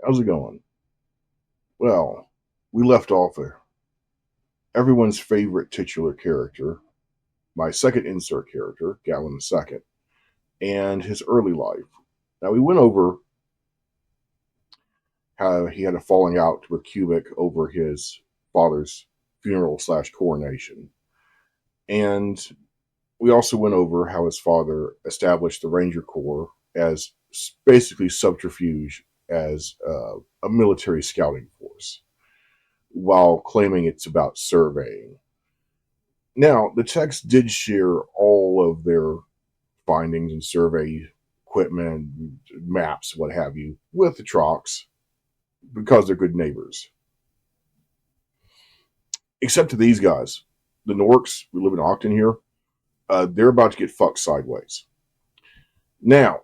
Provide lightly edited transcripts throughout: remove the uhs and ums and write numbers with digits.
How's it going? Well, we left off everyone's favorite titular character, my second insert character, Gallon II, and his early life. Now, we went over how he had a falling out with Cubic over his father's funeral slash coronation. And we also went over how his father established the Ranger Corps as basically subterfuge as a military scouting force while claiming it's about surveying. Now, the techs did share all of their findings and survey equipment, maps, what have you, with the Trox because they're good neighbors. Except to these guys. The Norks, we live in Ogden here, they're about to get fucked sideways. Now,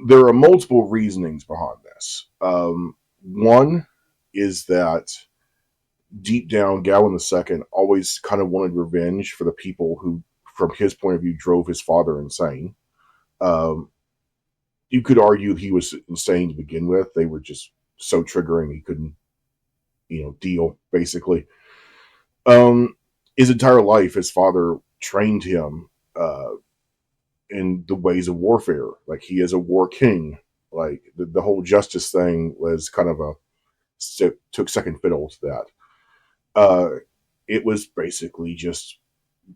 there are multiple reasonings behind this. One is that deep down, Gowan II always kind of wanted revenge for the people who, from his point of view, drove his father insane. Um, you could argue he was insane to begin with. They were just so triggering he couldn't, deal, basically. His entire life, his father trained him in the ways of warfare. Like, he is a war king. Like, the whole justice thing was kind of took second fiddle to that. Uh, it was basically just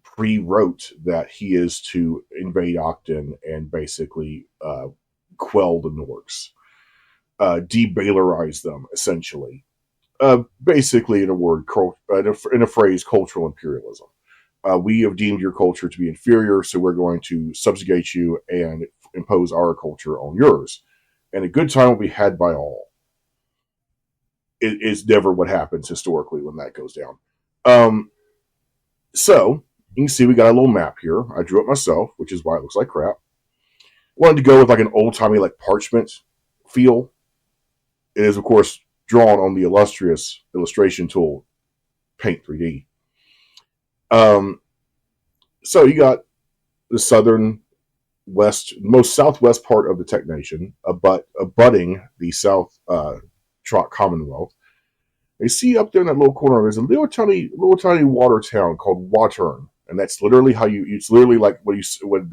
pre-wrote that he is to invade Octon and basically quell the Norks, de-Baylorize them, essentially. Basically, in a word, in a phrase, cultural imperialism. We have deemed your culture to be inferior, so we're going to subjugate you and impose our culture on yours. And a good time will be had by all. It is never what happens historically when that goes down. Um, so, you can see we got a little map here. I drew it myself, which is why it looks like crap. Wanted to go with like an old-timey like parchment feel. It is, of course, drawn on the illustrious illustration tool, Paint 3D. Um, so you got the southern most southwest part of the Tech Nation, abutting the South Trot Commonwealth. You see up there in that little corner, there's a little tiny water town called Watern, and that's literally how you. It's literally like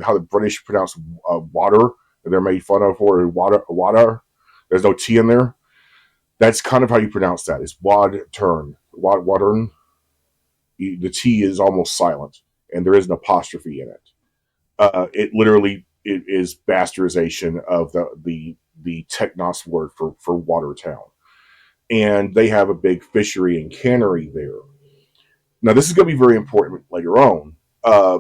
how the British pronounce water, and they're made fun of for water. There's no T in there. That's kind of how you pronounce that. It's Watern. The T is almost silent, and there is an apostrophe in it. It literally it is bastardization of the Technos word for water town, and they have a big fishery and cannery there. Now, this is going to be very important later on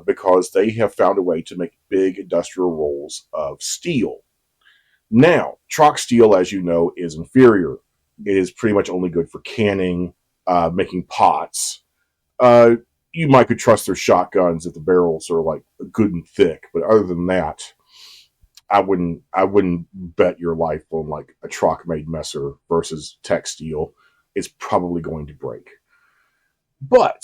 because they have found a way to make big industrial rolls of steel. Now, Trox steel, as you know, is inferior. It is pretty much only good for canning, making pots. Uh, you might could trust their shotguns if the barrels are like good and thick, but other than that, I wouldn't bet your life on like a Troc made Messer versus Tech steel. It's probably going to break. But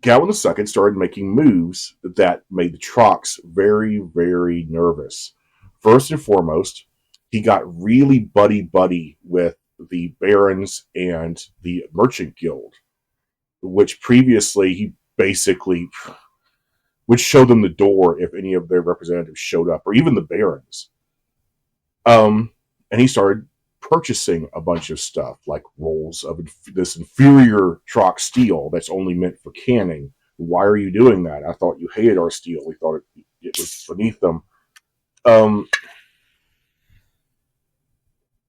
Gowan II started making moves that made the Trocs very, very nervous. First and foremost, he got really buddy with the barons and the merchant guild, which previously he basically would show them the door if any of their representatives showed up, or even the barons. And he started purchasing a bunch of stuff like rolls of this inferior Troc steel that's only meant for canning. Why are you doing that? I thought you hated our steel. We thought it was beneath them. Um,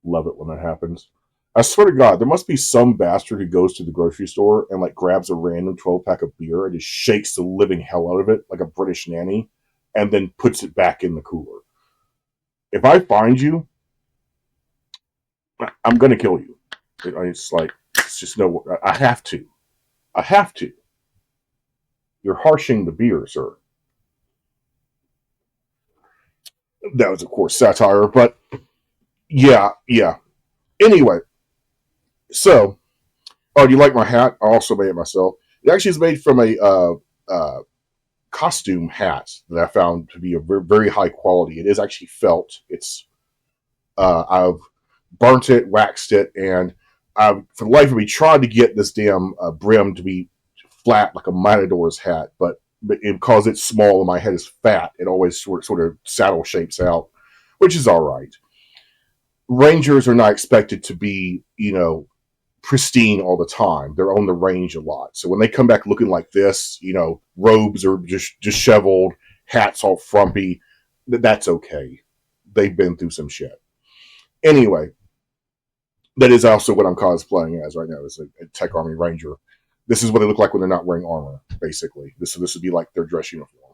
love it when that happens. I swear to God, there must be some bastard who goes to the grocery store and like grabs a random 12-pack of beer and just shakes the living hell out of it like a British nanny, and then puts it back in the cooler. If I find you, I'm gonna kill you. It's like it's just no. I have to. I have to. You're harshing the beer, sir. That was, of course, satire, but yeah. Anyway, so oh, do you like my hat? I also made it myself. It actually is made from a costume hat that I found to be a very, very high quality. It is actually felt. It's I've burnt it, waxed it, and for the life of me, tried to get this damn brim to be flat like a matador's hat, but because it's small and my head is fat, it always sort of saddle shapes out, which is all right. Rangers are not expected to be, pristine all the time. They're on the range a lot. So when they come back looking like this, robes are just disheveled, hats all frumpy, that's okay. They've been through some shit. Anyway, that is also what I'm cosplaying as right now, is a Tech Army Ranger. This is what they look like when they're not wearing armor, basically. This would be like their dress uniform.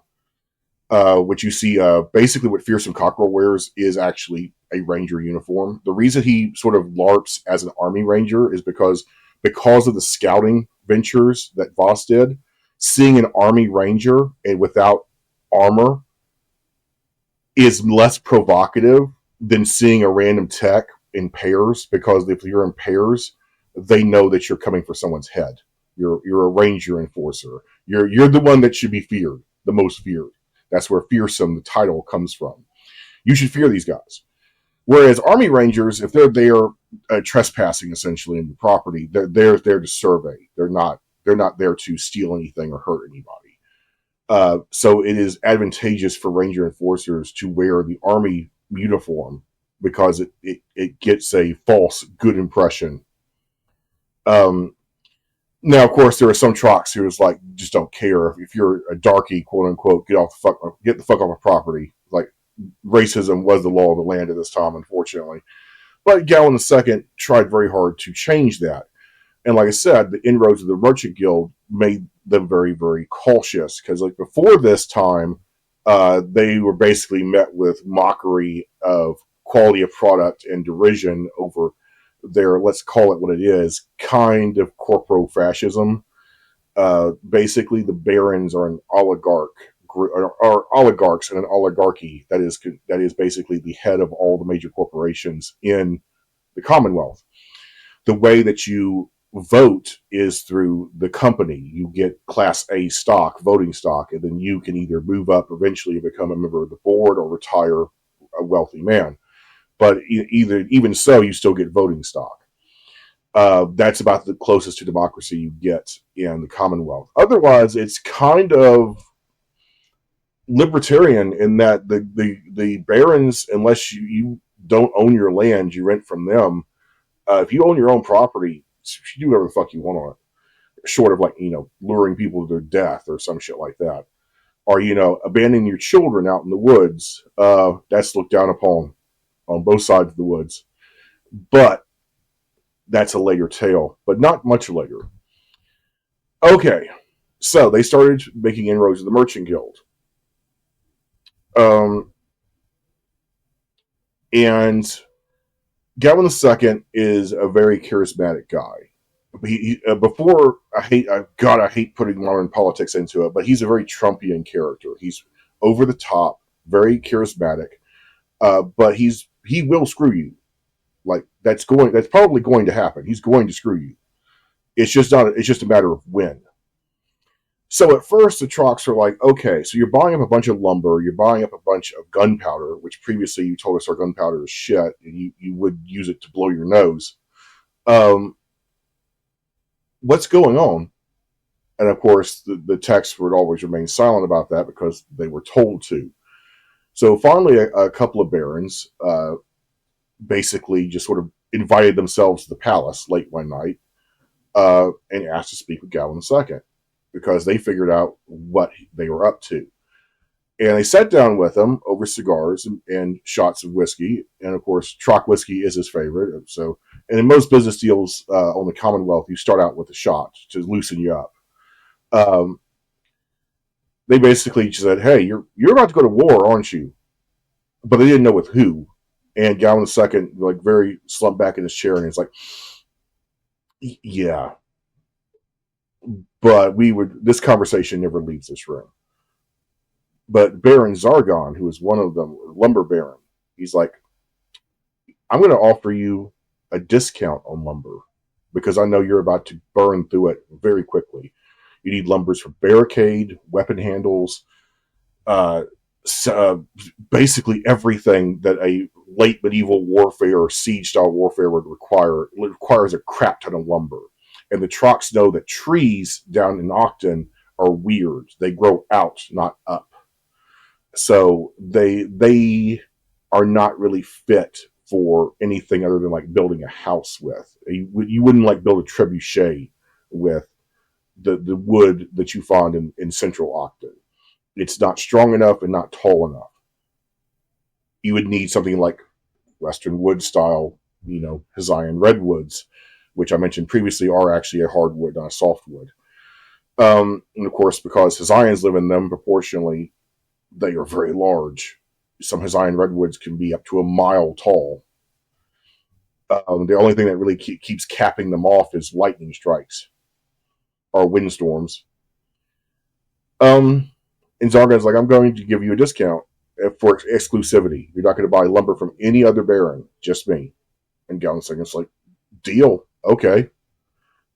What you see, basically what Fearsome Cockerel wears is actually a Ranger uniform. The reason he sort of LARPs as an Army Ranger is because of the scouting ventures that Voss did. Seeing an Army Ranger and without armor is less provocative than seeing a random tech in pairs, because if you're in pairs, they know that you're coming for someone's head. You're a Ranger enforcer. You're the one that should be feared, the most feared. That's where fearsome, the title, comes from. You should fear these guys. Whereas Army Rangers, if they're there trespassing essentially in the property, they're there to survey. They're not there to steal anything or hurt anybody. So it is advantageous for Ranger enforcers to wear the Army uniform, because it gets a false good impression. Now, of course, there are some Trox who's like, just don't care if you're a darky, quote unquote, get the fuck off the property. Like, racism was the law of the land at this time, unfortunately. But Gallon II tried very hard to change that. And like I said, the inroads of the Merchant Guild made them very, very cautious, because like before this time, they were basically met with mockery of quality of product and derision over their, let's call it what it is, kind of corporal fascism. Basically, the barons are an are oligarchs in an oligarchy that is basically the head of all the major corporations in the Commonwealth. The way that you vote is through the company. You get Class A stock, voting stock, and then you can either move up eventually and become a member of the board or retire a wealthy man. But even so, you still get voting stock. That's about the closest to democracy you get in the Commonwealth. Otherwise, it's kind of libertarian in that the barons, unless you don't own your land, you rent from them. If you own your own property, you do whatever the fuck you want on it, short of like luring people to their death or some shit like that, or abandoning your children out in the woods. That's looked down upon on both sides of the woods, but that's a later tale, but not much later. Okay, so they started making inroads with the Merchant Guild. And Gavin II is a very charismatic guy. Before, I hate putting modern politics into it, but he's a very Trumpian character. He's over the top, very charismatic, but he will screw you. Like that's probably going to happen. He's going to screw you. It's just a matter of when. So at first the Trox are like, okay, so you're buying up a bunch of lumber, you're buying up a bunch of gunpowder, which previously you told us our gunpowder is shit, and you would use it to blow your nose. What's going on? And of course, the Techs would always remain silent about that because they were told to. So finally, a couple of barons basically just sort of invited themselves to the palace late one night and asked to speak with Gallon II, because they figured out what they were up to. And they sat down with him over cigars and shots of whiskey. And of course, Trock whiskey is his favorite. So, and in most business deals on the Commonwealth, you start out with a shot to loosen you up. They basically said, "Hey, you're about to go to war, aren't you?" But they didn't know with who. And Gallon II, like, very slumped back in his chair, and he's like, "Yeah, but this conversation never leaves this room." But Baron Zargon, who is one of them, lumber baron, he's like, "I'm going to offer you a discount on lumber because I know you're about to burn through it very quickly. You need lumbers for barricade, weapon handles, basically everything that a late medieval warfare or siege style warfare would require requires a crap ton of lumber. And the Trox know that trees down in Octon are weird. They grow out, not up. So they are not really fit for anything other than like building a house with. You wouldn't like build a trebuchet with the wood that you find in central Octon. It's not strong enough and not tall enough. You would need something like Western wood style, Hessian redwoods, which I mentioned previously are actually a hardwood, not a softwood. And of course, because Hessians live in them proportionally, they are very large. Some Hessian redwoods can be up to a mile tall. The only thing that really keeps capping them off is lightning strikes or windstorms. And Zargon's like, I'm going to give you a discount for exclusivity. You're not going to buy lumber from any other Baron, just me. And Galactic's like, deal, okay.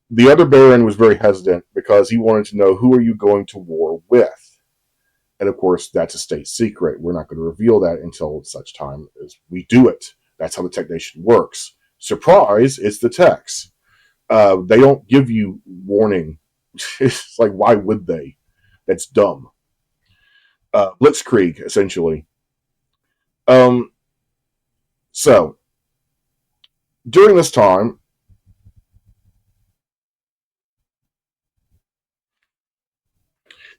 The other Baron was very hesitant because he wanted to know, who are you going to war with? And of course, that's a state secret. We're not going to reveal that until such time as we do it. That's how the Tech Nation works. Surprise, it's the Techs. They don't give you warning. It's like, why would they? That's dumb. Blitzkrieg, essentially. So, during this time,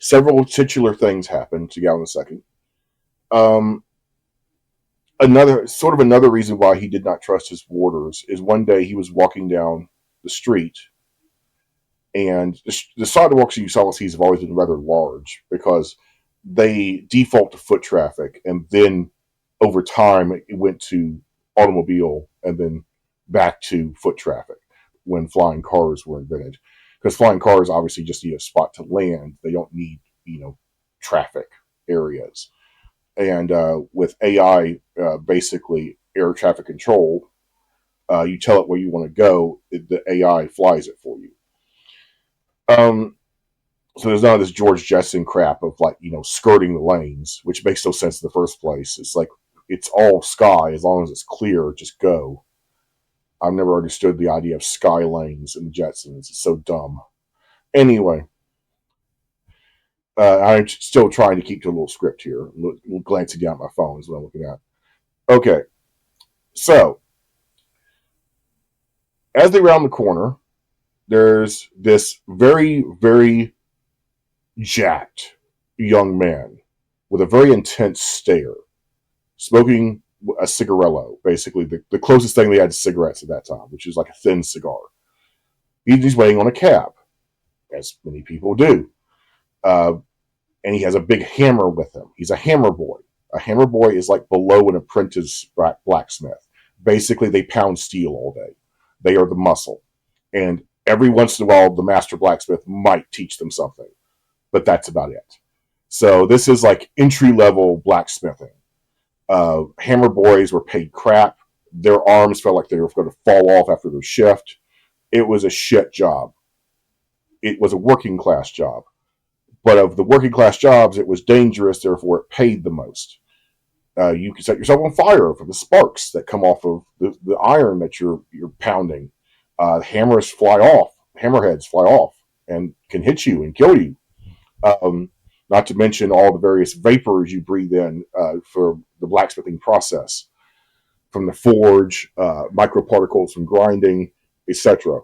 several titular things happened to Gal II. Um, another reason why he did not trust his warders is one day he was walking down the street, and the sidewalks in Ulysses have always been rather large because they default to foot traffic, and then over time it went to automobile and then back to foot traffic when flying cars were invented. Because flying cars obviously just need a spot to land; they don't need traffic areas. And with AI, basically air traffic control, you tell it where you want to go, the AI flies it for you. Um, so there's none of this George Jetson crap of skirting the lanes, which makes no sense in the first place. It's like it's all sky as long as it's clear, just go. I've never understood the idea of sky lanes in the Jetsons. It's so dumb. Anyway, I'm still trying to keep to a little script here. Glancing down at my phone is what I'm looking at. Okay, so as they round the corner, there's this very, very jacked young man with a very intense stare, smoking a cigarello, basically the closest thing they had to cigarettes at that time, which is like a thin cigar. He's waiting on a cab, as many people do. And he has a big hammer with him. He's a hammer boy. A hammer boy is like below an apprentice blacksmith. Basically, they pound steel all day. They are the muscle. And every once in a while, the master blacksmith might teach them something. But that's about it. So this is like entry-level blacksmithing. Hammer boys were paid crap. Their arms felt like they were going to fall off after their shift. It was a shit job. It was a working class job. But of the working class jobs, it was dangerous, therefore it paid the most. You can set yourself on fire from the sparks that come off of the iron that you're pounding. Hammers fly off, hammerheads fly off, and can hit you and kill you. Not to mention all the various vapors you breathe in for the blacksmithing process, from the forge, microparticles from grinding, etc.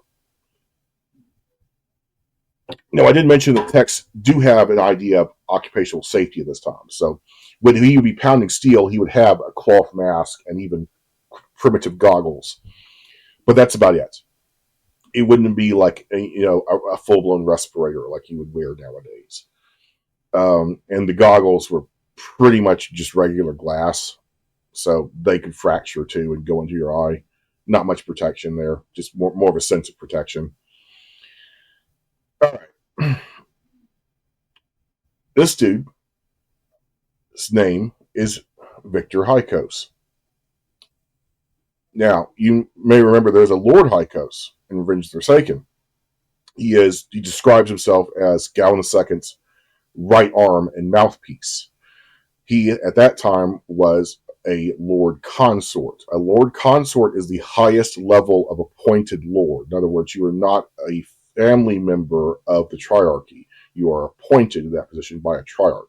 Now, I did mention that Techs do have an idea of occupational safety at this time. So when he would be pounding steel, he would have a cloth mask and even primitive goggles. But that's about it. It wouldn't be like a full-blown respirator like you would wear nowadays. And the goggles were pretty much just regular glass, so they could fracture too and go into your eye. Not much protection there, just more of a sense of protection. All right. This dude, his name is Victor Hykos. Now, you may remember there's a Lord Hykos in Revenge of the Forsaken. He describes himself as Galen II's right arm and mouthpiece. He, at that time, was a Lord Consort. A Lord Consort is the highest level of appointed Lord. In other words, you are not a family member of the Triarchy. You are appointed to that position by a Triarch.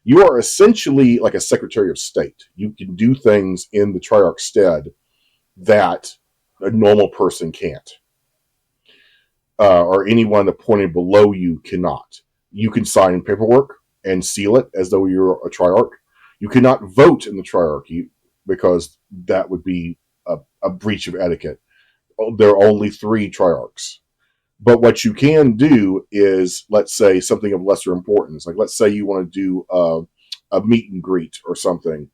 You are essentially like a Secretary of State. You can do things in the Triarch's stead that a normal person can't. Or anyone appointed below you cannot. You can sign paperwork and seal it as though you're a Triarch. You cannot vote in the Triarchy because that would be a breach of etiquette. There are only 3 Triarchs. But what you can do is, let's say, something of lesser importance. Like, let's say you want to do a meet and greet or something,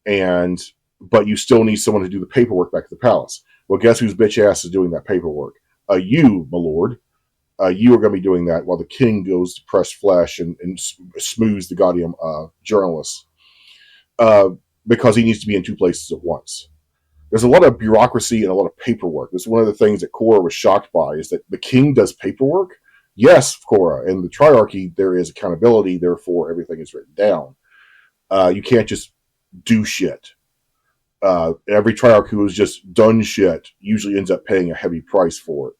but you still need someone to do the paperwork back at the palace. Well, guess whose bitch ass is doing that paperwork? You, my lord. You are going to be doing that while the king goes to press flesh and smooths the goddamn journalists. Because he needs to be in 2 places at once. There's a lot of bureaucracy and a lot of paperwork. This is one of the things that Korra was shocked by, is that the king does paperwork. Yes, Korra, in the Triarchy, there is accountability, therefore everything is written down. You can't just do shit. Every Triarch who has just done shit usually ends up paying a heavy price for it,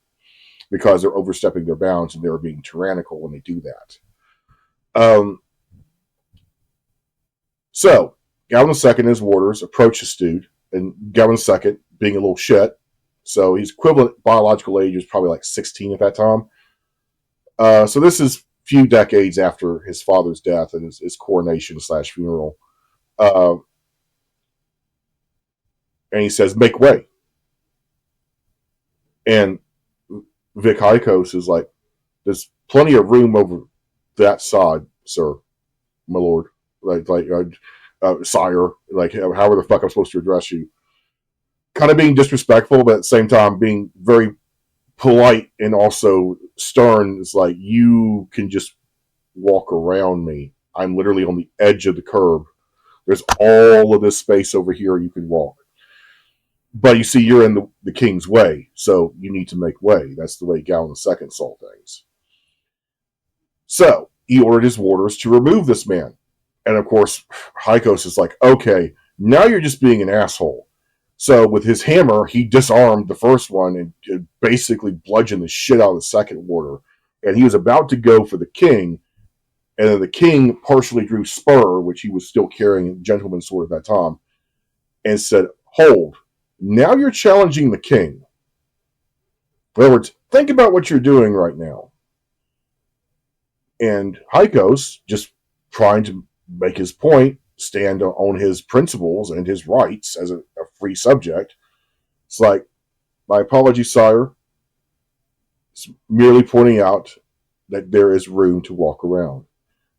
because they're overstepping their bounds and they're being tyrannical when they do that. So, Galvin II and his warders approach this dude, and Galvin II, being a little shit, so his equivalent biological age was probably like 16 at that time. So this is a few decades after his father's death and his coronation / funeral. And he says, "Make way." And Vic Hykos is like, "There's plenty of room over that side, sir, my lord. Sire, like, however the fuck I'm supposed to address you." Kind of being disrespectful, but at the same time being very polite and also stern. It's like, you can just walk around me. I'm literally on the edge of the curb. There's all of this space over here you can walk. But you see, you're in the king's way, so you need to make way. That's the way Galvin II saw things. So he ordered his warders to remove this man. And of course, Hykos is like, okay, now you're just being an asshole. So with his hammer, he disarmed the first one and basically bludgeoned the shit out of the second warder. And he was about to go for the king. And then the king partially drew spur, which he was still carrying a gentleman's sword at that time, and said, "Hold. Now you're challenging the king." In other words, think about what you're doing right now. And Hykos, just trying to make his point, stand on his principles and his rights as a free subject. It's like, "My apologies, sire. It's merely pointing out that there is room to walk around."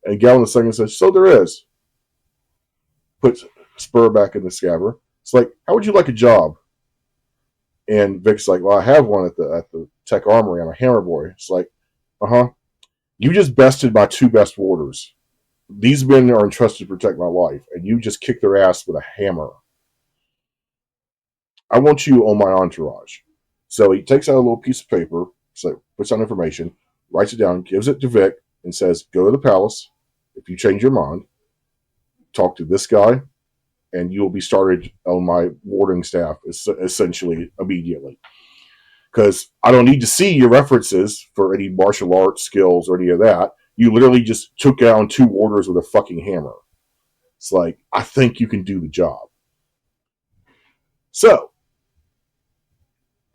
And Galvin II says, "So there is." Puts spur back in the scabbard. It's like, "How would you like a job?" And Vic's like, "Well, I have one at the Tech Armory. I'm a hammer boy." It's like, "You just bested my 2 best warders. These men are entrusted to protect my life, and you just kicked their ass with a hammer. I want you on my entourage." So he takes out a little piece of paper, so puts down information, writes it down, gives it to Vic, and says, "Go to the palace. If you change your mind, talk to this guy, and you will be started on my warding staff essentially immediately. Because I don't need to see your references for any martial arts skills or any of that. You literally just took down 2 warders with a fucking hammer. It's like, I think you can do the job." So,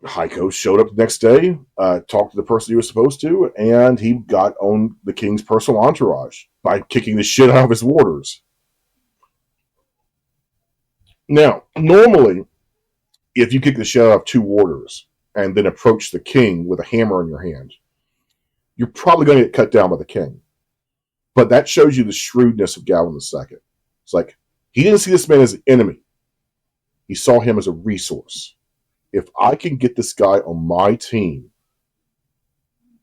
Heiko showed up the next day, talked to the person he was supposed to, and he got on the king's personal entourage by kicking the shit out of his warders. Now, normally, if you kick the shit out of 2 warders and then approach the king with a hammer in your hand, you're probably going to get cut down by the king. But that shows you the shrewdness of Galvin II. It's like, he didn't see this man as an enemy. He saw him as a resource. If I can get this guy on my team,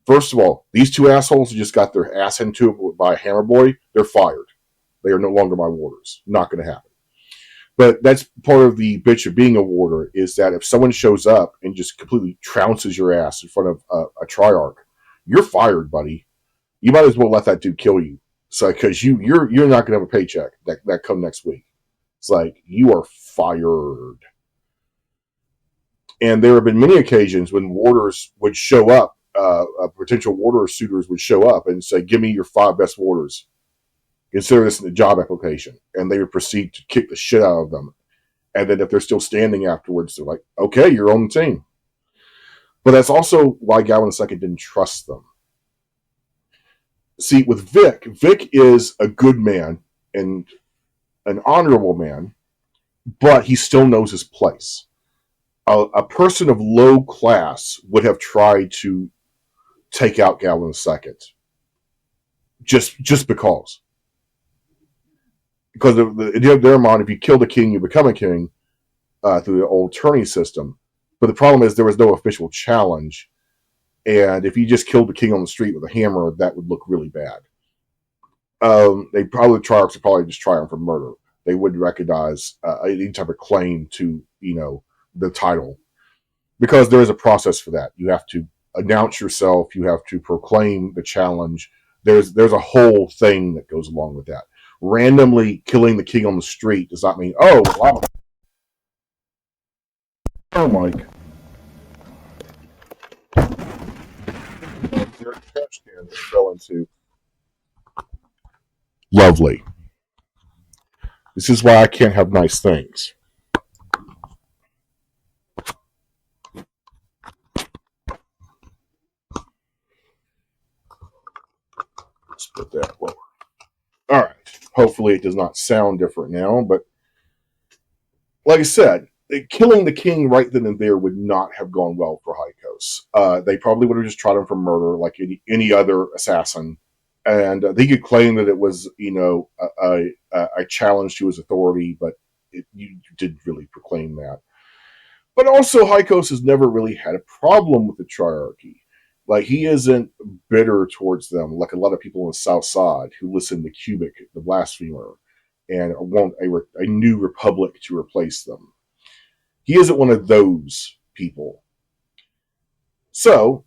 first of all, these 2 assholes who just got their ass into it by a hammer boy, they're fired. They are no longer my warders. Not going to happen. But that's part of the bitch of being a warder, is that if someone shows up and just completely trounces your ass in front of a Triarch, you're fired, buddy. You might as well let that dude kill you. So because you're not going to have a paycheck that come next week. It's like you are fired. And there have been many occasions when warders would show up, potential warder suitors would show up and say, "Give me your 5 best warders. Consider this in the job application," and they would proceed to kick the shit out of them. And then if they're still standing afterwards, they're like, "Okay, you're on the team." But that's also why Gowan II didn't trust them. See, with Vic is a good man and an honorable man, but he still knows his place. A person of low class would have tried to take out Gowan II just because. Because in their mind, if you kill the king, you become a king through the old tourney system. But the problem is there was no official challenge. And if you just killed the king on the street with a hammer, that would look really bad. The Triarchs would probably just try him for murder. They wouldn't recognize any type of claim to, the title. Because there is a process for that. You have to announce yourself. You have to proclaim the challenge. There's a whole thing that goes along with that. Randomly killing the king on the street does not mean, oh, wow. Oh, Mike. Your trash can fell into. Lovely. This is why I can't have nice things. Let's put that lower. All right. Hopefully it does not sound different now, but like I said, killing the king right then and there would not have gone well for Hykos. They probably would have just tried him for murder like any other assassin. And they could claim that it was, a challenge to his authority, but you didn't really proclaim that. But also, Hykos has never really had a problem with the Triarchy. Like, he isn't bitter towards them, like a lot of people on the South Side who listen to Cubic, the blasphemer, and want a new republic to replace them. He isn't one of those people. So,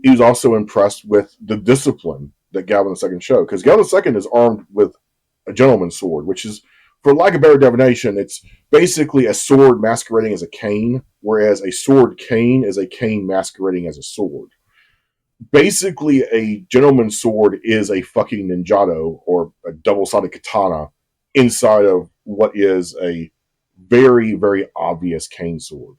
he was also impressed with the discipline that Galvin II showed, because Galvin II is armed with a gentleman's sword, which is, for lack of better divination, it's basically a sword masquerading as a cane, whereas a sword cane is a cane masquerading as a sword. Basically, a gentleman's sword is a fucking ninjato or a double-sided katana inside of what is a very, very obvious cane sword.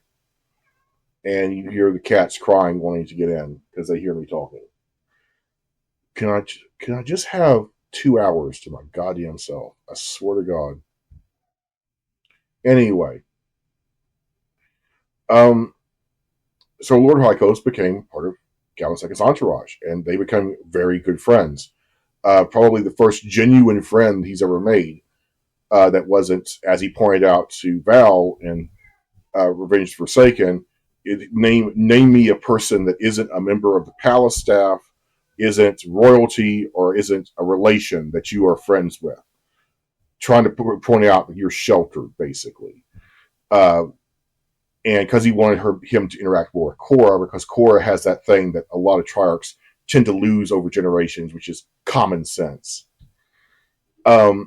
And you hear the cats crying, wanting to get in because they hear me talking. Can I just have 2 hours to my goddamn self? I swear to God. Anyway, so Lord Hykos became part of Galvin II's entourage, and they became very good friends. Probably the first genuine friend he's ever made that wasn't, as he pointed out to Val in Revenge Forsaken, name me a person that isn't a member of the palace staff, isn't royalty, or isn't a relation that you are friends with. Trying to point out that you're sheltered, basically. And because he wanted him to interact more with Korra, because Korra has that thing that a lot of Triarchs tend to lose over generations, which is common sense. But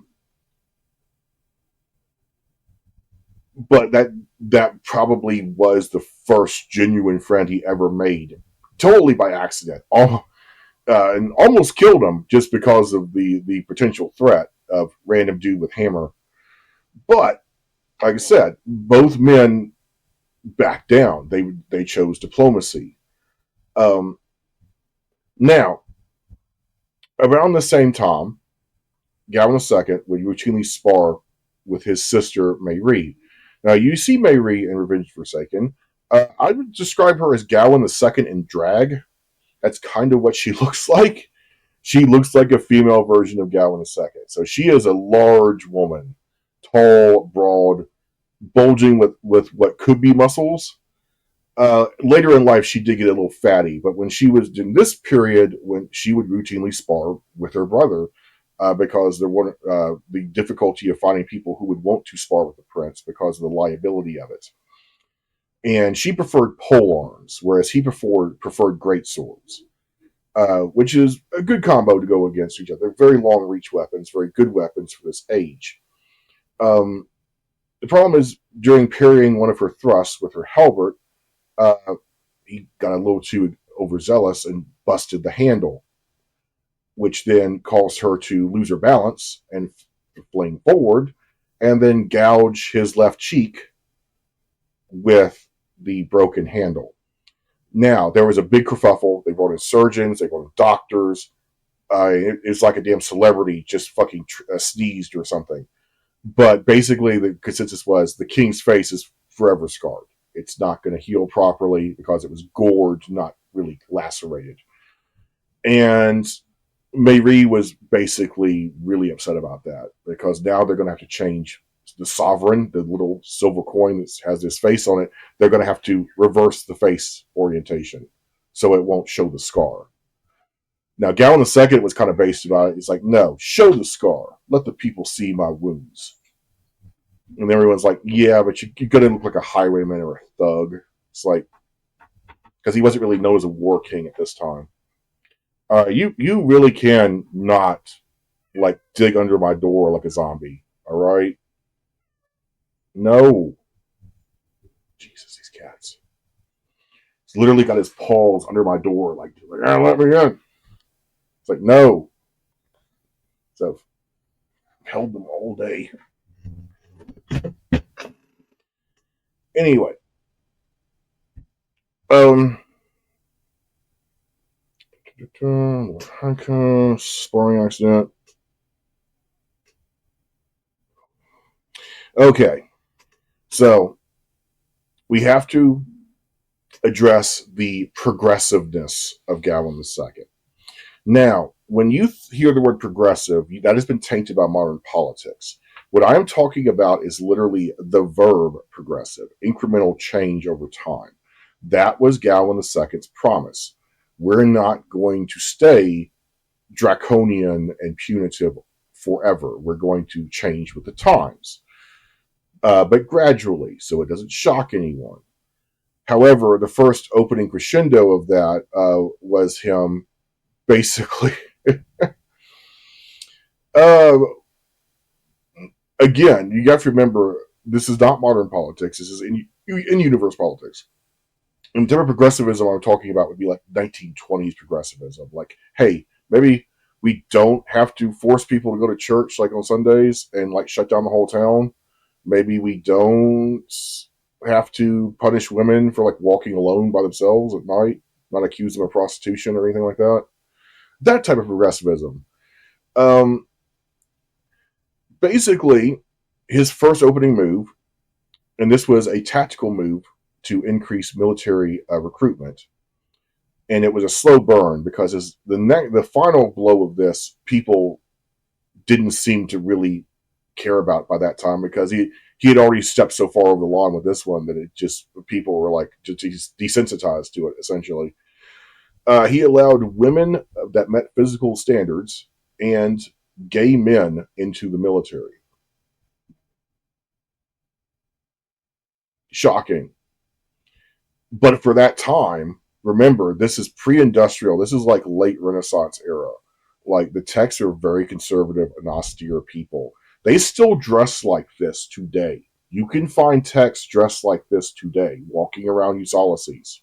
that probably was the first genuine friend he ever made, totally by accident. And almost killed him just because of the potential threat of random dude with hammer. But like I said, both men backed down. They chose diplomacy. Now, around the same time, Galvin II would routinely spar with his sister Mayri. Now, you see Mayri in Revenge Forsaken. I would describe her as Galvin II in drag. That's kind of what she looks like. She looks like a female version of Galvin II. So she is a large woman, tall, broad, bulging with what could be muscles. Later in life, she did get a little fatty, but when she was in this period, when she would routinely spar with her brother, because there weren't the difficulty of finding people who would want to spar with the prince because of the liability of it. And she preferred pole arms, whereas he preferred great swords. which is a good combo to go against each other. They're very long reach weapons, very good weapons for this age. Um, the problem is during parrying one of her thrusts with her halberd, uh, he got a little too overzealous and busted the handle, which then caused her to lose her balance and fling forward, and then gouge his left cheek with the broken handle. Now, there was a big kerfuffle. They brought in surgeons, they brought in doctors. It's like a damn celebrity just fucking sneezed or something. But basically, the consensus was the king's face is forever scarred. It's not going to heal properly because it was gored, not really lacerated. And Mayri was basically really upset about that because now they're going to have to change the sovereign, the little silver coin that has his face on it. They're going to have to reverse the face orientation so it won't show the scar. Now, Gallon II was kind of based about it. He's like, no, show the scar. Let the people see my wounds. And everyone's like, yeah, but you're going to look like a highwayman or a thug. It's like, because he wasn't really known as a war king at this time. You really can not like dig under my door like a zombie. All right. No. Jesus, these cats. He's literally got his paws under my door, like let me in. It's like, no. So I've held them all day. Anyway. Sparring accident. Okay. So we have to address the progressiveness of Gallon II. Now, when you hear the word progressive, that has been tainted by modern politics. What I am talking about is literally the verb progressive, incremental change over time. That was Gallon II's promise. We're not going to stay draconian and punitive forever. We're going to change with the times, but gradually, so it doesn't shock anyone. However, the first opening crescendo of that was him basically. uh, Again, you have to remember this is not modern politics. This is in universe politics. And the type of progressivism I'm talking about would be like 1920s progressivism. Like, hey, maybe we don't have to force people to go to church like on Sundays and like shut down the whole town. Maybe we don't have to punish women for like walking alone by themselves at night, not accuse them of prostitution or anything like that. That type of progressivism. Basically, his first opening move, and this was a tactical move to increase military recruitment, and it was a slow burn because the final blow of this, people didn't seem to really care about by that time because he had already stepped so far over the line with this one that it just people were like just desensitized to it essentially. He allowed women that met physical standards and gay men into the military. Shocking. But for that time, remember, this is pre-industrial. This is like late Renaissance era. Like the Techs are very conservative and austere people. They still dress like this today. You can find Techs dressed like this today, walking around Ulysses.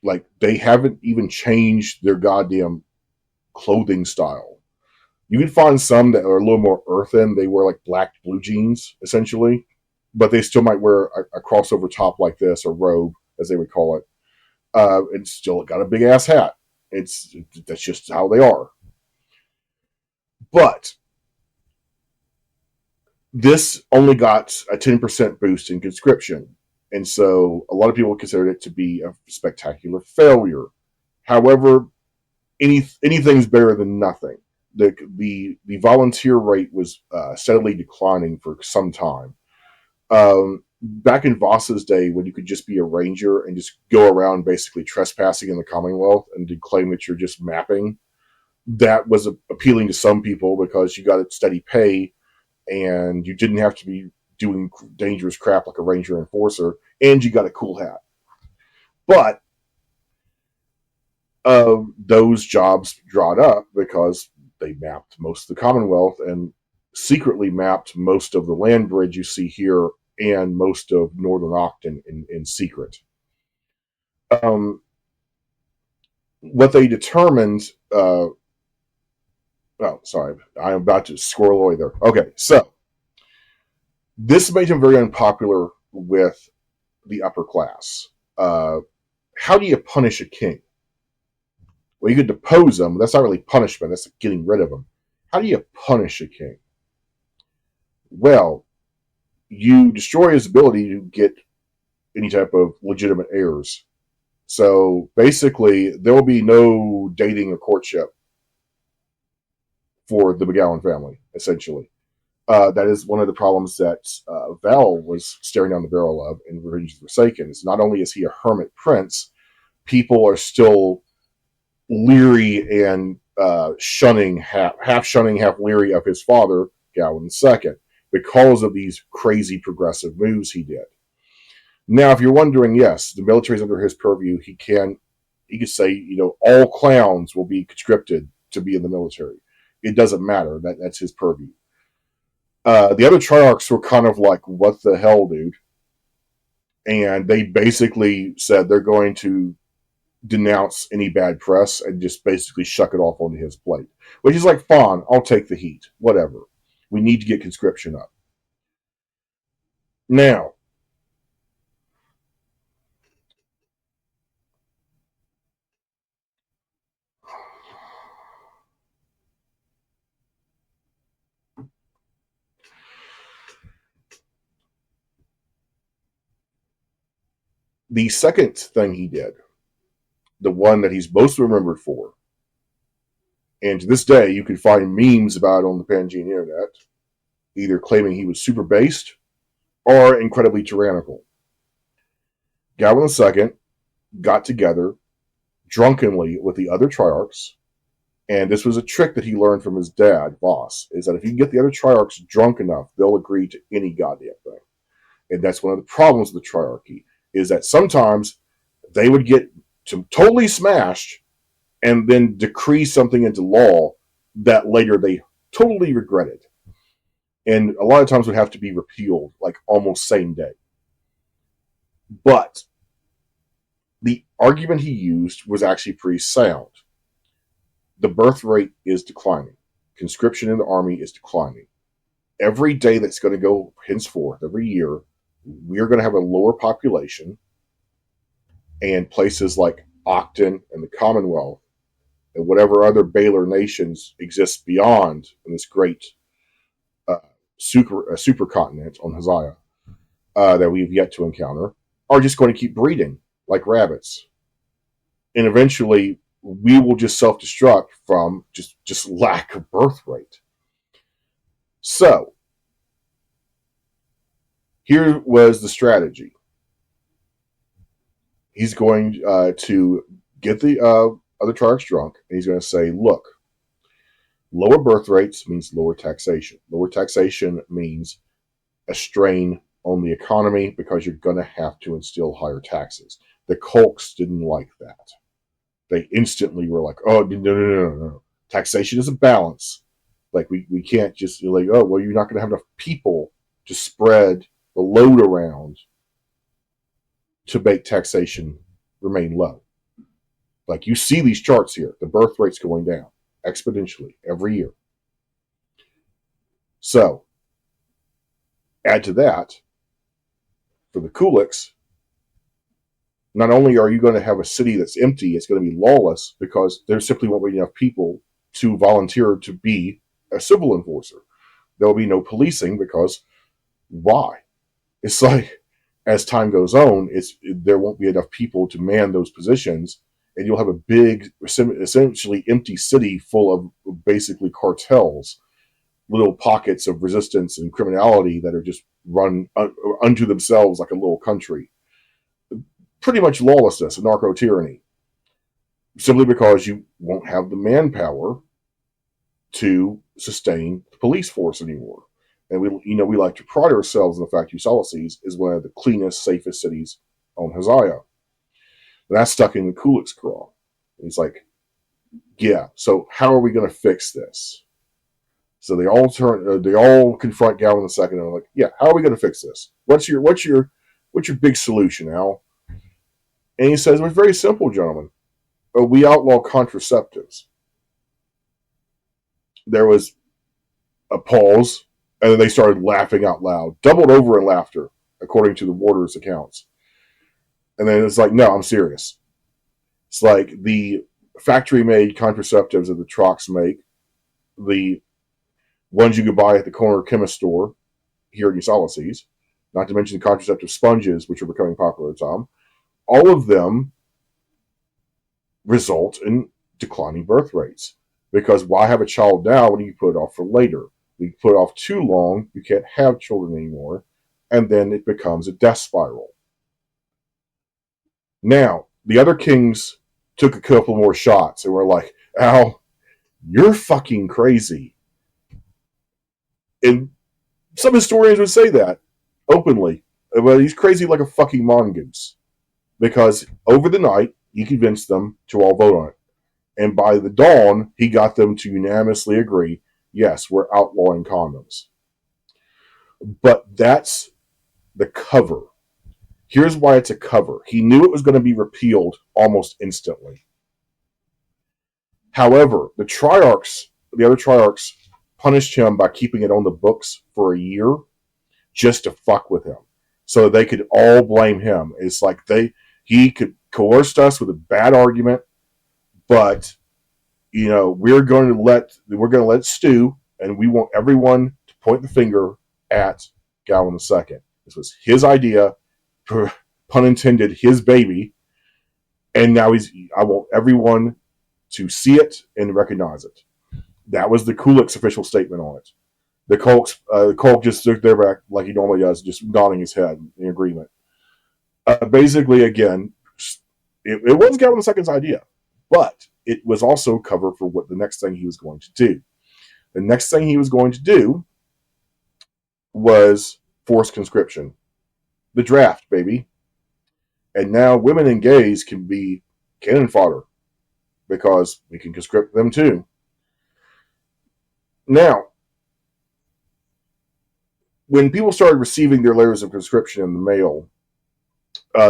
Like they haven't even changed their goddamn clothing style. You can find some that are a little more earthen. They wear like black blue jeans, essentially, but they still might wear a crossover top like this, or robe, as they would call it. And still got a big ass hat. That's just how they are. But this only got a 10% boost in conscription, and so a lot of people considered it to be a spectacular failure. However, anything's better than nothing. The volunteer rate was steadily declining for some time. Back in Voss's day, when you could just be a ranger and just go around basically trespassing in the Commonwealth and claim that you're just mapping, that was appealing to some people because you got a steady pay and you didn't have to be doing dangerous crap like a ranger enforcer, and you got a cool hat. But Those jobs dried up because they mapped most of the Commonwealth and secretly mapped most of the land bridge you see here and most of northern Octon in secret. Um, what they determined. Oh, sorry, I'm about to squirrel away there. Okay, so this made him very unpopular with the upper class. How do you punish a king? Well, you could depose him. That's not really punishment. That's getting rid of him. How do you punish a king? Well, you destroy his ability to get any type of legitimate heirs. So basically, there will be no dating or courtship for the McGowan family, essentially. That is one of the problems that Val was staring down the barrel of in Revenge of the Forsaken. Is not only is he a hermit prince, people are still leery and shunning, half shunning, half leery of his father, Gawain II, because of these crazy progressive moves he did. Now, if you're wondering, yes, the military is under his purview. He could say, all clowns will be conscripted to be in the military. It doesn't matter. That's his purview. The other Triarchs were kind of like, what the hell, dude? And they basically said they're going to denounce any bad press and just basically shuck it off onto his plate. Which is like, fine, I'll take the heat. Whatever. We need to get conscription up. Now, the second thing he did, the one that he's most remembered for, and to this day you can find memes about it on the Panjian internet, either claiming he was super based or incredibly tyrannical. Gawain II got together drunkenly with the other Triarchs, and this was a trick that he learned from his dad, Voss, is that if you can get the other Triarchs drunk enough, they'll agree to any goddamn thing. And that's one of the problems with the Triarchy, is that sometimes they would get totally smashed and then decree something into law that later they totally regretted. And a lot of times would have to be repealed, like almost same day. But the argument he used was actually pretty sound. The birth rate is declining. Conscription in the army is declining. Every day that's going to go henceforth, every year, we're going to have a lower population, and places like Octon and the Commonwealth and whatever other Baylor nations exist beyond in this great supercontinent on Hazaya that we've yet to encounter are just going to keep breeding like rabbits. And eventually we will just self-destruct from just lack of birth rate. So here was the strategy. He's going to get the other Triarchs drunk, and he's going to say, look, lower birth rates means lower taxation. Lower taxation means a strain on the economy because you're going to have to instill higher taxes. The Colks didn't like that. They instantly were like, oh, no. Taxation is a balance. Like, we can't just, like, oh, well, you're not going to have enough people to spread the load around to make taxation remain low. Like, you see these charts here. The birth rate's going down exponentially every year. So, add to that, for the Kuliks, not only are you going to have a city that's empty, it's going to be lawless because there simply won't be enough people to volunteer to be a civil enforcer. There will be no policing because why? It's like, as time goes on, there won't be enough people to man those positions, and you'll have a big, essentially empty city full of basically cartels, little pockets of resistance and criminality that are just run unto themselves like a little country. Pretty much lawlessness and narco-tyranny, simply because you won't have the manpower to sustain the police force anymore. And we like to pride ourselves in the fact Ulysses is one of the cleanest, safest cities on Hazaya. And that's stuck in the Kulik's craw. He's like, yeah. So how are we going to fix this? So they all they all confront Gowan II, and they're like, yeah, how are we going to fix this? What's your big solution, Al? And he says, it's very simple, gentlemen. We outlaw contraceptives. There was a pause, and then they started laughing out loud, doubled over in laughter, according to the warder's accounts. And then it's like, no, I'm serious. It's like the factory-made contraceptives that the Trox make, the ones you could buy at the corner chemist store here in Ulysses, not to mention the contraceptive sponges, which are becoming popular at the time. All of them result in declining birth rates. Because why have a child now when you put it off for later? You put it off too long, you can't have children anymore, and then it becomes a death spiral. Now, the other kings took a couple more shots and were like, Al, you're fucking crazy. And some historians would say that openly. But he's crazy like a fucking mongoose. Because over the night, he convinced them to all vote on it. And by the dawn, he got them to unanimously agree, yes, we're outlawing condoms. But that's the cover. Here's why it's a cover. He knew it was going to be repealed almost instantly. However, the other triarchs, punished him by keeping it on the books for a year just to fuck with him. So they could all blame him. It's like he could coerce us with a bad argument, but we're going to let it stew, and we want everyone to point the finger at Gowan II. This was his idea, pun intended, his baby, and now I want everyone to see it and recognize it. That was the Kulik's official statement on it. The Kulk just stood there back like he normally does, just nodding his head in agreement. Basically, again, it was Gowan II's idea, but it was also cover for what the next thing he was going to do. The next thing he was going to do was forced conscription. The draft, baby. And now women and gays can be cannon fodder because we can conscript them too. Now, when people started receiving their letters of conscription in the mail,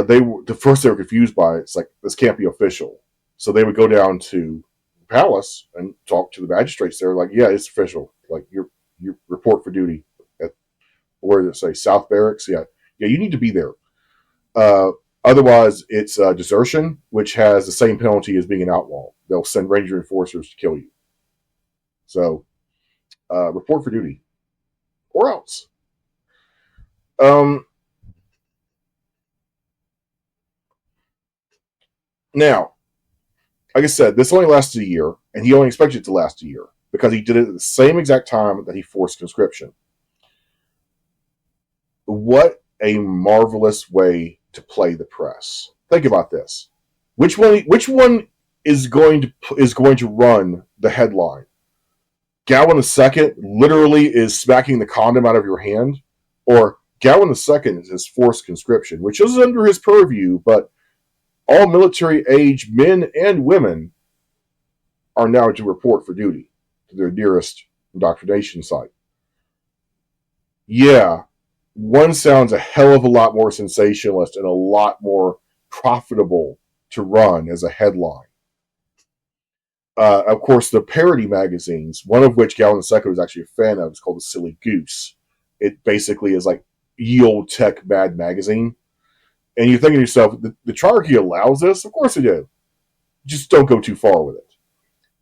they were confused by it. It's like, this can't be official. So they would go down to the palace and talk to the magistrates. They were like, yeah, it's official. Like, your report for duty at, where did it say, South Barracks? Yeah, you need to be there. Otherwise, it's desertion, which has the same penalty as being an outlaw. They'll send ranger enforcers to kill you. So, report for duty. Or else. Now, like I said, this only lasted a year, and he only expected it to last a year because he did it at the same exact time that he forced conscription. What a marvelous way to play the press. Think about this. Which one is going to run the headline? Gowan II literally is smacking the condom out of your hand, or Gowan II is forced conscription, which is under his purview, but all military age men and women are now to report for duty to their nearest indoctrination site. Yeah, one sounds a hell of a lot more sensationalist and a lot more profitable to run as a headline. Of course, the parody magazines, one of which Gowan II was actually a fan of, is called The Silly Goose. It basically is like ye old tech bad magazine. And you're thinking to yourself, the Triarchy allows this? Of course they do. Just don't go too far with it.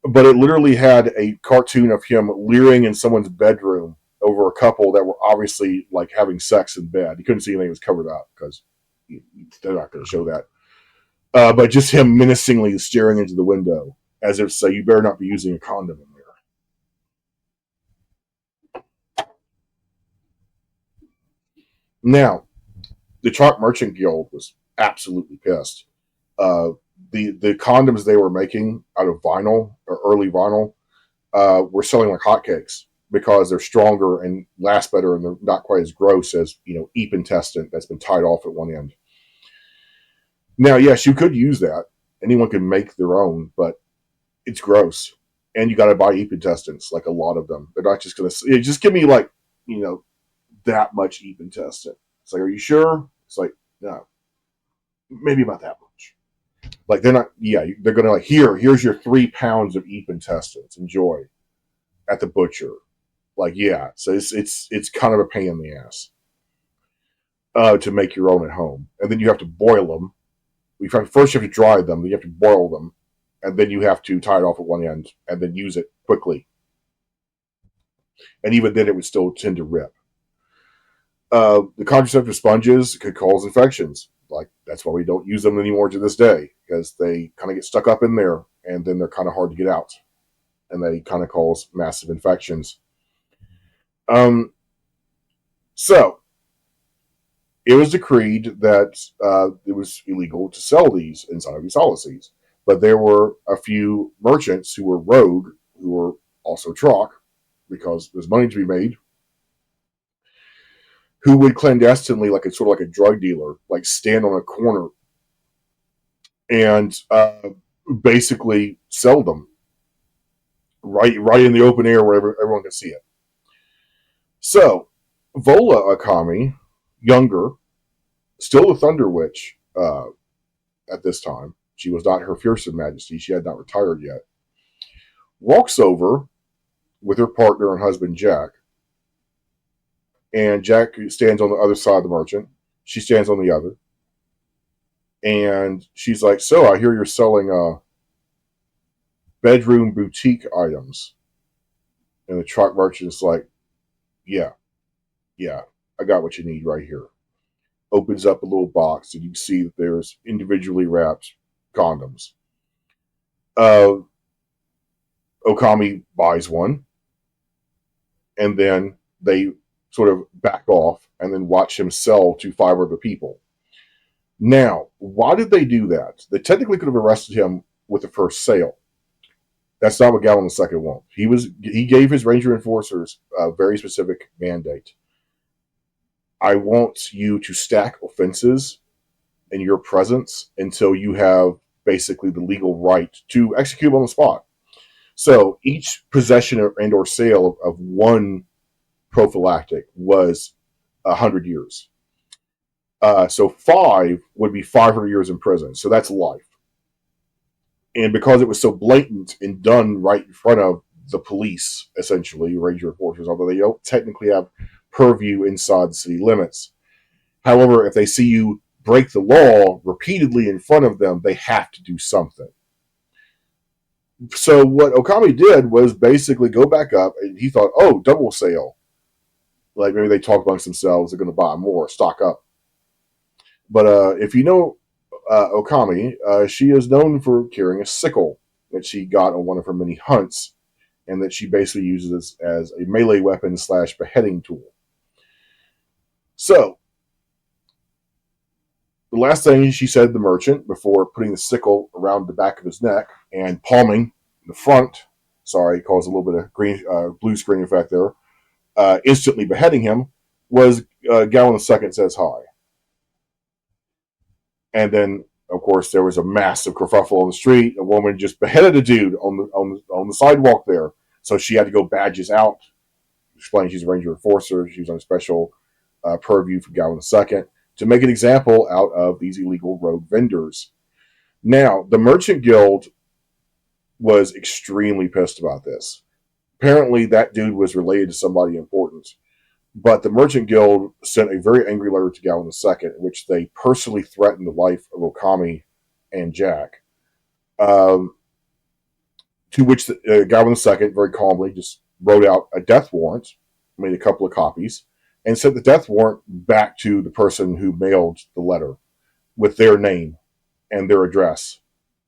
But it literally had a cartoon of him leering in someone's bedroom over a couple that were obviously like having sex in bed. You couldn't see anything that was covered up because they're not going to show that. But just him menacingly staring into the window as if to say, you better not be using a condom in there. Now, the Chalk Merchant Guild was absolutely pissed. The condoms they were making out of vinyl or early vinyl were selling like hotcakes because they're stronger and last better, and they're not quite as gross as Eep intestine that's been tied off at one end. Now, yes, you could use that, Anyone can make their own, but it's gross. And you got to buy Eep intestines, like a lot of them. They're not just going to just give me like, that much Eep intestine. It's like, are you sure? It's like, no, maybe about that much. Like they're not, yeah, they're going to like, here's your 3 pounds of Eep intestines. Enjoy at the butcher. Like, yeah, so it's kind of a pain in the ass to make your own at home, and then you have to boil them. First, you have to dry them, then you have to boil them, and then you have to tie it off at one end, and then use it quickly. And even then, it would still tend to rip. The contraceptive sponges could cause infections. Like that's why we don't use them anymore to this day, because they kind of get stuck up in there, and then they're kind of hard to get out, and they kind of cause massive infections. So it was decreed that it was illegal to sell these inside of these policies. But there were a few merchants who were rogue, who were also Trock, because there's money to be made, who would clandestinely, like a sort of like a drug dealer, like stand on a corner and basically sell them right in the open air where everyone can see it. So Vola Akami, younger, still a Thunder Witch at this time. She was not her fearsome majesty. She had not retired yet. Walks over with her partner and husband, Jack. And Jack stands on the other side of the merchant. She stands on the other. And she's like, so I hear you're selling bedroom boutique items. And the truck merchant's like, yeah, I got what you need right here. Opens up a little box and you see that there's individually wrapped condoms. Okami buys one, and then they sort of back off and then watch him sell to 5 other people. Now, why did they do that? They technically could have arrested him with the first sale. That's not what Gallon II wants. He gave his Ranger Enforcers a very specific mandate. I want you to stack offenses in your presence until you have basically the legal right to execute on the spot. So each possession and or sale of one prophylactic was 100 years. So 5 would be 500 years in prison. So that's life. And because it was so blatant and done right in front of the police, essentially, Ranger Enforcers, although they don't technically have purview inside the city limits. However, if they see you break the law repeatedly in front of them, they have to do something. So what Okami did was basically go back up, and he thought, oh, double sale. Like maybe they talk amongst themselves, they're going to buy more, stock up. But if you know Okami, she is known for carrying a sickle that she got on one of her many hunts, and that she basically uses as a melee weapon / beheading tool. So, the last thing she said to the merchant before putting the sickle around the back of his neck and palming the front, sorry, caused a little bit of green blue screen effect there, instantly beheading him, was Gallon II says hi. And then, of course, there was a massive kerfuffle on the street. A woman just beheaded a dude on the sidewalk there. So she had to go badges out, explain she's a Ranger Enforcer. She was on a special purview for Gallon II to make an example out of these illegal rogue vendors. Now, the Merchant Guild was extremely pissed about this. Apparently, that dude was related to somebody important. But the Merchant Guild sent a very angry letter to Gallon II, in which they personally threatened the life of Okami and Jack. To which Gallon II very calmly just wrote out a death warrant, made a couple of copies, and sent the death warrant back to the person who mailed the letter with their name and their address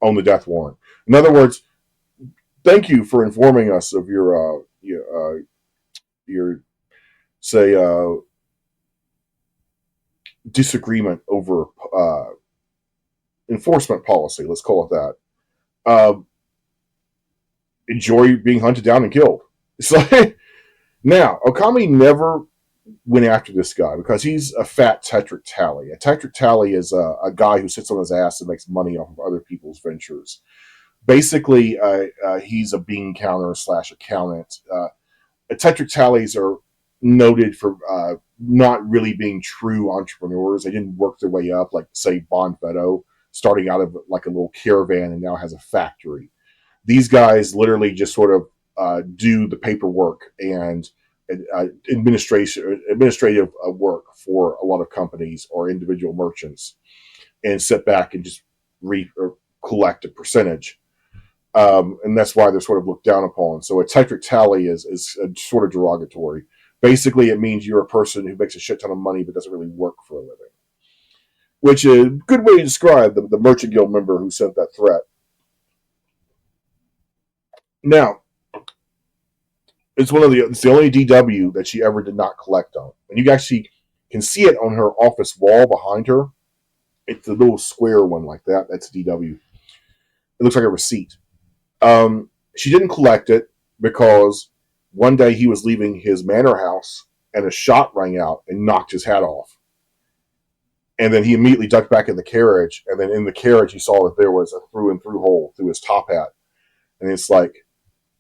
on the death warrant. In other words, thank you for informing us of your say, disagreement over enforcement policy. Let's call it that. Enjoy being hunted down and killed. It's like, now, Okami never went after this guy because he's a fat tetric tally. A tetric tally is a guy who sits on his ass and makes money off of other people's ventures. Basically, he's a bean counter slash accountant. Tetric tallies are noted for not really being true entrepreneurs. They didn't work their way up, like, say, Bonfetto, starting out of like a little caravan and now has a factory. These guys literally just sort of do the paperwork and administrative work for a lot of companies or individual merchants, and sit back and just or collect a percentage. And that's why they're sort of looked down upon. So a tetric tally is sort of derogatory. Basically, it means you're a person who makes a shit ton of money but doesn't really work for a living, which is a good way to describe the merchant guild member who sent that threat. Now, it's the only DW that she ever did not collect on, and you actually can see it on her office wall behind her. It's a little square one like that. That's DW. It looks like a receipt. She didn't collect it because one day he was leaving his manor house and a shot rang out and knocked his hat off. And then he immediately ducked back in the carriage. And then in the carriage, he saw that there was a through and through hole through his top hat. And it's like,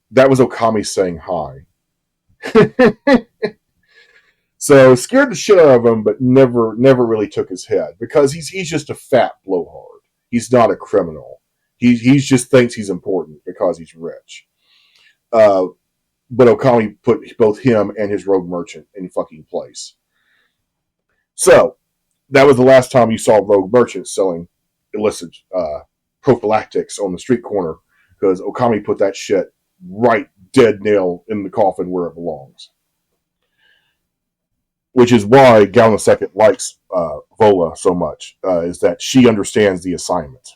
that was Okami saying hi. So scared the shit out of him, but never really took his head because he's just a fat blowhard. He's not a criminal. He just thinks he's important because he's rich. But Okami put both him and his rogue merchant in fucking place. So that was the last time you saw rogue merchants selling illicit prophylactics on the street corner, because Okami put that shit right dead nail in the coffin where it belongs. Which is why Galna Second likes Vola so much, is that she understands the assignment.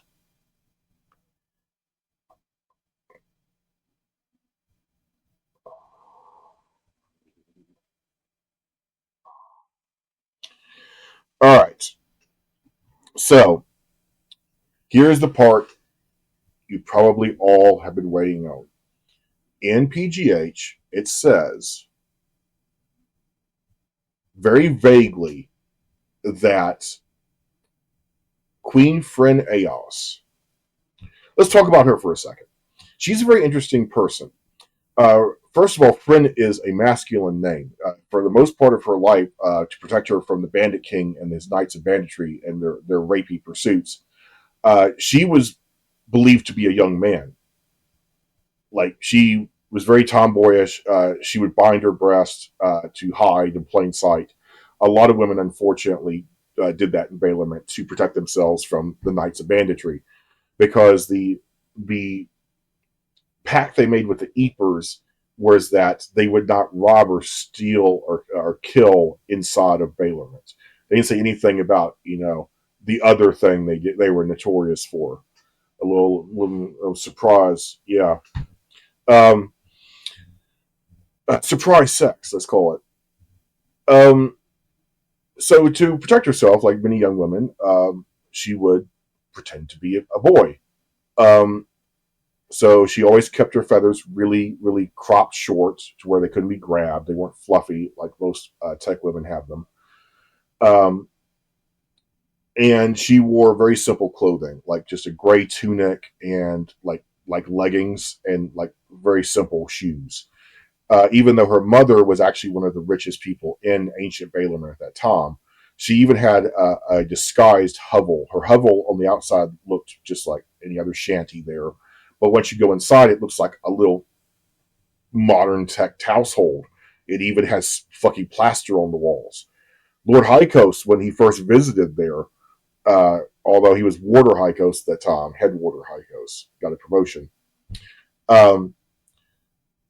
All right. So, here's the part you probably all have been waiting on. In PGH, it says very vaguely that Queen Fren Eos. Let's talk about her for a second. She's a very interesting person. First of all, Fren is a masculine name. For the most part of her life, to protect her from the Bandit King and his Knights of Banditry and their rapey pursuits, she was believed to be a young man. Like, she was very tomboyish. She would bind her breast to hide in plain sight. A lot of women, unfortunately, did that in Bailament to protect themselves from the Knights of Banditry, because the pact they made with the Eepers was that they would not rob or steal or kill inside of Bailament. They didn't say anything about, the other thing they were notorious for. A little surprise, yeah. Surprise sex, let's call it. So to protect herself, like many young women, she would pretend to be a boy. So she always kept her feathers really, really cropped short to where they couldn't be grabbed. They weren't fluffy like most tech women have them. And she wore very simple clothing, like just a gray tunic and like leggings and like very simple shoes. Even though her mother was actually one of the richest people in ancient Baelum at that time, she even had a disguised hovel. Her hovel on the outside looked just like any other shanty there, but once you go inside, it looks like a little modern tech household. It even has fucking plaster on the walls. Lord Hykos, when he first visited there, although he was Warder Hykos at that time, head Warder Hykos, got a promotion.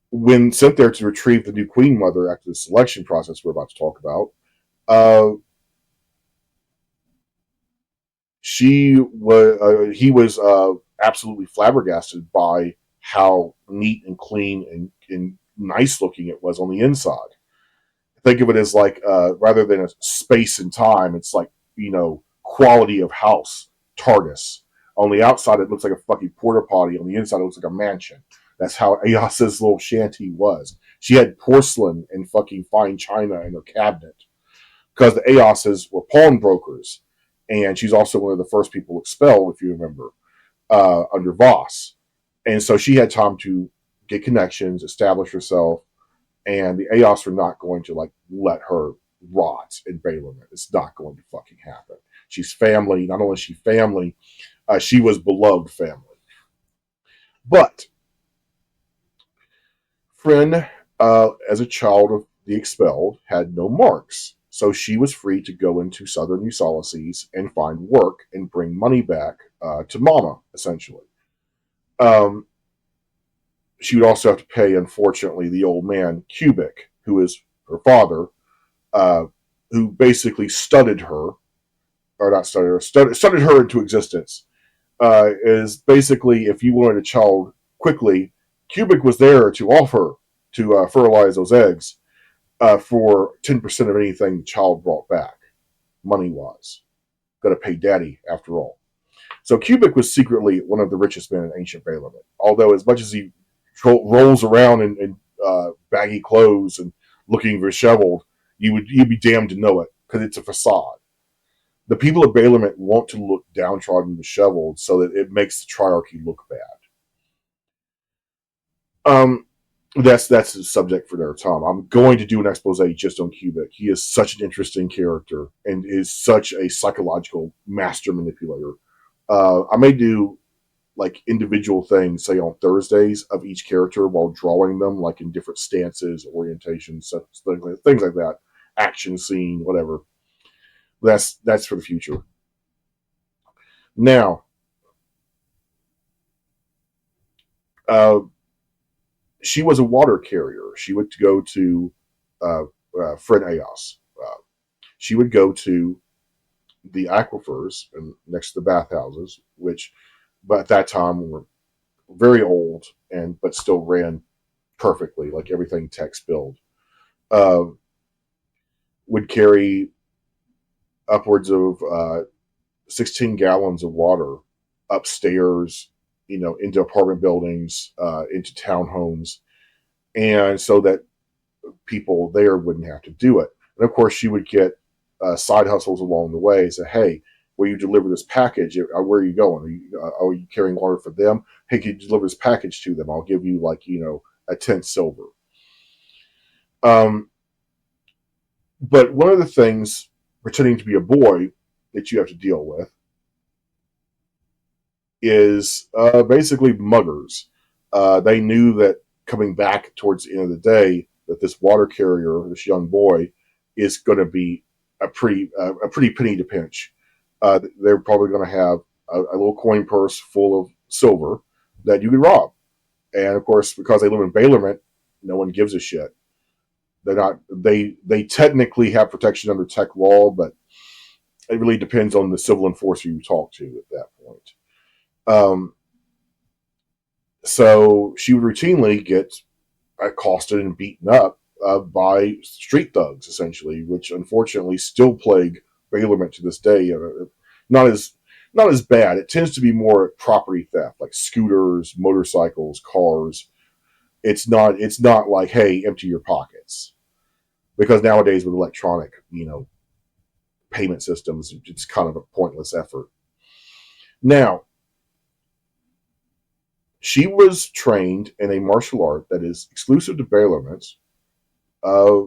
When sent there to retrieve the new Queen Mother after the selection process we're about to talk about, he was absolutely flabbergasted by how neat and clean and nice looking it was on the inside. Think of it as like, rather than a space and time, it's like, quality of house, TARDIS. On the outside, it looks like a fucking porta potty. On the inside, it looks like a mansion. That's how Eos's little shanty was. She had porcelain and fucking fine china in her cabinet because the Aoses were pawnbrokers, and she's also one of the first people expelled, if you remember, under Voss. And so she had time to get connections, establish herself, and the Aos are not going to like let her rot in Balaam. It's not going to fucking happen. She's family. Not only is she family, she was beloved family. But Friend, as a child of the expelled, had no marks, so she was free to go into southern Ulysses and find work and bring money back to Mama, essentially. Um, she would also have to pay, unfortunately, the old man Cubic, who is her father, uh, who basically studied her, or not studied her, studied her into existence. Is basically if you wanted a child quickly, Cubic was there to offer to fertilize those eggs for 10% of anything the child brought back, money wise. Got to pay daddy after all. So Cubic was secretly one of the richest men in ancient Balaam. Although, as much as he rolls around in baggy clothes and looking disheveled, you'd be damned to know it because it's a facade. The people of Balaam want to look downtrodden and disheveled so that it makes the triarchy look bad. That's the subject for their time. I'm going to do an expose just on Cubic. He is such an interesting character and is such a psychological master manipulator. I may do like individual things, say on Thursdays, of each character while drawing them, like in different stances, orientations, things like that, action scene, whatever. That's for the future. Now, uh, she was a water carrier. She would go to Fred Eos. She would go to the aquifers and next to the bathhouses, which, but at that time were very old and but still ran perfectly, like everything Techs build. Uh, would carry upwards of 16 gallons of water upstairs, into apartment buildings, into townhomes, and so that people there wouldn't have to do it. And of course, she would get side hustles along the way. Say, hey, will you deliver this package? Where are you going? Are you carrying water for them? Hey, can you deliver this package to them? I'll give you a 10 silver. Um, but one of the things pretending to be a boy that you have to deal with is basically muggers. They knew that coming back towards the end of the day, that this water carrier, this young boy, is going to be a pretty penny to pinch. They're probably going to have a little coin purse full of silver that you could rob. And of course, because they live in Balerment, no one gives a shit. They're not. They technically have protection under tech law, but it really depends on the civil enforcer you talk to at that point. Um, so she would routinely get accosted and beaten up by street thugs, essentially, which unfortunately still plague Balerment to this day. Not as not as bad. It tends to be more property theft, like scooters, motorcycles, cars. It's not like, hey, empty your pockets, because nowadays with electronic payment systems, it's kind of a pointless effort. Now, she was trained in a martial art that is exclusive to Balerment, uh,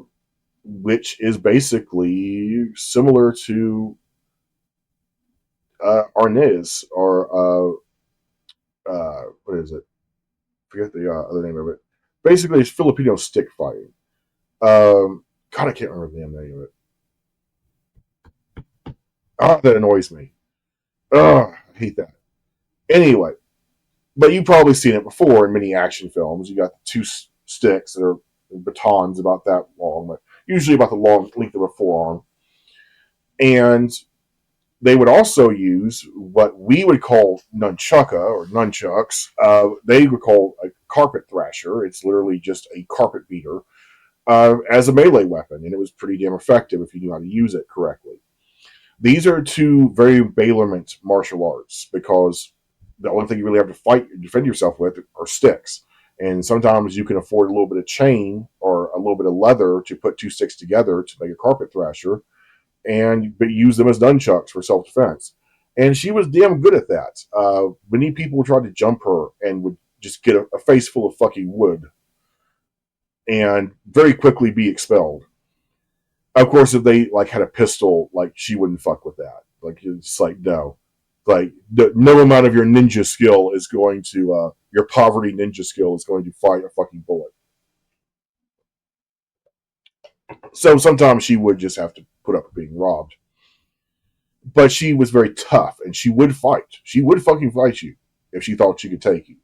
which is basically similar to Arnez or what is it? Forget the other name of it. Basically, it's Filipino stick fighting. God, I can't remember the name of it. That annoys me. I hate that. Anyway, but you've probably seen it before in many action films. You got the two sticks that are batons about that long, but usually about the long length of a forearm. And they would also use what we would call nunchucka or nunchucks. They would call a carpet thrasher. It's literally just a carpet beater as a melee weapon, and it was pretty damn effective if you knew how to use it correctly. These are two very Balerment martial arts because the only thing you really have to fight and defend yourself with are sticks. And sometimes you can afford a little bit of chain or a little bit of leather to put two sticks together to make a carpet thrasher, and but use them as nunchucks for self defense. And she was damn good at that. Many people tried to jump her and would just get a face full of fucking wood and very quickly be expelled. Of course, if they like had a pistol, like she wouldn't fuck with that. Like it's like no, like no amount of your ninja skill is going to your poverty ninja skill is going to fight a fucking bullet. So sometimes she would just have to put up with being robbed. But she was very tough, and she would fight. She would fucking fight you if she thought she could take you.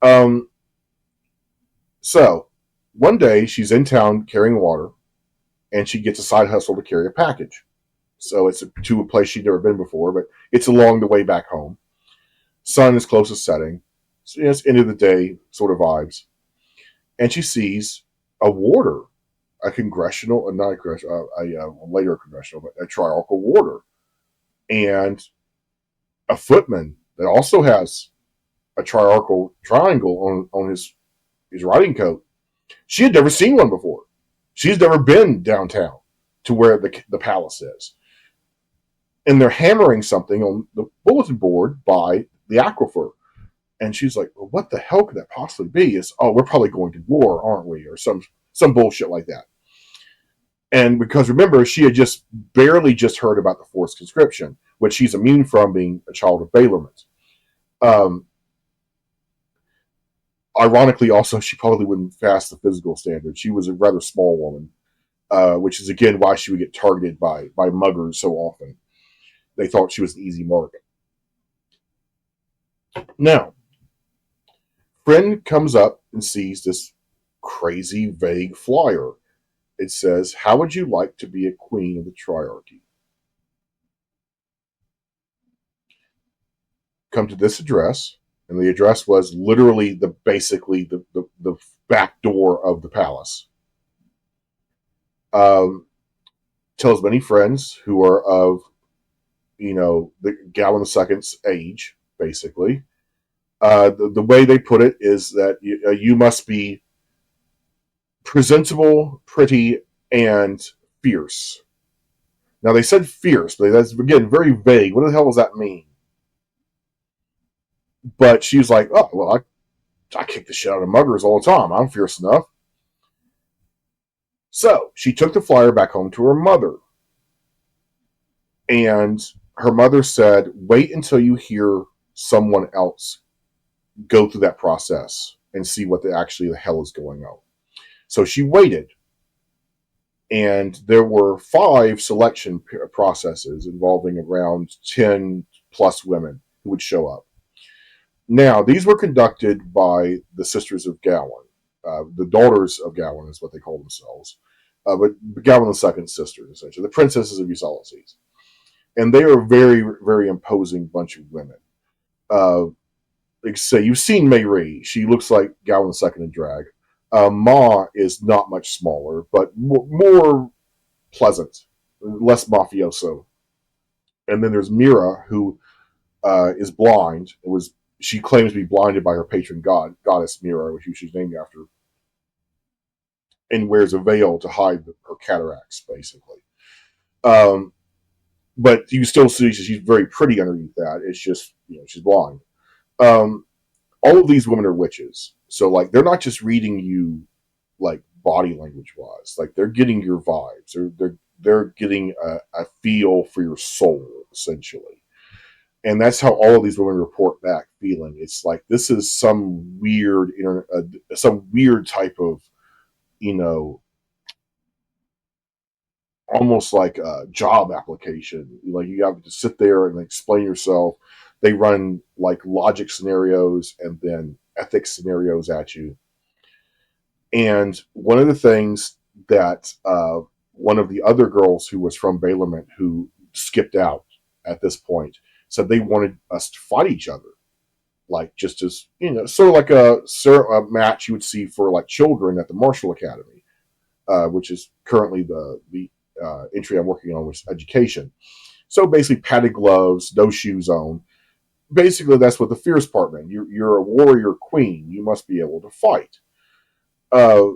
Um. So one day she's in town carrying water, and she gets a side hustle to carry a package. So it's to a place she'd never been before, but it's along the way back home. Sun is closest setting. So it's end of the day sort of vibes. And she sees a warder, a congressional, not a congressional, later congressional, but a triarchal warder, and a footman that also has a triarchal triangle on his riding coat. She had never seen one before. She's never been downtown to where the palace is. And they're hammering something on the bulletin board by the aquifer. And she's like, well, what the hell could that possibly be? Is we're probably going to war, aren't we? Or some bullshit like that. And because remember, she had just barely just heard about the forced conscription, which she's immune from being a child of Baylorment. Um, Ironically, also, she probably wouldn't pass the physical standard. She was a rather small woman, which is again why she would get targeted by muggers so often. They thought she was an easy mark. Now, friend comes up and sees this crazy, vague flyer. It says, "How would you like to be a queen of the triarchy? Come to this address." And the address was literally basically the back door of the palace. Tells many friends who are of the Gallon Second's age, basically. The way they put it is that you must be presentable, pretty, and fierce. Now they said fierce, but that's again very vague. What the hell does that mean? But she's like, oh well, I kick the shit out of muggers all the time. I'm fierce enough. So she took the flyer back home to her mother, and her mother said, "Wait until you hear someone else go through that process and see what the hell is going on." So she waited, and there were 5 selection processes involving around 10 plus women who would show up. Now, these were conducted by the Sisters of Gawain. The Daughters of Gawain is what they call themselves. But Gawain II's sisters, essentially. The Princesses of Ulysses. And they are a very, very imposing bunch of women. Like say, you've seen Mayri. She looks like Gawain II in drag. Ma is not much smaller, but more pleasant, less mafioso. And then there's Mira, who is blind. She claims to be blinded by her patron goddess Mira, which she's named after, and wears a veil to hide her cataracts, basically. But you still see she's very pretty underneath that. It's just she's blind. All of these women are witches, so like they're not just reading you like body language wise, like they're getting your vibes. They're getting a feel for your soul, essentially. And that's how all of these women report back feeling. It's like this is some weird some weird type of almost like a job application. Like you have to sit there and explain yourself. They run like logic scenarios and then ethics scenarios at you. And one of the things that one of the other girls who was from Baylorment who skipped out at this point said they wanted us to fight each other. Like just as, sort of like a match you would see for like children at the Marshall Academy, which is currently the entry I'm working on, which is education. So basically padded gloves, no shoes on. basically that's what the fierce part meant. You're a warrior queen. You must be able to fight, uh,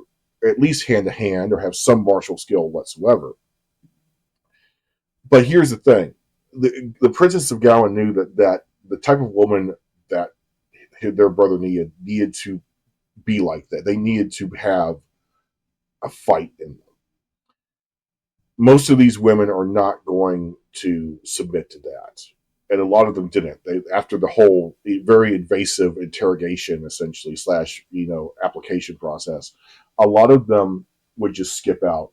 at least hand to hand, or have some martial skill whatsoever. But here's the thing: the Princess of Gowan knew that the type of woman that their brother needed to be like that. They needed to have a fight in them. Most of these women are not going to submit to that, and a lot of them didn't. They, after the whole very invasive interrogation, essentially slash application process, a lot of them would just skip out.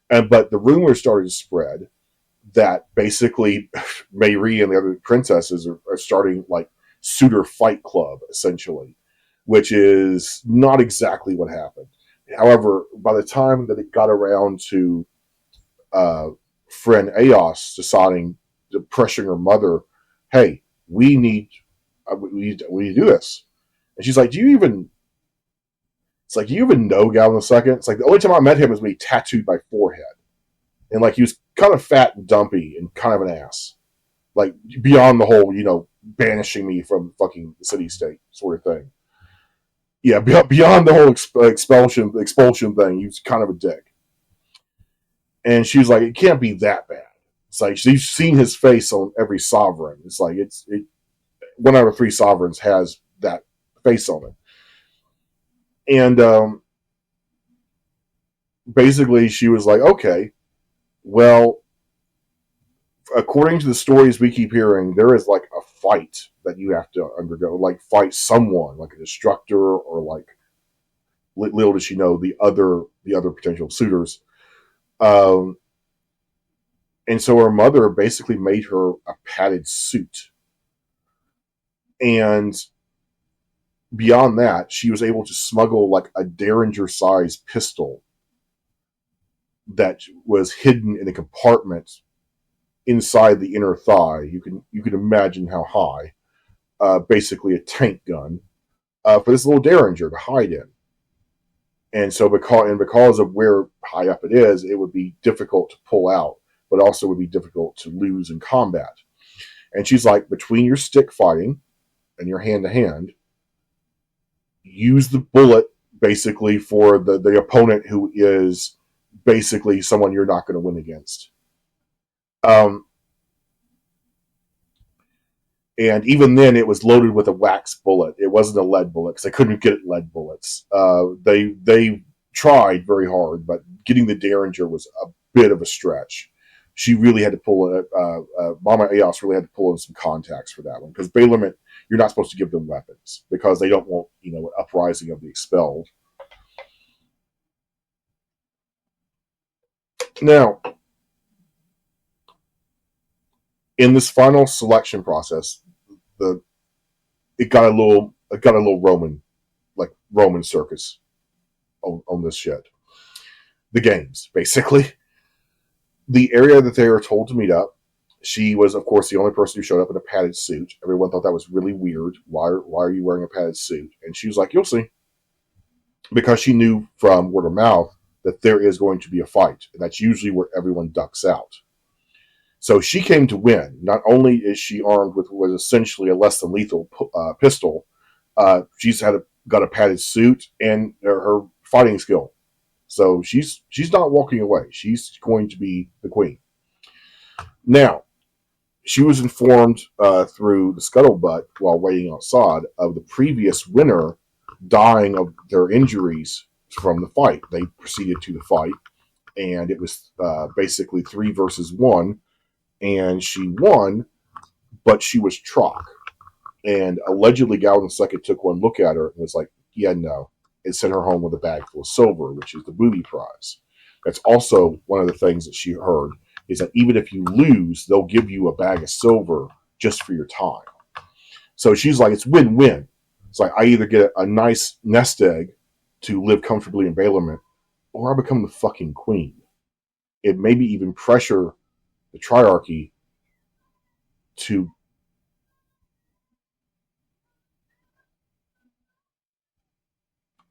And but the rumors started to spread that basically Mayri and the other princesses are starting like suitor fight club essentially, which is not exactly what happened. However, by the time that it got around to uh, friend Aos deciding to pressuring her mother, hey, we need to do this, and she's like, do you even? It's like, do you even know Gavin the Second? It's like the only time I met him was when he tattooed my forehead, and like he was kind of fat and dumpy and kind of an ass, like beyond the whole banishing me from fucking city state sort of thing. Yeah, beyond the whole expulsion thing, he was kind of a dick. And she was like, it can't be that bad. It's like she's seen his face on every sovereign. It's like one out of three sovereigns has that face on it. And basically, she was like, okay, well, according to the stories we keep hearing, there is like a fight that you have to undergo, like fight someone, like a destructor, or like little does she know the other potential suitors. Um, and so her mother basically made her a padded suit, and beyond that, she was able to smuggle like a Derringer-sized pistol that was hidden in a compartment inside the inner thigh. You can imagine how high. Basically, a tank gun for this little Derringer to hide in. And so because of where high up it is, it would be difficult to pull out, but also would be difficult to lose in combat. And she's like, between your stick fighting and your hand to hand, use the bullet basically for the opponent who is basically someone you're not going to win against. Um, and even then, it was loaded with a wax bullet. It wasn't a lead bullet because they couldn't get lead bullets. They tried very hard, but getting the Derringer was a bit of a stretch. She really had to pull it. Mama Aos really had to pull in some contacts for that one because Bailament, you're not supposed to give them weapons because they don't want an uprising of the expelled. Now, in this final selection process, the it got a little Roman, like Roman circus on this shit. The games, basically. The area that they were told to meet up, she was, of course, the only person who showed up in a padded suit. Everyone thought that was really weird. Why are you wearing a padded suit? And she was like, you'll see. Because she knew from word of mouth that there is going to be a fight. And that's usually where everyone ducks out. So she came to win. Not only is she armed with what was essentially a less than lethal pistol, she's got a padded suit and her fighting skill. So she's not walking away. She's going to be the queen. Now, she was informed through the scuttlebutt while waiting outside of the previous winner dying of their injuries from the fight. They proceeded to the fight, and it was basically 3 versus 1, and she won, but she was Trock. And allegedly, Galvin II took one look at her and was like, yeah, no. And sent her home with a bag full of silver, which is the booby prize. That's also one of the things that she heard, is that even if you lose, they'll give you a bag of silver just for your time. So she's like, it's win-win. It's like, I either get a nice nest egg to live comfortably in Bailament, or I become the fucking queen. It maybe even pressure the Triarchy to...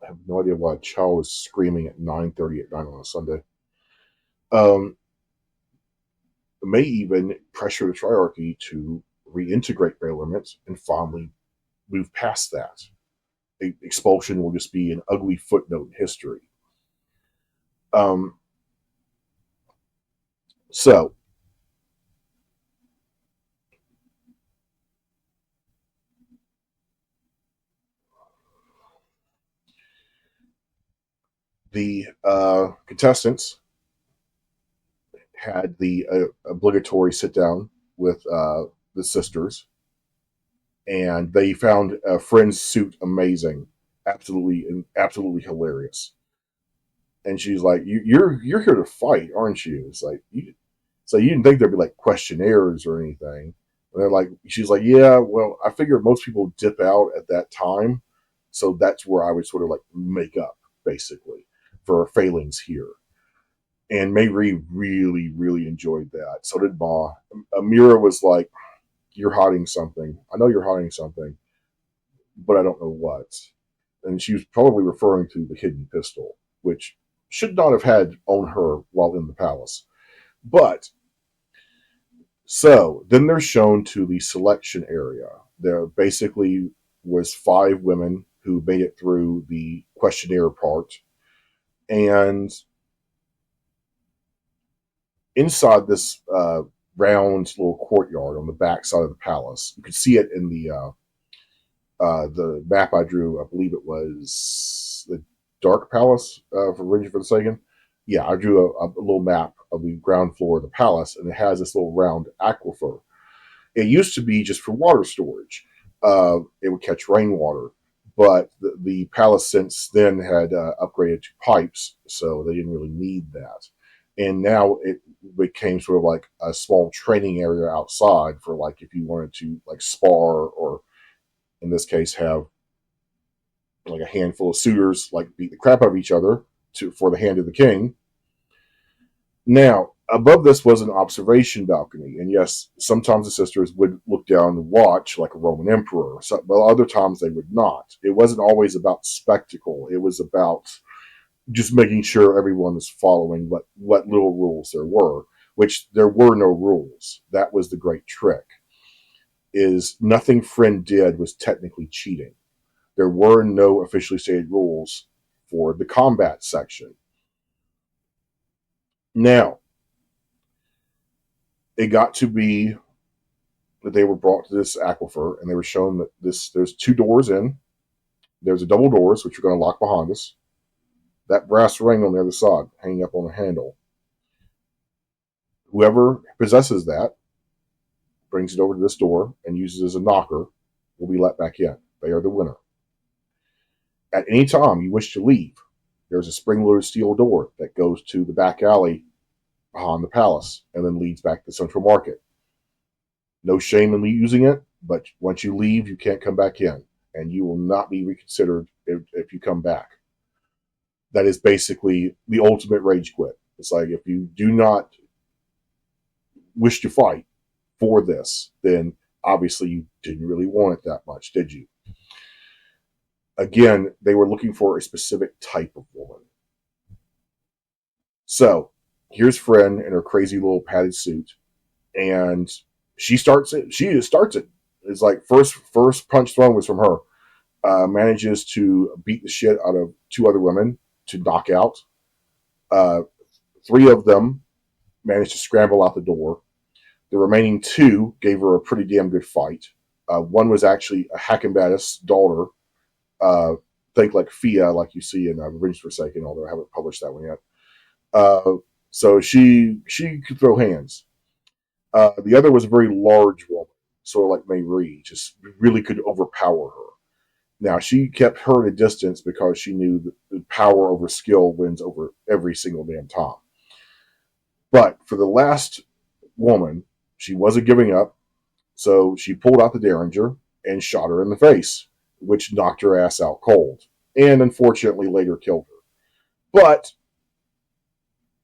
I have no idea why a child was screaming at 9:30 at night on a Sunday. May even pressure the Triarchy to reintegrate their limits, and finally move past that. Expulsion will just be an ugly footnote in history. Um, so the contestants had the obligatory sit down with the sisters, and they found Friend's suit amazing, absolutely hilarious. And she's like, you're here to fight, aren't you?" It's like, so you didn't think there'd be like questionnaires or anything. And they're like, she's like, "Yeah, well, I figured most people dip out at that time, so that's where I would sort of like make up basically for our failings here." And Mayri really enjoyed that. So did Ma. Amira was like, "You're hiding something. I know you're hiding something, but I don't know what." And she was probably referring to the hidden pistol, which should not have had on her while in the palace. But so then they're shown to the selection area. There basically was 5 women who made it through the questionnaire part, and inside this round little courtyard on the back side of the palace, you could see it in the map I drew. I believe it was the Dark Palace for Revenge of the Sagan. Yeah, I drew a little map of the ground floor of the palace, and it has this little round aquifer. It used to be just for water storage. It would catch rainwater, but the palace since then had upgraded to pipes, so they didn't really need that. And now it became sort of like a small training area outside for like if you wanted to like spar, or in this case have like a handful of suitors like beat the crap out of each other for the hand of the king. Now, above this was an observation balcony, and yes, sometimes the sisters would look down and watch like a Roman emperor, but other times they would not. It wasn't always about spectacle. It was about just making sure everyone was following what little rules there were, which there were no rules. That was the great trick, is nothing Friend did was technically cheating. There were no officially stated rules for the combat section. Now, it got to be that they were brought to this aquifer, and they were shown that there's 2 doors in. There's a double doors, which are going to lock behind us. That brass ring on the other side, hanging up on the handle. Whoever possesses that, brings it over to this door, and uses it as a knocker, will be let back in. They are the winner. At any time you wish to leave, there's a spring-loaded steel door that goes to the back alley behind the palace and then leads back to the central market. No shame in using it, but once you leave, you can't come back in, and you will not be reconsidered if you come back. That is basically the ultimate rage quit. It's like if you do not wish to fight for this, then obviously you didn't really want it that much, did you? Again, they were looking for a specific type of woman. So here's Friend in her crazy little padded suit, and she starts it. She starts it. It's like first punch thrown was from her. Manages to beat the shit out of 2 other women to knock out. 3 of them managed to scramble out the door. The remaining 2 gave her a pretty damn good fight. One was actually a Hackenbattis daughter. Think like Fia, like you see in Revenge Forsaken, although I haven't published that one yet. So she could throw hands. The other was a very large woman, sort of like Mayri, just really could overpower her. Now, she kept her at a distance because she knew that the power over skill wins over every single damn time. But for the last woman, she wasn't giving up, so she pulled out the Derringer and shot her in the face, which knocked her ass out cold, and unfortunately later killed her. But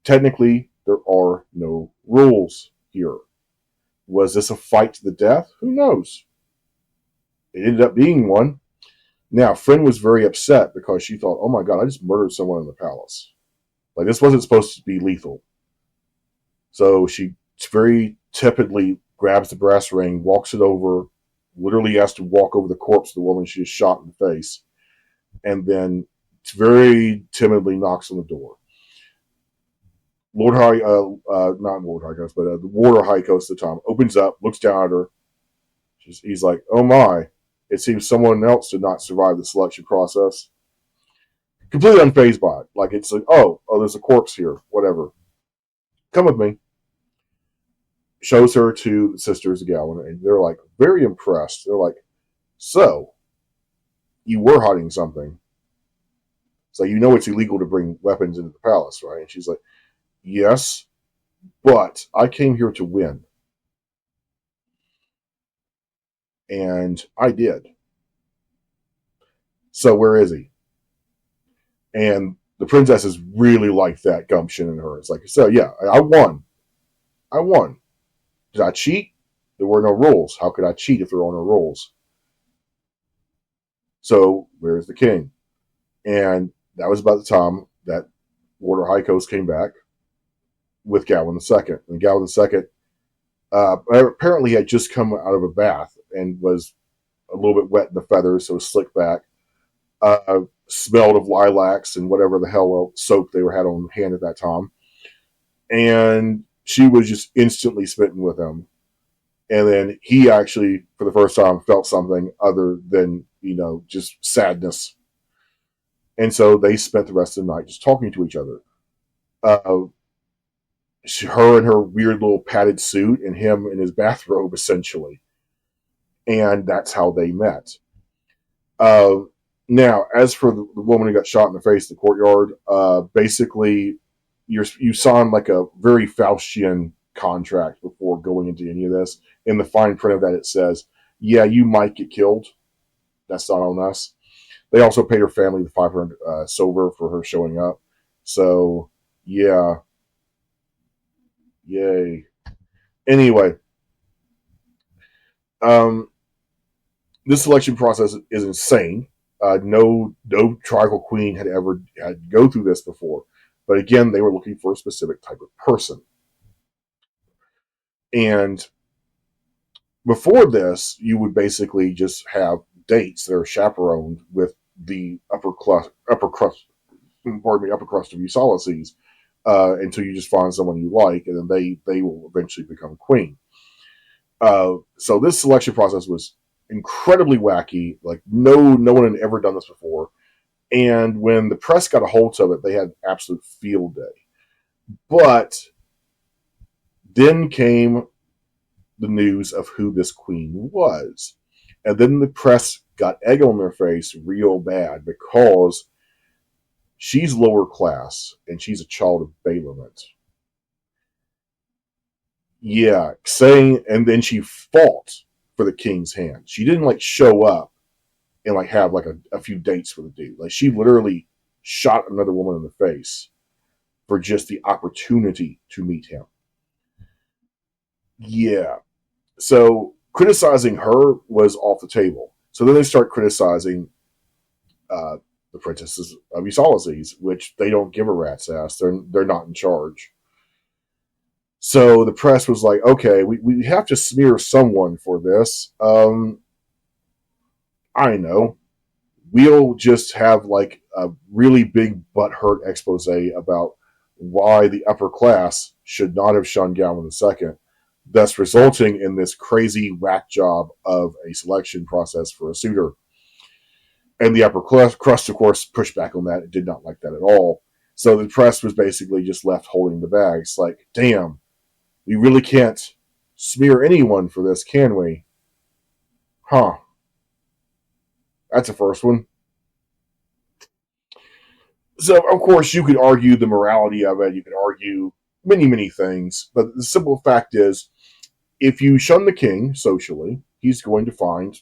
technically, there are no rules here. Was this a fight to the death? Who knows? It ended up being one. Now, Friend was very upset because she thought, oh my god, I just murdered someone in the palace. Like, this wasn't supposed to be lethal. So she very tepidly grabs the brass ring, walks it over, literally has to walk over the corpse of the woman she just shot in the face, and then very timidly knocks on the door. Lord High, not Lord High Coast, but the Warder High Coast at the time opens up, looks down at her. He's like, "Oh my! It seems someone else did not survive the selection process." Completely unfazed by it. Like it's like, oh, there's a corpse here. Whatever. Come with me. Shows her to the sisters of Gallon, and they're like very impressed. They're like, "So, you were hiding something. So you know it's illegal to bring weapons into the palace, right?" And she's like, "Yes, but I came here to win, and I did. So where is he?" And the princesses really like that gumption in her. It's like, so yeah, I won. I won. Did I cheat? There were no rules. How could I cheat if there were no rules? So where's the king? And that was about the time that Warder High Coast came back with Gawain II. And Gawain II apparently had just come out of a bath and was a little bit wet in the feathers, so slicked back. Smelled of lilacs and whatever the hell soap they had on hand at that time. And she was just instantly smitten with him. And then he actually, for the first time, felt something other than, just sadness. And so they spent the rest of the night just talking to each other. Uh, her in her weird little padded suit and him in his bathrobe, essentially. And that's how they met. Uh, Now, as for the woman who got shot in the face in the courtyard, basically, you signed like a very Faustian contract before going into any of this. In the fine print of that, it says, "Yeah, you might get killed. That's not on us." They also paid her family the 500 silver for her showing up. So, yeah, yay. Anyway, um, this selection process is insane. No tribal queen had ever had to go through this before. But again, they were looking for a specific type of person. And before this, you would basically just have dates that are chaperoned with the upper crust of Ulysses, until you just find someone you like, and then they will eventually become queen. So this selection process was incredibly wacky. Like no one had ever done this before. And when the press got a hold of it, they had an absolute field day. But then came the news of who this queen was. And then the press got egg on their face real bad because she's lower class and she's a child of Balamut. Yeah, saying, and then she fought for the king's hand. She didn't like show up and like have like a few dates with a dude. Like she literally shot another woman in the face for just the opportunity to meet him. Yeah. So criticizing her was off the table. So then they start criticizing uh, the princesses of Ulysses, which they don't give a rat's ass. They're not in charge. So the press was like, okay, we have to smear someone for this. I know. We'll just have like a really big butthurt expose about why the upper class should not have shunned Gawain II, thus resulting in this crazy whack job of a selection process for a suitor. And the upper crust, of course, pushed back on that. It did not like that at all. So the press was basically just left holding the bags. Like, damn, we really can't smear anyone for this, can we? Huh. That's the first one. So, of course, you could argue the morality of it. You could argue many things. But the simple fact is, if you shun the king socially, he's going to find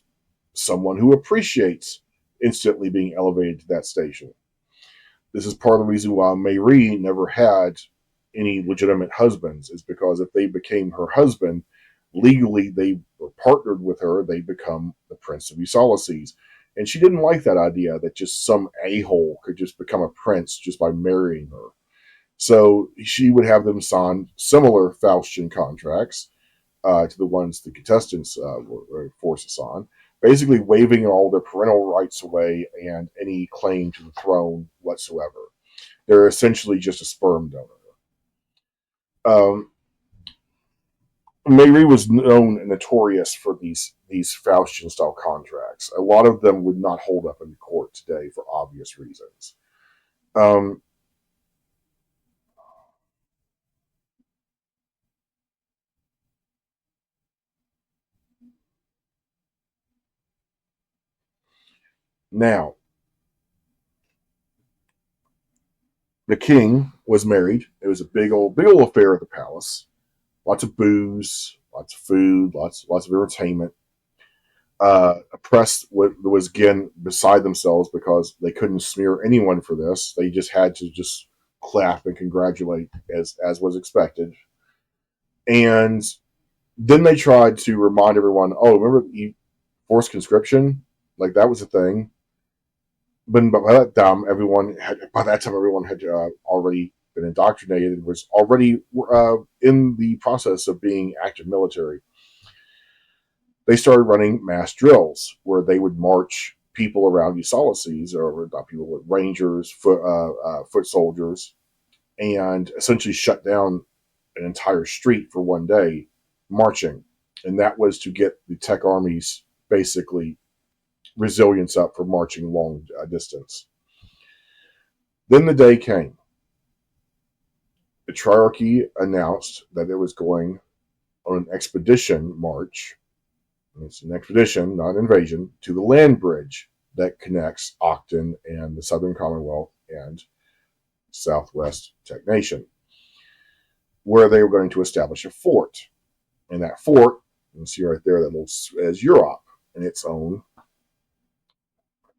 someone who appreciates instantly being elevated to that station. This is part of the reason why Marie never had any legitimate husbands, is because if they became her husband, legally they were partnered with her, they become the Prince of Ulysses. And she didn't like that idea that just some a-hole could just become a prince just by marrying her. So she would have them sign similar Faustian contracts, to the ones the contestants were forced us on, basically waiving all their parental rights away and any claim to the throne whatsoever. They're essentially just a sperm donor. Um, Mayri was known and notorious for these Faustian style contracts. A lot of them would not hold up in court today for obvious reasons. Um, Now, the king was married. It was a big old affair at the palace. Lots of booze, lots of food, lots of entertainment. Press was again beside themselves because they couldn't smear anyone for this. They just had to just clap and congratulate as was expected. And then they tried to remind everyone, oh, remember forced conscription? Like that was a thing. But by that time everyone had already been indoctrinated and was already in the process of being active military. They started running mass drills where they would march people around Ulysses, or not people, with rangers, foot soldiers, and essentially shut down an entire street for one day marching. And that was to get the tech armies basically resilience up for marching long distance. Then the day came. The Triarchy announced that it was going on an expedition march. It's an expedition, not an invasion, to the land bridge that connects Octon and the Southern Commonwealth and Southwest Tech Nation, where they were going to establish a fort. And that fort, you can see right there, that little as Europe in its own.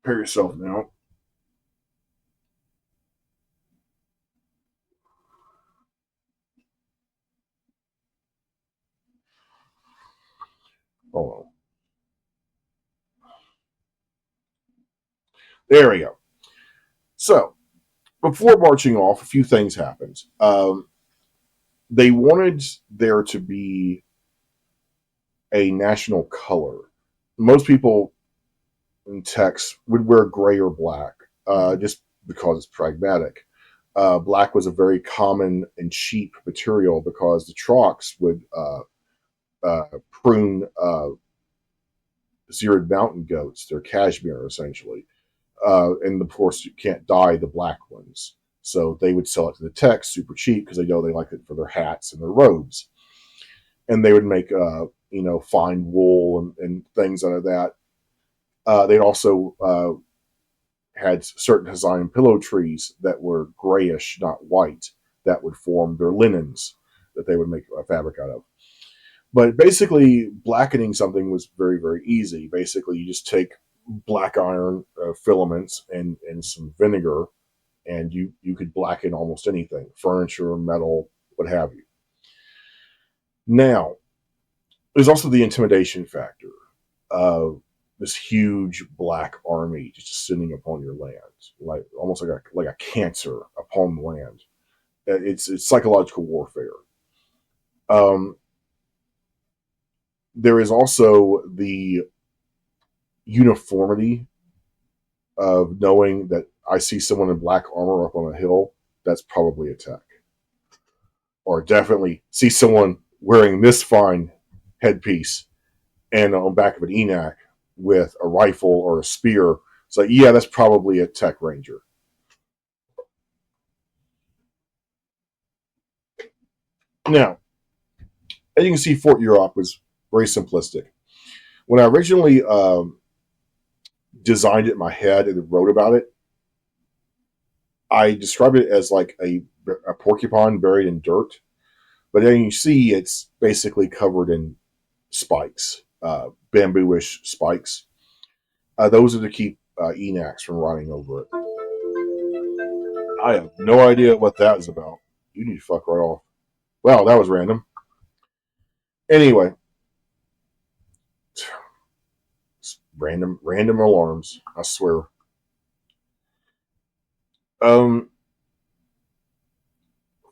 Prepare yourself now. Hold on. There we go. So, before marching off, a few things happened. They wanted there to be a national color. Most people in techs would wear gray or black, just because it's pragmatic. Black was a very common and cheap material because the Trox would prune Zirid mountain goats, their cashmere essentially. And of course, you can't dye the black ones. So they would sell it to the techs super cheap because they know they like it for their hats and their robes. And they would make, fine wool and things out of that. They'd also had certain design pillow trees that were grayish, not white, that would form their linens that they would make a fabric out of. But basically, blackening something was very, very easy. Basically, you just take black iron filaments and some vinegar, and you could blacken almost anything, furniture, metal, what have you. Now, there's also the intimidation factor of this huge black army just sitting upon your land, like almost like a cancer upon the land. It's psychological warfare. Um, there is also the uniformity of knowing that I see someone in black armor up on a hill. That's probably a tech, or definitely see someone wearing this fine headpiece and on the back of an ENAC with a rifle or a spear. It's like, yeah, that's probably a tech ranger. Now, as you can see, Fort Europe was very simplistic. When I originally designed it in my head and wrote about it, I described it as like a porcupine buried in dirt. But then you see it's basically covered in spikes, bamboo-ish spikes. Those are to keep ENACs from running over it. I have no idea what that is about. You need to fuck right off. Wow, that was random. Anyway, random alarms. I swear. Um,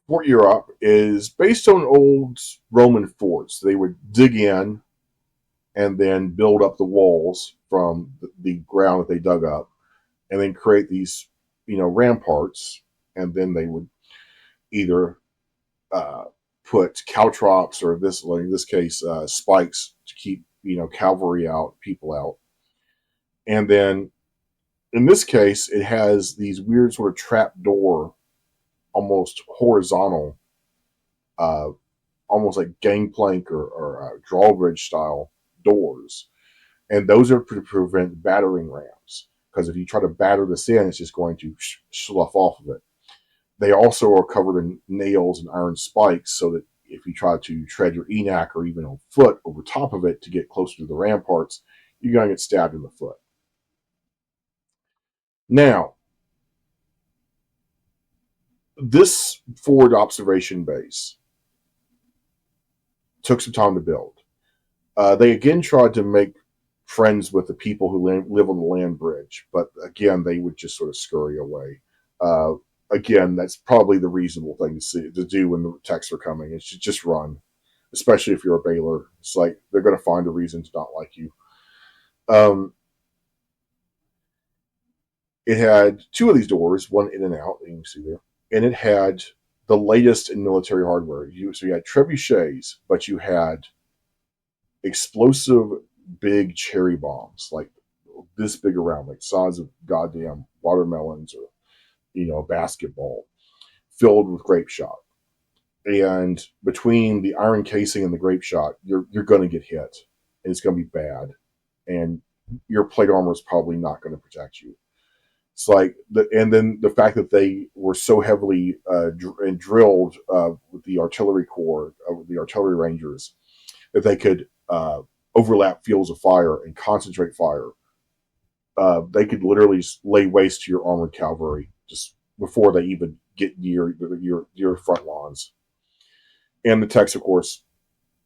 Fort Europe is based on old Roman forts. They would dig in and then build up the walls from the ground that they dug up, and then create these, ramparts. And then they would either uh, put caltrops, or this, like in this case, spikes to keep cavalry out, people out. And then in this case, it has these weird sort of trap door, almost horizontal, uh, almost like gangplank or drawbridge style doors, and those are to prevent battering rams. Because if you try to batter this in, it's just going to slough off of it. They also are covered in nails and iron spikes, so that if you try to tread your enac or even on foot over top of it to get closer to the ramparts, you're going to get stabbed in the foot. Now, this forward observation base took some time to build. They again tried to make friends with the people who live on the land bridge, but again, they would just sort of scurry away. Uh, Again, that's probably the reasonable thing to do when the techs are coming. Is just run, especially if you're a Baylor. It's like they're going to find a reason to not like you. Um, it had two of these doors, one in and out, you can see there, and it had the latest in military hardware. So you had trebuchets, but you had explosive big cherry bombs, like this big around, like size of goddamn watermelons, or a basketball, filled with grape shot. And between the iron casing and the grape shot, you're going to get hit, and it's going to be bad. And your plate armor is probably not going to protect you. It's like and then the fact that they were so heavily drilled with the artillery corps, the artillery rangers, that they could overlap fields of fire and concentrate fire. They could literally lay waste to your armored cavalry just before they even get near your front lines. And the Techs, of course,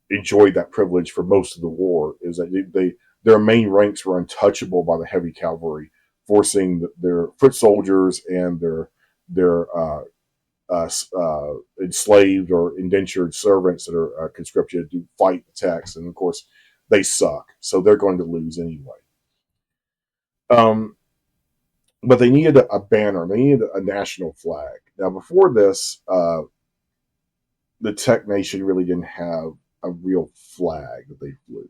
enjoyed that privilege for most of the war. Is that their main ranks were untouchable by the heavy cavalry, forcing their foot soldiers and their enslaved or indentured servants that are conscripted to fight the Techs. And of course, they suck, so they're going to lose anyway. Um, but they needed a banner. They needed a national flag. Now, before this, the Tech Nation really didn't have a real flag that they flew.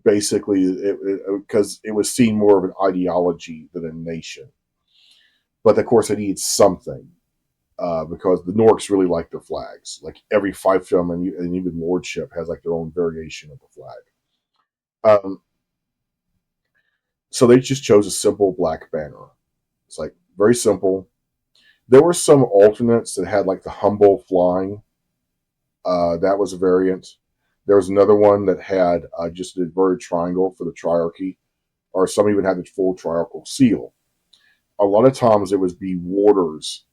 Basically, because it was seen more of an ideology than a nation. But of course, it needs something, because the Norks really like their flags. Like every fiefdom and even lordship has like their own variation of the flag. Um, so they just chose a simple black banner. It's like very simple. There were some alternates that had like the humble flying. That was a variant. There was another one that had just an inverted triangle for the triarchy, or some even had the full triarchal seal. A lot of times it would be warders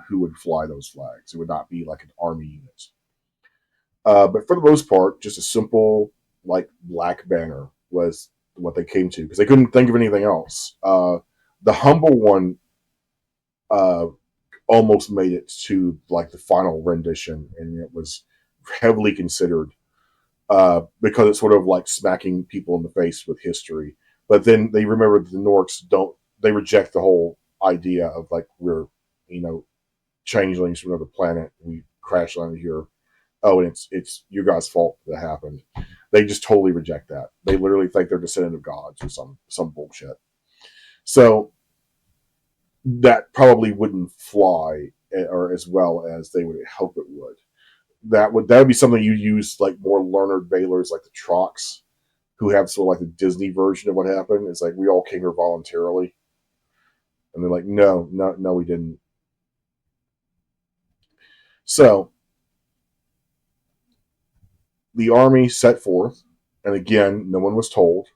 who would fly those flags. It would not be like an army unit. But for the most part, just a simple like black banner was what they came to because they couldn't think of anything else. The humble one uh, almost made it to like the final rendition, and it was heavily considered because it's sort of like smacking people in the face with history. But then they remember that the Norks don't. They reject the whole idea of like we're you know changelings from another planet. We crash landed here. Oh, and it's you guys' fault that happened. They just totally reject that. They literally think they're descendant of gods or some bullshit. So that probably wouldn't fly or as well as they would hope it would. That would be something you use like more learned Baylors like the Trox, who have sort of like the Disney version of what happened. It's like we all came here voluntarily, and they're like, no, no, no, we didn't. So the army set forth, and again, no one was told.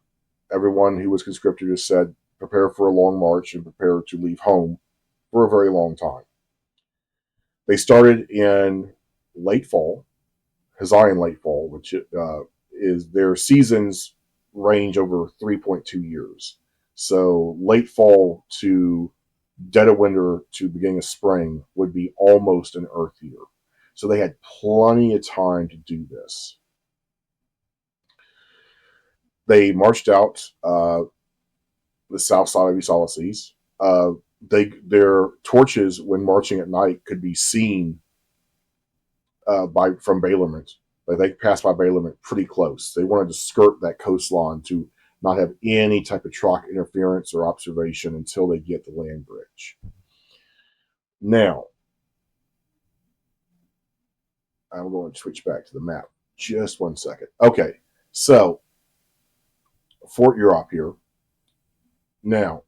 Everyone who was conscripted just said, prepare for a long march and prepare to leave home for a very long time. They started in late fall, Hawaiian late fall, which is their seasons range over 3.2 years. So late fall to dead of winter to beginning of spring would be almost an Earth year. So they had plenty of time to do this. They marched out the south side of Ulysses. Their torches, when marching at night, could be seen from Bailament. Like they passed by Bailament pretty close. They wanted to skirt that coastline to not have any type of truck interference or observation until they get the land bridge. Now, I'm going to switch back to the map. Just one second. Okay, so Fort Europe here. Now,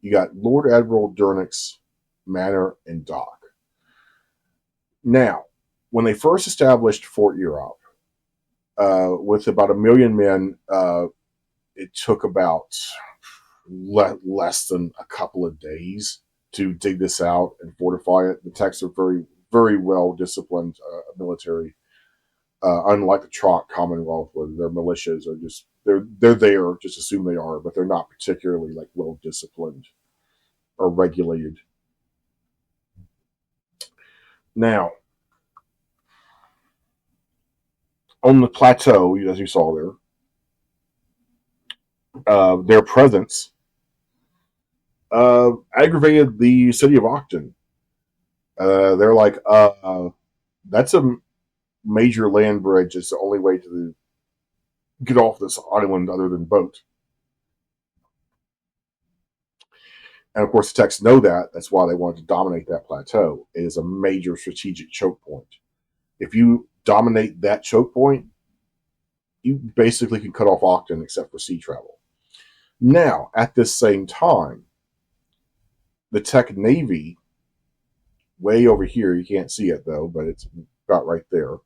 you got Lord Admiral Dernick's manor and dock. Now, when they first established Fort Europe, with about 1 million men, it took about less than a couple of days to dig this out and fortify it. The Techs are very, very well disciplined military. Unlike the Trot Commonwealth, where their militias are just they're there, just assume they are, but they're not particularly like well disciplined or regulated. Now, on the plateau, as you saw there, their presence aggravated the city of Octon. They're like, that's a major land bridge. It's the only way to get off this island other than boat. And of course, the Techs know that. That's why they wanted to dominate that plateau. It is a major strategic choke point. If you dominate that choke point, you basically can cut off Octon except for sea travel. Now, at this same time, the Tech Navy, way over here, you can't see it though, but it's about right there,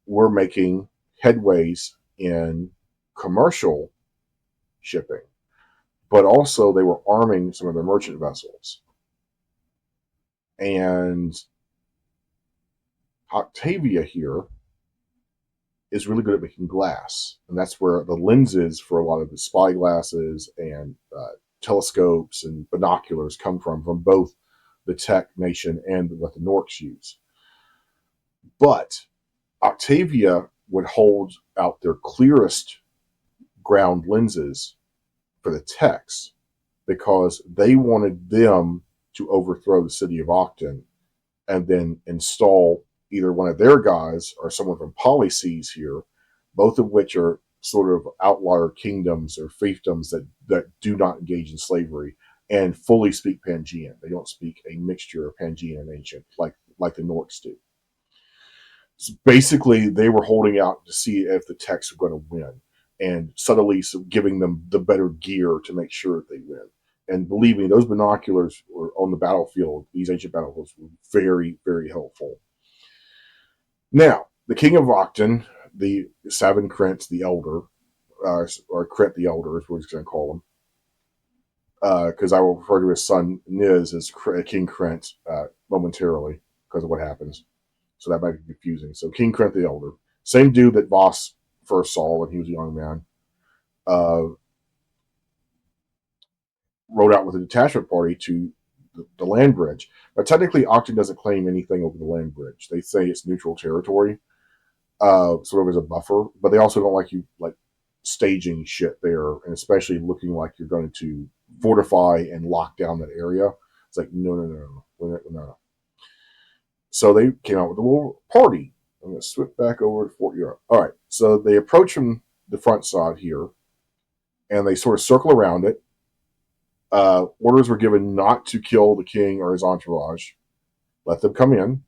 we're making headways in commercial shipping. But also they were arming some of their merchant vessels. And Octavia here is really good at making glass. And that's where the lenses for a lot of the spy glasses and telescopes and binoculars come from both the Tech Nation and what the Norks use. But Octavia would hold out their clearest ground lenses for the Techs because they wanted them to overthrow the city of Octon and then install either one of their guys or someone from Polyseas here, both of which are sort of outlier kingdoms or fiefdoms that do not engage in slavery and fully speak Panjian. They don't speak a mixture of Panjian and Ancient like the Norks do. So basically, they were holding out to see if the Techs were going to win and subtly giving them the better gear to make sure that they win. And believe me, those binoculars were on the battlefield. These ancient battlefields were very, very helpful. Now, the King of Octon, the Savin Krent the Elder, or Krent the Elder is what he's going to call him, because I will refer to his son Niz as King Krent momentarily because of what happens. So that might be confusing. So King Krent the Elder, same dude that Voss first saw when he was a young man, rode out with a detachment party to the land bridge. But technically, Octon doesn't claim anything over the land bridge. They say it's neutral territory, sort of as a buffer. But they also don't like you like staging shit there, and especially looking like you're going to fortify and lock down that area. It's like no. So they came out with a little party. I'm going to switch back over to Fort Europe. All right, so they approach from the front side here, and they sort of circle around it. Orders were given not to kill the king or his entourage. Let them come in.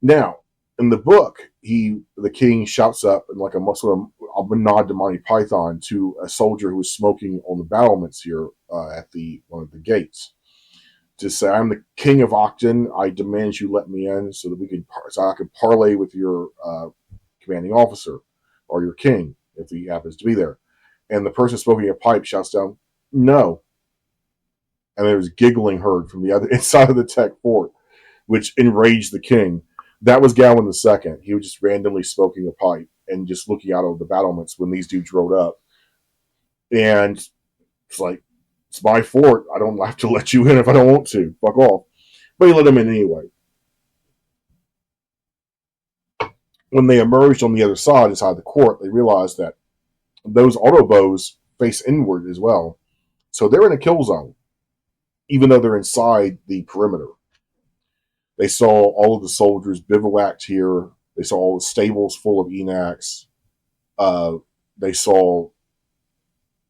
Now, in the book, the king shouts up in like a nod to Monty Python to a soldier who was smoking on the battlements here at one of the gates, to say, "I'm the king of Octon. I demand you let me in so I can parlay with your commanding officer or your king if he happens to be there." And the person smoking a pipe shouts down, "No." And there was giggling heard from the other inside of the Tech fort, which enraged the king. That was Gowan II. He was just randomly smoking a pipe and just looking out over the battlements when these dudes rode up. And it's like, It's my fort. I don't have to let you in if I don't want to. Fuck off. But he let him in anyway. When they emerged on the other side, inside the court, they realized that those autobows face inward as well. So they're in a kill zone, even though they're inside the perimeter. They saw all of the soldiers bivouacked here. They saw all the stables full of Enacs. They saw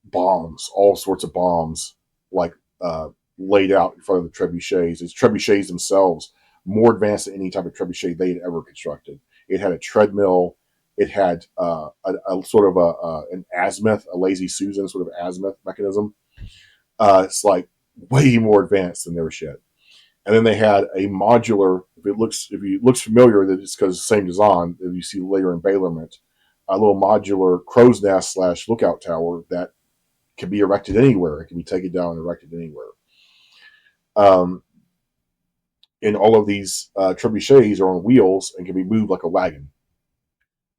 bombs, all sorts of bombs, like laid out in front of the trebuchets. It's trebuchets themselves, more advanced than any type of trebuchet they had ever constructed. It had a treadmill. It had a sort of an azimuth, a lazy Susan sort of azimuth mechanism. It's like way more advanced than their shit. And then they had a modular. If it looks familiar, that it's because it's the same design that you see later in Bailorment. A little modular crow's nest / lookout tower that can be erected anywhere. It can be taken down and erected anywhere. And all of these trebuchets are on wheels and can be moved like a wagon.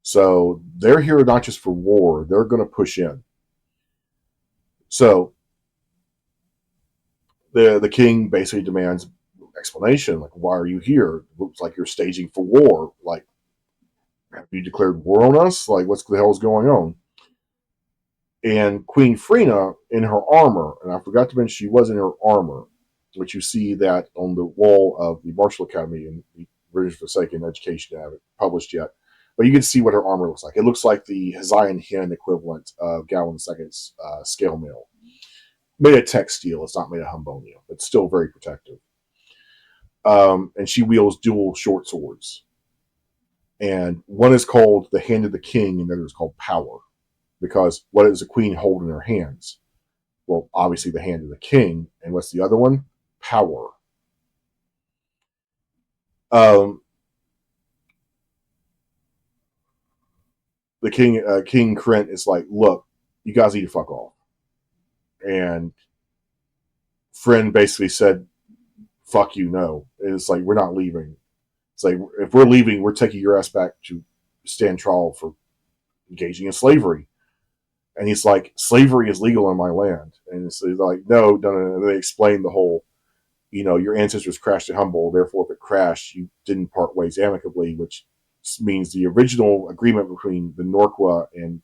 So they're here not just for war; they're going to push in. So the king basically demands explanation, like, why are you here? It looks like you're staging for war. Like, have you declared war on us? Like, what's the hell's going on? And Queen Frina in her armor, and I forgot to mention she was in her armor, which you see that on the wall of the Martial Academy in the British Forsaken Education. I haven't published yet, but you can see what her armor looks like. It looks like the Hessian Hen equivalent of Gallon II's scale mail. Made of tech steel. It's not made of Humbonium. It's still very protective. And she wields dual short swords. And one is called the Hand of the King, and the other is called Power. Because what does the queen hold in her hands? Well, obviously the Hand of the King. And what's the other one? Power. The King Krent is like, look, you guys need to fuck off. And Friend basically said, fuck you, no. And it's like, we're not leaving. It's like, if we're leaving, we're taking your ass back to stand trial for engaging in slavery. And he's like, slavery is legal in my land. And it's like, no. And they explain the whole, your ancestors crashed at Humboldt, therefore if it crashed, you didn't part ways amicably, which means the original agreement between the Norqua and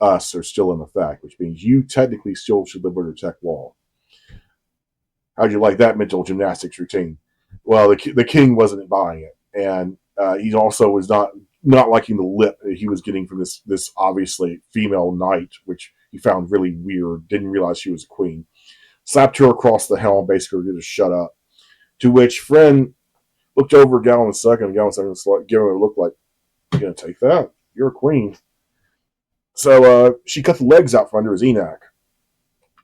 us are still in effect, which means you technically still should live under Tech law. How'd you like that mental gymnastics routine? Well, the king wasn't buying it, and he also was not liking the lip that he was getting from this obviously female knight, which he found really weird. Didn't realize she was a queen. Slapped her across the helm, basically to just shut up. To which Friend looked over Gallon II. Gallon II gave her a look like, "You gonna take that? You're a queen." So she cut the legs out from under his Enoch,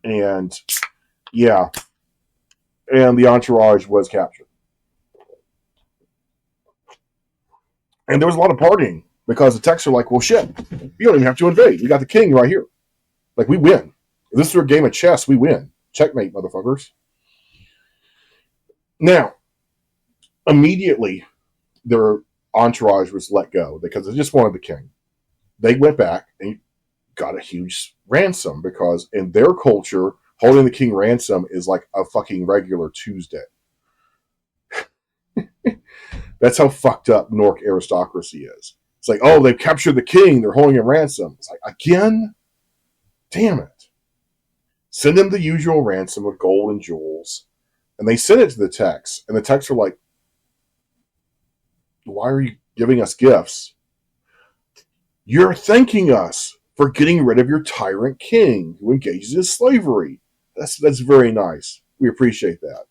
and yeah, and the entourage was captured. And there was a lot of partying because the Techs are like, well, shit, you don't even have to invade. We got the king right here. Like, we win. If this is a game of chess, we win. Checkmate, motherfuckers. Now, immediately, their entourage was let go because they just wanted the king. They went back and got a huge ransom because in their culture, holding the king ransom is like a fucking regular Tuesday. That's how fucked up Nork aristocracy is. It's like, oh, they've captured the king. They're holding a ransom. It's like, again? Damn it. Send them the usual ransom of gold and jewels. And they send it to the Techs. And the Techs are like, why are you giving us gifts? You're thanking us for getting rid of your tyrant king who engages in slavery. That's very nice. We appreciate that.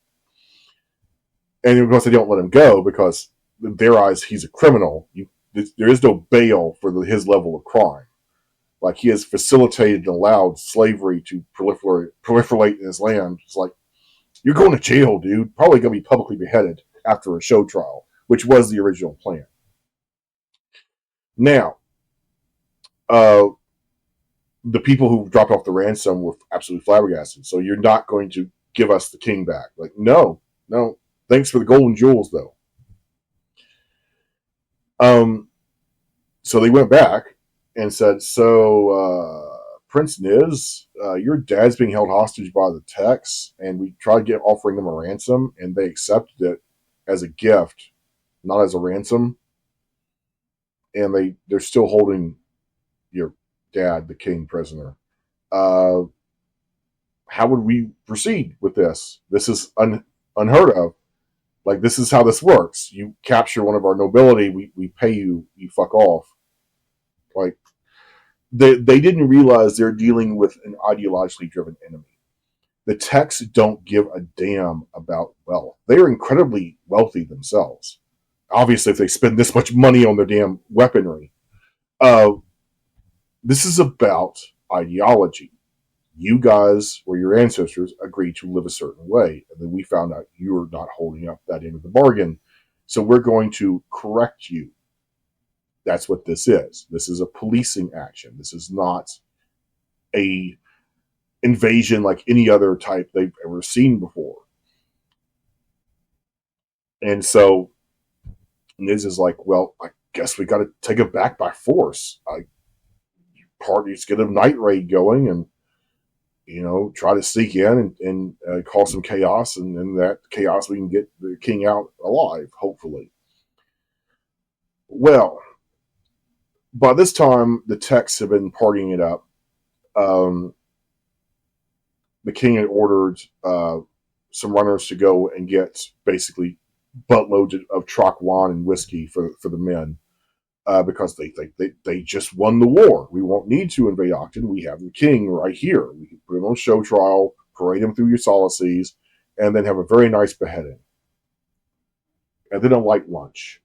And of course, they don't let him go because in their eyes, he's a criminal. There is no bail for his level of crime. Like, he has facilitated and allowed slavery to proliferate in his land. It's like, you're going to jail, dude. Probably going to be publicly beheaded after a show trial, which was the original plan. Now, the people who dropped off the ransom were absolutely flabbergasted. So you're not going to give us the king back? Like, no. Thanks for the golden jewels, though. So they went back and said, so Prince Niz, your dad's being held hostage by the Techs, and we tried offering them a ransom, and they accepted it as a gift, not as a ransom, and they're still holding your dad, the king, prisoner. Uh, how would we proceed with this? This is unheard of. Like, this is how this works. You capture one of our nobility, we pay you, you fuck off. Like, they didn't realize they're dealing with an ideologically driven enemy. The Techs don't give a damn about wealth. They are incredibly wealthy themselves. Obviously, if they spend this much money on their damn weaponry. Uh, this is about ideology. You guys, or your ancestors, agreed to live a certain way, and then we found out you were not holding up that end of the bargain. So we're going to correct you. That's what this is. This is a policing action. This is not a invasion like any other type they've ever seen before. And so Niz is like, well, I guess we got to take it back by force. Parties get a night raid going, and try to sneak in and cause some chaos, and in that chaos we can get the king out alive, hopefully. Well, by this time the Techs have been partying it up. Um, the king had ordered some runners to go and get basically buttloads of Troc and whiskey for the men, because they think they just won the war. We won't need to invade Octon. We have the king right here. We can put him on show trial, parade him through your solaces, and then have a very nice beheading. And then a light lunch.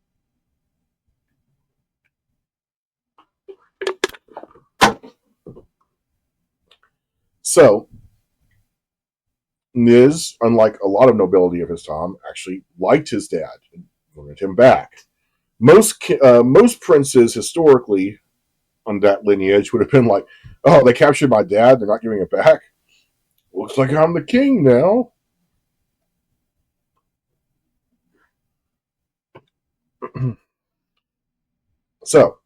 So, Niz, unlike a lot of nobility of his time, actually liked his dad and wanted him back. Most princes historically on that lineage would have been like, "Oh, they captured my dad. They're not giving it back. Looks like I'm the king now." So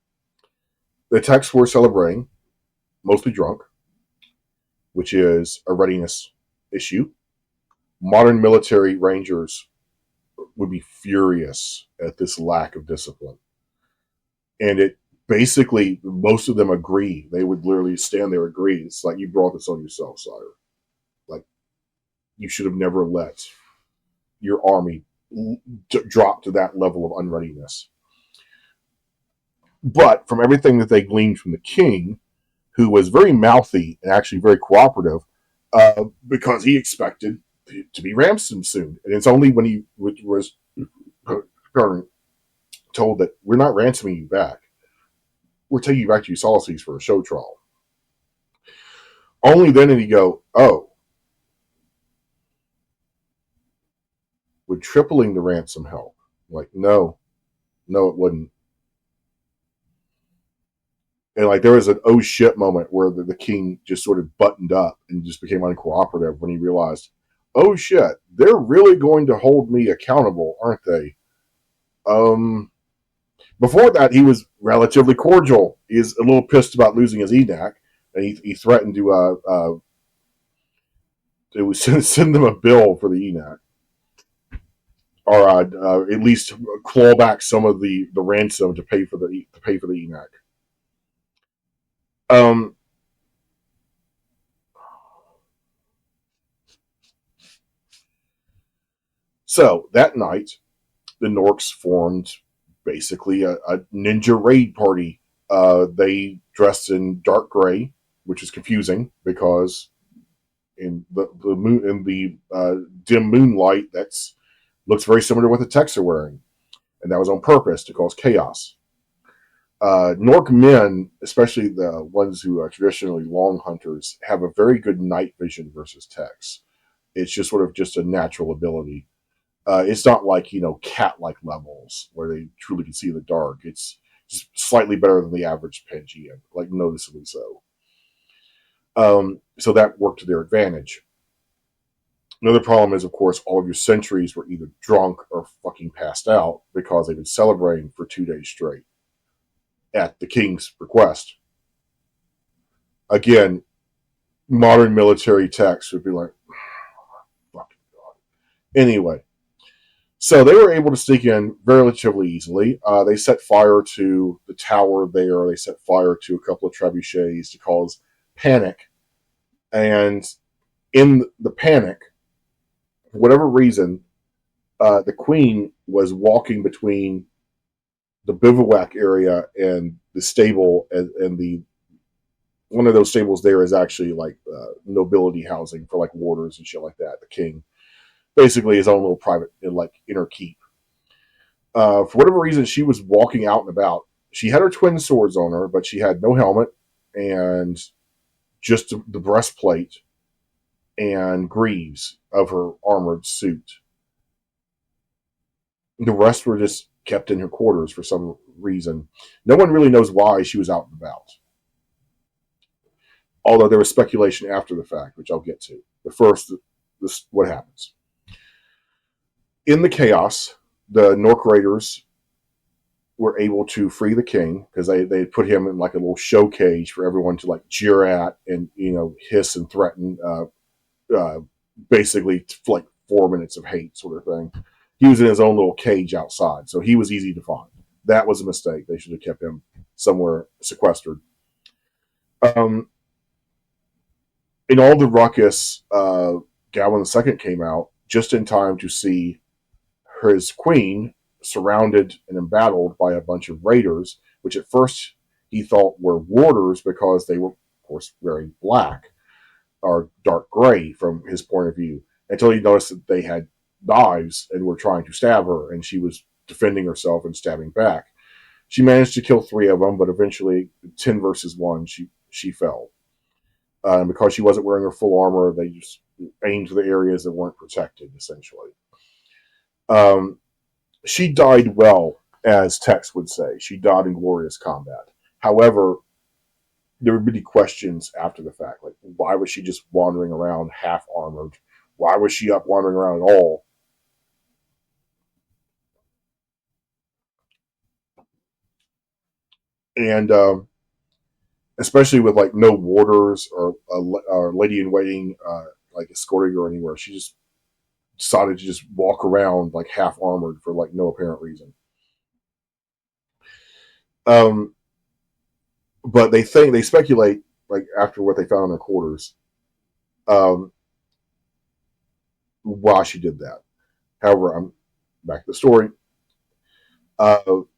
the Techs were celebrating, mostly drunk, which is a readiness issue. Modern military rangers would be furious at this lack of discipline. And it basically, most of them agree. They would literally stand there, agree. It's like, you brought this on yourself, sire. Like, you should have never let your army drop to that level of unreadiness. But from everything that they gleaned from the king, who was very mouthy and actually very cooperative, because he expected to be ransomed soon. And it's only when he was told that we're not ransoming you back, we're taking you back to Ulysses for a show trial. Only then did he go, oh, would tripling the ransom help? Like, no, it wouldn't. And like, there was an oh shit moment where the king just sort of buttoned up and just became uncooperative when he realized, oh shit, they're really going to hold me accountable, aren't they? Before that, he was relatively cordial. He's a little pissed about losing his ENAC, and he threatened to send them a bill for the ENAC, or at least claw back some of the ransom to pay for the ENAC. So that night, the Norks formed basically a ninja raid party. They dressed in dark gray, which is confusing because in the moon, in the dim moonlight, that's looks very similar to what the Techs are wearing, and that was on purpose to cause chaos. Nork men, especially the ones who are traditionally long hunters, have a very good night vision versus Techs. It's just sort of just a natural ability. It's not like cat-like levels where they truly can see in the dark. It's just slightly better than the average Panjian, like noticeably so. So that worked to their advantage. Another problem is, of course, all of your sentries were either drunk or fucking passed out because they've been celebrating for 2 days straight at the king's request. Again, modern military text would be like, fucking God. Anyway, so they were able to sneak in relatively easily. They set fire to the tower there. They set fire to a couple of trebuchets to cause panic. And in the panic, for whatever reason, the queen was walking between the bivouac area and the stable, and the one of those stables there is actually like nobility housing for like warders and shit like that. The king basically his own little private like inner keep. For whatever reason, she was walking out and about. She had her twin swords on her, but she had no helmet and just the breastplate and greaves of her armored suit. The rest were just kept in her quarters for some reason. No one really knows why she was out and about. Although there was speculation after the fact, which I'll get to. But first, what happens. In the chaos, the Nork Raiders were able to free the king because they put him in like a little show cage for everyone to like jeer at and hiss and threaten. Uh, Basically, like 4 minutes of hate sort of thing. He was in his own little cage outside, so he was easy to find. That was a mistake. They should have kept him somewhere sequestered. Um, in all the ruckus, Gawain II came out just in time to see his queen surrounded and embattled by a bunch of raiders, which at first he thought were warders because they were, of course, wearing black or dark gray from his point of view, until he noticed that they had knives and were trying to stab her, and she was defending herself and stabbing back. She managed to kill 3 of them, but eventually, 10 versus 1, she fell. And because she wasn't wearing her full armor, they just aimed to the areas that weren't protected, essentially. Um, she died well, as Tex would say. She died in glorious combat. However, there were many questions after the fact, like why was she just wandering around half armored? Why was she up wandering around at all? And especially with like no warders or lady in waiting, like escorting her anywhere, she just decided to just walk around like half armored for like no apparent reason. Um, but they speculate like after what they found in their quarters, um, why she did that. However, I'm back to the story.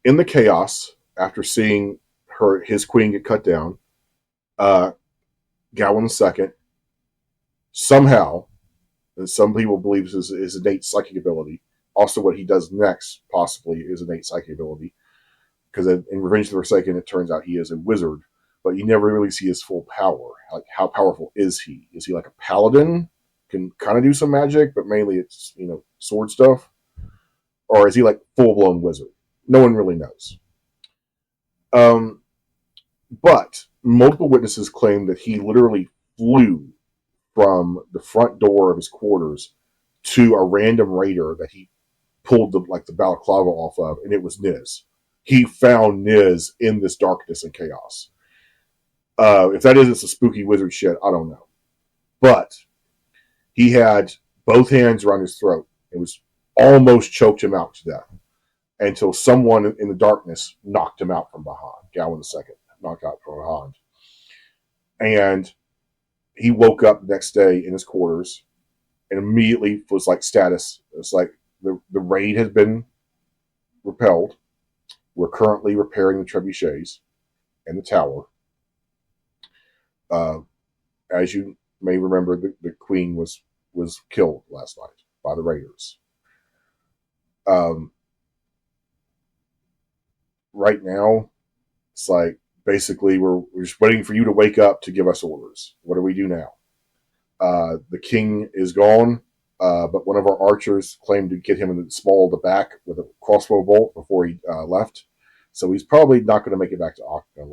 In the chaos, after seeing his queen get cut down, uh, Gawain II somehow, and some people believe this is his innate psychic ability. Also, what he does next possibly is innate psychic ability, because in Revenge of the Forsaken, it turns out he is a wizard, but you never really see his full power. Like, how powerful is he? Is he like a paladin? Can kind of do some magic, but mainly it's sword stuff, or is he like full blown wizard? No one really knows. Um, But multiple witnesses claim that he literally flew from the front door of his quarters to a random raider that he pulled the balaclava off of, and it was Niz. He found Niz in this darkness and chaos. If that isn't some spooky wizard shit, I don't know. But he had both hands around his throat. It was almost choked him out to death until someone in the darkness knocked him out from behind. Gawain II knocked out from behind. And he woke up the next day in his quarters and immediately was like status. It's like the raid has been repelled. We're currently repairing the trebuchets and the tower. Uh, as you may remember, the queen was killed last night by the raiders. Um, right now, it's like basically we're just waiting for you to wake up to give us orders. What do we do now? The king is gone, but one of our archers claimed to get him in the small of the back with a crossbow bolt before he left. So he's probably not going to make it back to Octagon.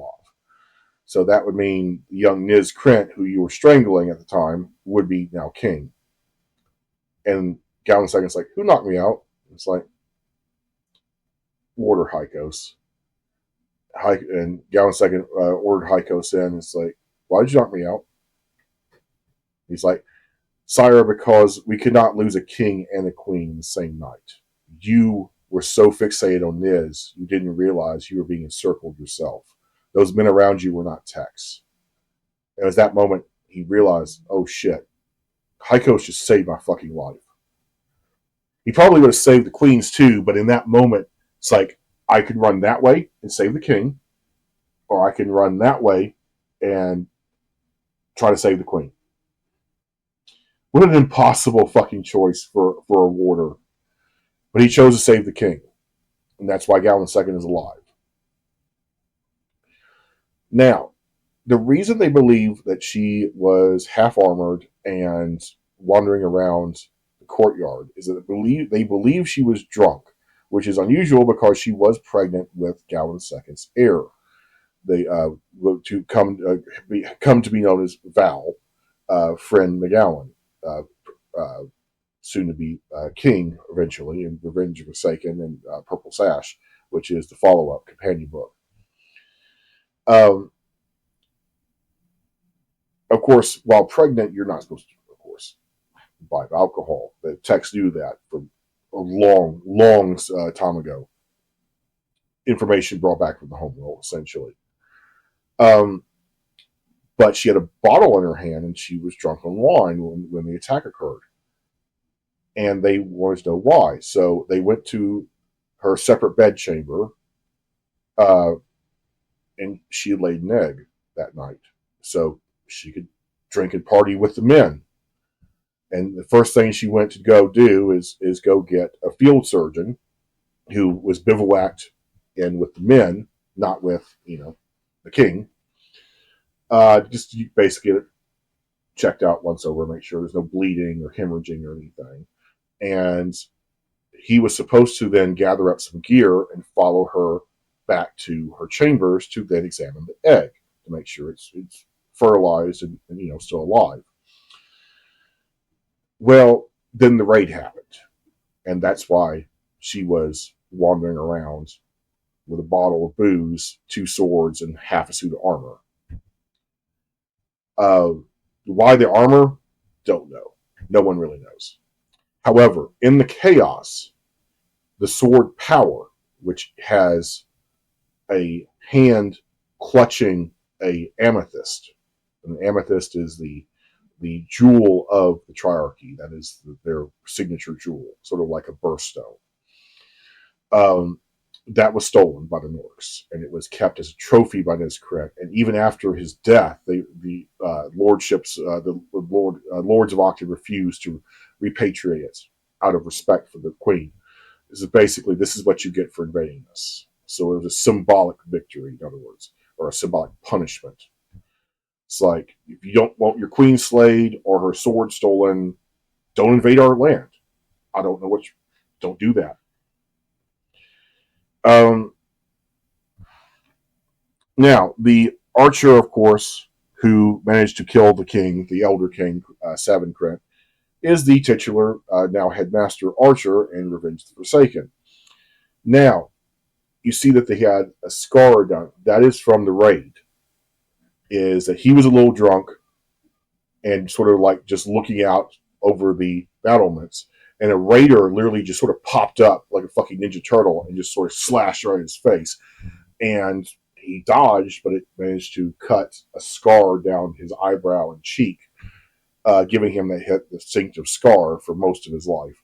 So that would mean young Niz Krent, who you were strangling at the time, would be now king. And Gawain II's like, who knocked me out? It's like, Warder Hykos. And Gawain II ordered Hykos in. It's like, why did you knock me out? He's like, Sire, because we could not lose a king and a queen the same night. You were so fixated on Niz, you didn't realize you were being encircled yourself. Those men around you were not Techs. And it was that moment he realized, oh shit, Heiko's just saved my fucking life. He probably would have saved the queens too, but in that moment, it's like, I could run that way and save the king, or I can run that way and try to save the queen. What an impossible fucking choice for a warder. But he chose to save the king. And that's why Galen II is alive. Now, the reason they believe that she was half armored and wandering around the courtyard is that they believe she was drunk, which is unusual because she was pregnant with Galen II's heir. They to come to be known as Val, friend McGowan, uh, uh, soon to be king eventually, in Revenge of the Forsaken and Purple Sash, which is the follow up companion book. Um, of course, while pregnant, you're not supposed to, of course, imbibe alcohol. The Techs knew that from a long time ago. Information brought back from the homeworld, essentially. Um, but she had a bottle in her hand and she was drunk on wine when the attack occurred. And they wanted to know why. So they went to her separate bedchamber, uh, and she laid an egg that night. So she could drink and party with the men. And the first thing she went to go do is go get a field surgeon who was bivouacked in with the men, not with the king. Just basically get it checked out once over, make sure there's no bleeding or hemorrhaging or anything. And he was supposed to then gather up some gear and follow her back to her chambers to then examine the egg to make sure it's fertilized and still alive. Well, then the raid happened, and that's why she was wandering around with a bottle of booze, two swords, and half a suit of armor. Uh, why the armor? Don't know. No one really knows. However, in the chaos, the sword power, which has a hand clutching a amethyst, and the amethyst is the jewel of the triarchy. That is their signature jewel, sort of like a birthstone. Um, that was stolen by the Norks, and it was kept as a trophy by Nizkret. And even after his death, the lordships, the lords of Octave refused to repatriate it out of respect for the queen. This is what you get for invading us. So it was a symbolic victory, in other words, or a symbolic punishment. It's like, if you don't want your queen slayed or her sword stolen, don't invade our land. I don't know don't do that. Um, Now, the archer, of course, who managed to kill the king, the elder king, Savinkret, is the titular, now headmaster archer in Revenge of the Forsaken. Now, you see that they had a scar done. That is from the raid. Is that he was a little drunk and sort of like just looking out over the battlements, and a raider literally just sort of popped up like a fucking Ninja Turtle and just sort of slashed right in his face. And he dodged, but it managed to cut a scar down his eyebrow and cheek, giving him the distinctive scar for most of his life.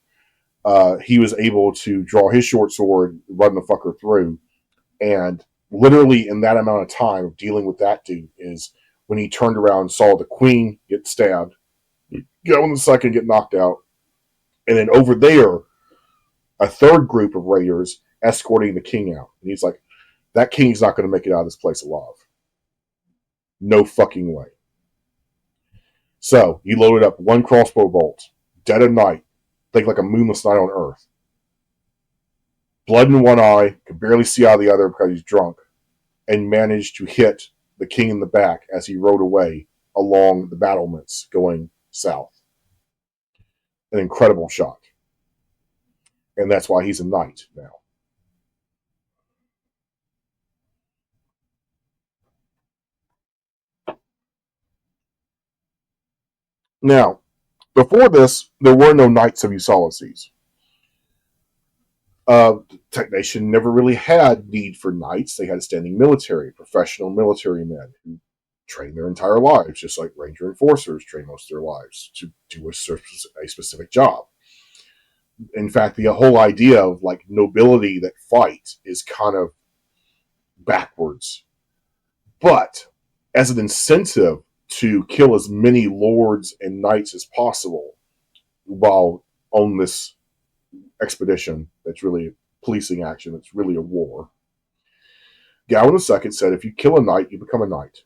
He was able to draw his short sword, run the fucker through, and literally in that amount of time of dealing with that dude is when he turned around and saw the queen get stabbed, go in the second get knocked out, and then over there, a third group of raiders escorting the king out. And he's like, that king's not going to make it out of this place alive. No fucking way. So he loaded up one crossbow bolt, dead of night, think like a moonless night on Earth. Blood in one eye, could barely see out of the other because he's drunk, and managed to hit the king in the back as he rode away along the battlements going south. An incredible shot. And that's why he's a knight now. Now, before this, there were no Knights of Ulysses. Tech Nation never really had need for knights. They had a standing military, professional military men who trained their entire lives, just like Ranger Enforcers train most of their lives to do a specific job. In fact, the whole idea of like nobility that fight is kind of backwards. But as an incentive to kill as many lords and knights as possible while on this expedition that's really a policing action, it's really a war. Gawain II said if you kill a knight, you become a knight.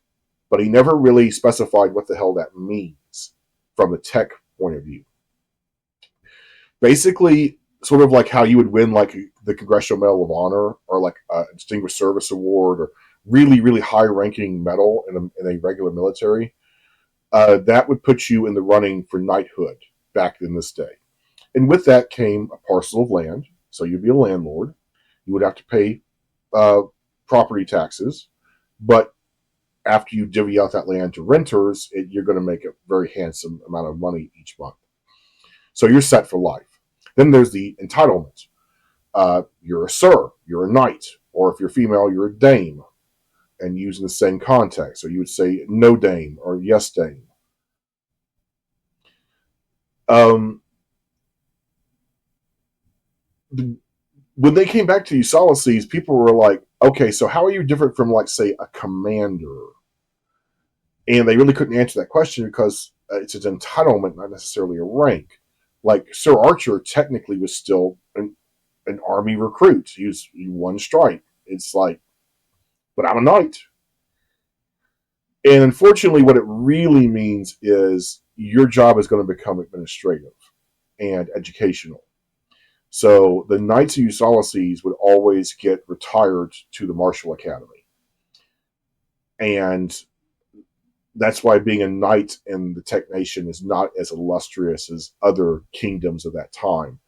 But he never really specified what the hell that means from the tech point of view. Basically, sort of like how you would win like the Congressional Medal of Honor or like a Distinguished Service Award or really, really high-ranking medal in a regular military, that would put you in the running for knighthood back in this day. And with that came a parcel of land. So you'd be a landlord. You would have to pay property taxes. But after you divvy out that land to renters, you're going to make a very handsome amount of money each month. So you're set for life. Then there's the entitlement. You're a sir, you're a knight, or if you're female, you're a dame. And using the same context. So you would say no dame or yes dame. When they came back to Ulysses, people were like, okay, so how are you different from, like, say, a commander? And they really couldn't answer that question because it's an entitlement, not necessarily a rank. Like, Sir Archer technically was still an army recruit. He was one stripe. It's like, but I'm a knight. And unfortunately, what it really means is your job is going to become administrative and educational. So the Knights of Ulysses would always get retired to the Martial Academy. And that's why being a knight in the Tech Nation is not as illustrious as other kingdoms of that time,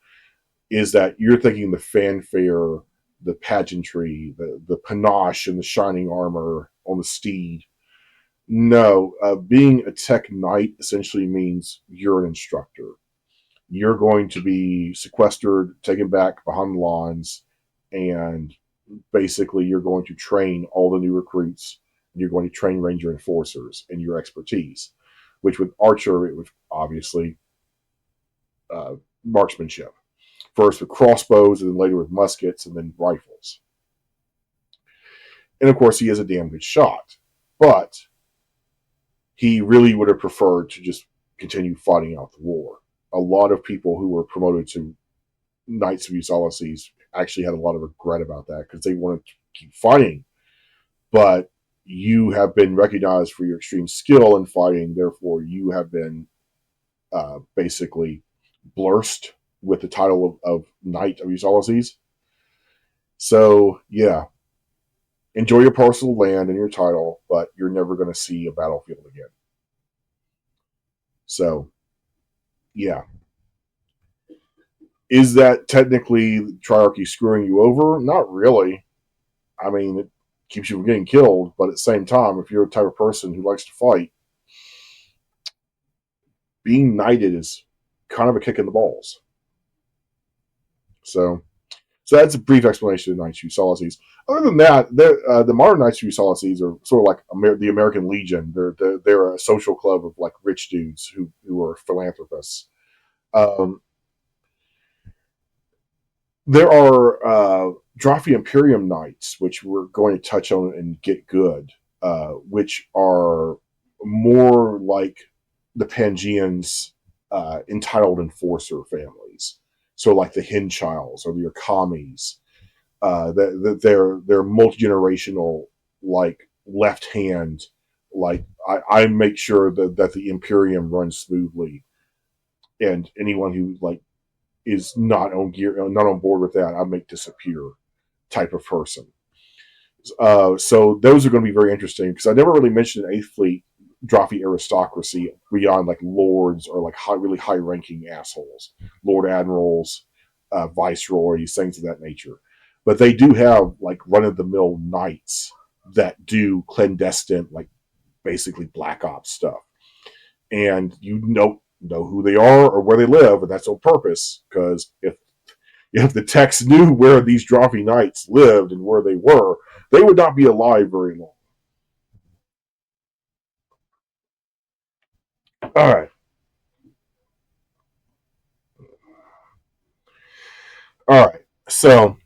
is that you're thinking the fanfare, the pageantry, the panache and the shining armor on the steed. No, being a tech knight essentially means you're an instructor. You're going to be sequestered, taken back behind the lawns, and basically you're going to train all the new recruits. You're going to train Ranger Enforcers in your expertise, which with Archer, it was obviously marksmanship. First with crossbows, and then later with muskets, and then rifles. And of course, he is a damn good shot. But he really would have preferred to just continue fighting out the war. A lot of people who were promoted to Knights of Ulysses actually had a lot of regret about that because they wanted to keep fighting. But you have been recognized for your extreme skill in fighting, therefore you have been basically blessed with the title of Knight of Ulysses. So, yeah, enjoy your parcel of land and your title, but you're never going to see a battlefield again. So, yeah. Is that technically Triarchy screwing you over? Not really. I mean, it keeps you from getting killed, but at the same time, if you're a type of person who likes to fight, being knighted is kind of a kick in the balls. So that's a brief explanation of Knights of Ulysses. Other than that, the modern Knights of Ulysses are sort of like the American Legion. They're a social club of like rich dudes who are philanthropists. There are Drophy Imperium Knights, which we're going to touch on and get good, which are more like the Panjian's entitled enforcer families. So like the Hinchilds or the Okamis. They're multi-generational, like left hand. Like I make sure that the Imperium runs smoothly, and anyone who like is not on board with that, I make disappear type of person. So those are going to be very interesting because I never really mentioned an Eighth Fleet Drophy aristocracy beyond like lords or like really high ranking assholes, Lord Admirals, viceroys, things of that nature. But they do have like run of the mill knights that do clandestine, like basically black ops stuff. and you know who they are or where they live, and that's on purpose. Because if the Techs knew where these Drawfee Knights lived and where they were, they would not be alive very long. All right, all right. So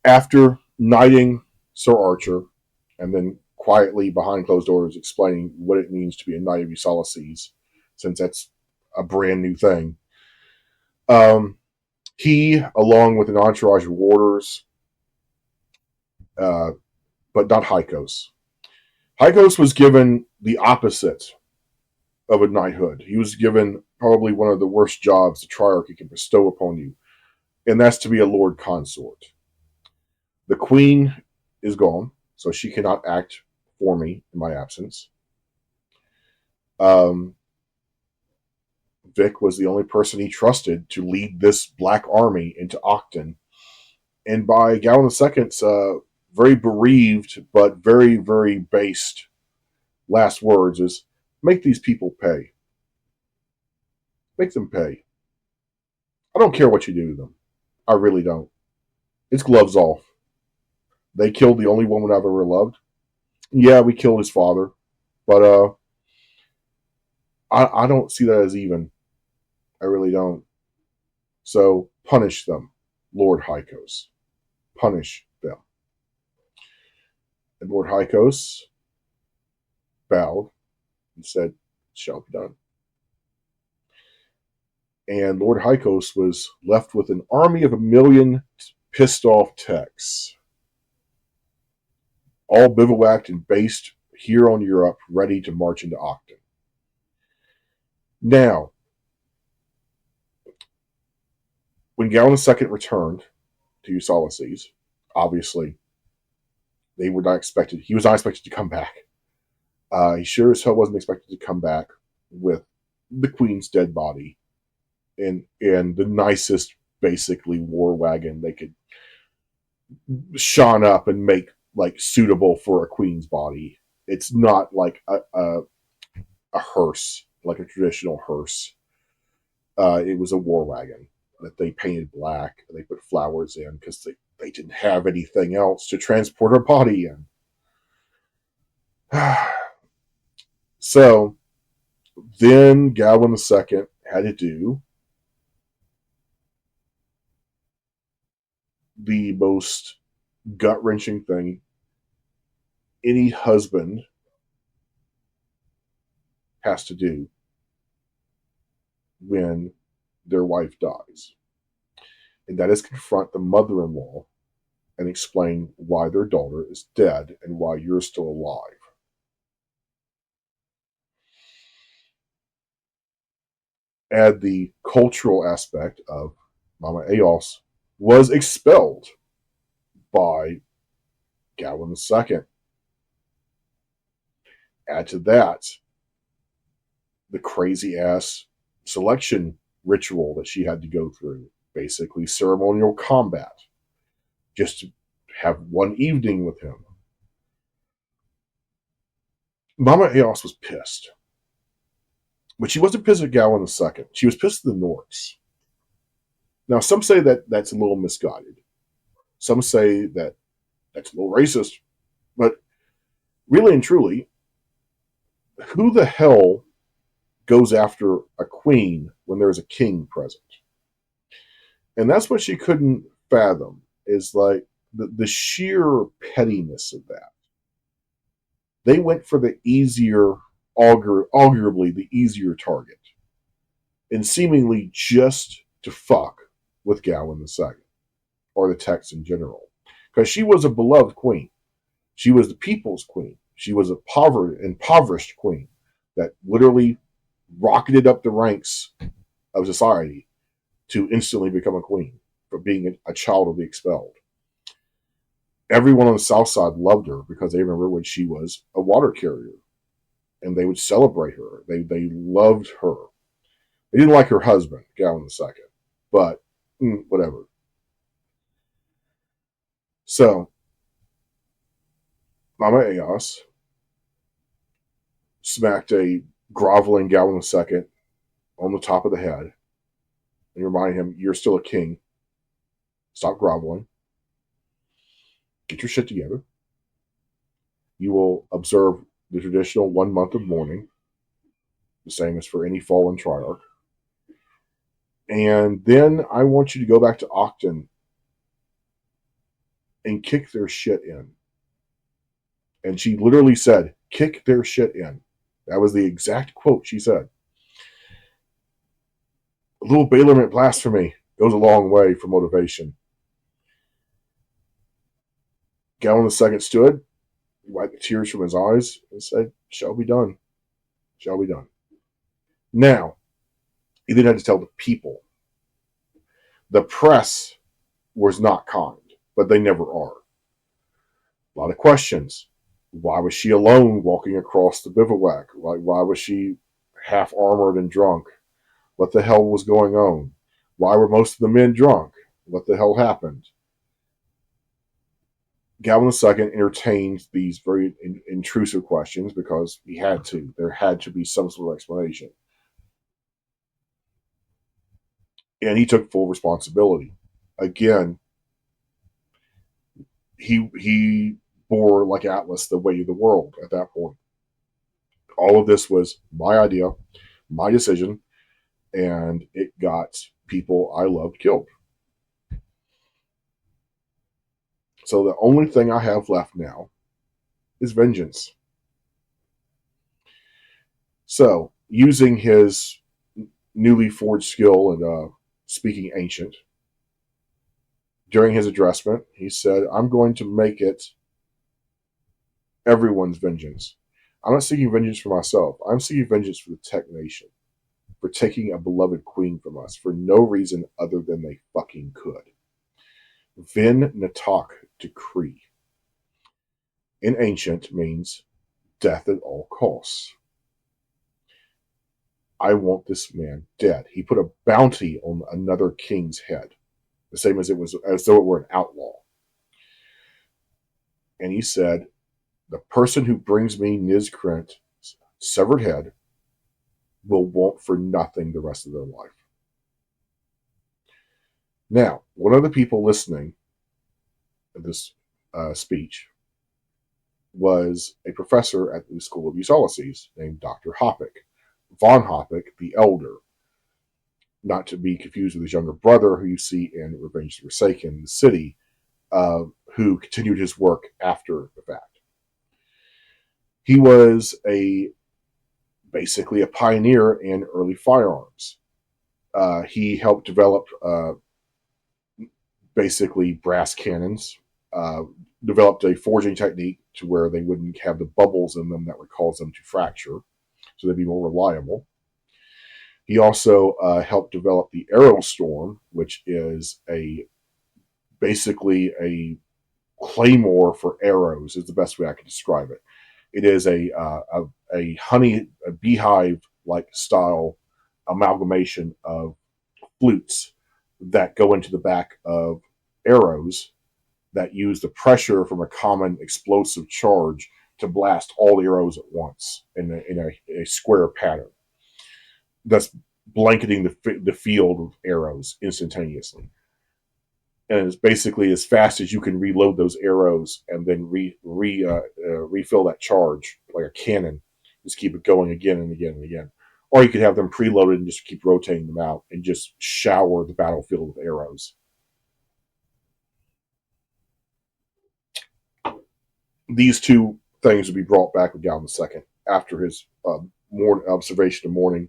after knighting Sir Archer, and then quietly behind closed doors explaining what it means to be a Knight of Ulysses, since that's a brand new thing. Um, he, along with an entourage of warders, uh, but not Hykos. Hykos was given the opposite of a knighthood. He was given probably one of the worst jobs the Triarchy can bestow upon you, and that's to be a Lord Consort. The Queen is gone, so she cannot act for me in my absence. Um, Vic was the only person he trusted to lead this black army into Octon. And by Gallon II's very bereaved but very, very based last words is make these people pay. Make them pay. I don't care what you do to them. I really don't. It's gloves off. They killed the only woman I've ever loved. Yeah, we killed his father, but I don't see that as even. I really don't. So punish them, Lord Hykos. Punish them. And Lord Hykos bowed and said, shall be done. And Lord Hykos was left with an army of 1,000,000 pissed off Techs, all bivouacked and based here on Europe, ready to march into Octon. Now, when Gallon II returned to Ulysses, obviously they were not expected. He was not expected to come back. He sure as hell wasn't expected to come back with the Queen's dead body and the nicest, basically, war wagon they could shone up and make like suitable for a Queen's body. It's not like a hearse, like a traditional hearse. It was a war wagon that they painted black. They put flowers in because they didn't have anything else to transport her body in. So then Galwin II had to do the most gut wrenching thing any husband has to do when their wife dies. And that is confront the mother in law and explain why their daughter is dead and why you're still alive. Add the cultural aspect of Mama Eos was expelled by Galwin II. Add to that the crazy ass selection ritual that she had to go through, basically ceremonial combat, just to have one evening with him. Mama Eos was pissed. But she wasn't pissed at Galwin II. She was pissed at the Norks. Now, some say that that's a little misguided. Some say that that's a little racist. But really and truly, who the hell goes after a queen when there's a king present? And that's what she couldn't fathom, is like the sheer pettiness of that. They went for the easier, arguably the easier target, and seemingly just to fuck with Galwin II, or the Techs in general. Because she was a beloved queen. She was the people's queen. She was a impoverished queen that literally rocketed up the ranks of society to instantly become a queen for being a child of the expelled. Everyone on the South Side loved her because they remember when she was a water carrier, and they would celebrate her. They loved her. They didn't like her husband, Galwin II, but whatever. So, Mama Eos smacked a groveling Galvin II on the top of the head and remind him, you're still a king. Stop groveling. Get your shit together. You will observe the traditional 1 month of mourning, the same as for any fallen triarch. And then I want you to go back to Octon and kick their shit in. And she literally said, kick their shit in. That was the exact quote she said. A little bailament blasphemy goes a long way for motivation. Galvin II stood, wiped the tears from his eyes, and said, shall be done. Shall be done. Now, he then had to tell the people. The press was not kind, but they never are. A lot of questions. Why was she alone walking across the bivouac? Why was she half armored and drunk? What the hell was going on? Why were most of the men drunk? What the hell happened? Galvin II entertained these very intrusive questions because he had to. There had to be some sort of explanation. And he took full responsibility. Again, he bore like Atlas the weight of the world at that point. All of this was my idea, my decision, and it got people I loved killed. So the only thing I have left now is vengeance. So, using his newly forged skill and speaking ancient, during his addressment, he said, I'm going to make it everyone's vengeance. I'm not seeking vengeance for myself. I'm seeking vengeance for the Tech Nation for taking a beloved queen from us for no reason other than they fucking could. Vin Natak decree. In ancient means death at all costs. I want this man dead. He put a bounty on another king's head, the same as though it were an outlaw. And he said, the person who brings me Niz Krent's severed head will want for nothing the rest of their life. Now, one of the people listening to this speech was a professor at the School of Usalyces named Dr. Hoppick. Von Hoppick, the elder, not to be confused with his younger brother who you see in Revenge of the Forsaken, the city, who continued his work after the fact. He was basically a pioneer in early firearms. He helped develop basically brass cannons, developed a forging technique to where they wouldn't have the bubbles in them that would cause them to fracture, so they'd be more reliable. He also helped develop the Aerostorm, which is basically a claymore for arrows, is the best way I can describe it. It is a beehive like style amalgamation of flutes that go into the back of arrows that use the pressure from a common explosive charge to blast all the arrows at once in a square pattern. Thus blanketing the field with arrows instantaneously. And it's basically as fast as you can reload those arrows and then refill that charge like a cannon. Just keep it going again and again and again. Or you could have them preloaded and just keep rotating them out and just shower the battlefield with arrows. These two things would be brought back with Galvin II after his observation of mourning.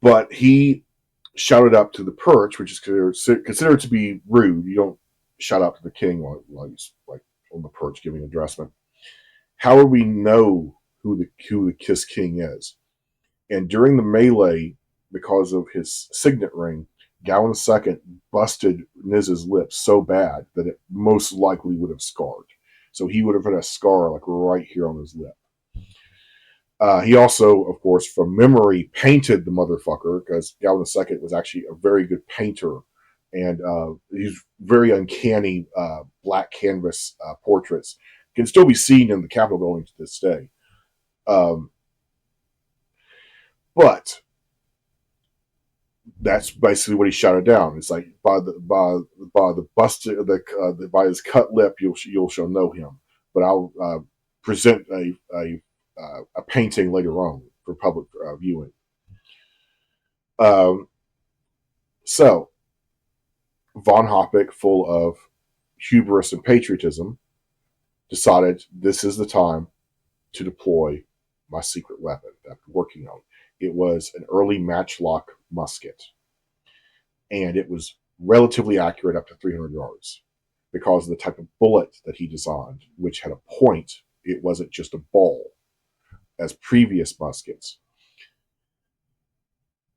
But he shouted up to the perch, which is considered to be rude. You don't shout out to the king while he's like on the perch giving an addressment. How would we know who the Kiss King is? And during the melee, because of his signet ring, Galvin II busted Niz's lips so bad that it most likely would have scarred. So he would have had a scar like right here on his lip. He also, of course, from memory, painted the motherfucker because Galvin II was actually a very good painter. And he's very uncanny black canvas portraits can still be seen in the Capitol building to this day. Um, but that's basically what he shouted down. It's like by the bust by his cut lip, you shall know him. But I'll present a painting later on for public viewing. Um, so von Hoppe, full of hubris and patriotism, decided this is the time to deploy my secret weapon that I'm working on. It was an early matchlock musket, and it was relatively accurate up to 300 yards because of the type of bullet that he designed, which had a point. It wasn't just a ball as previous muskets.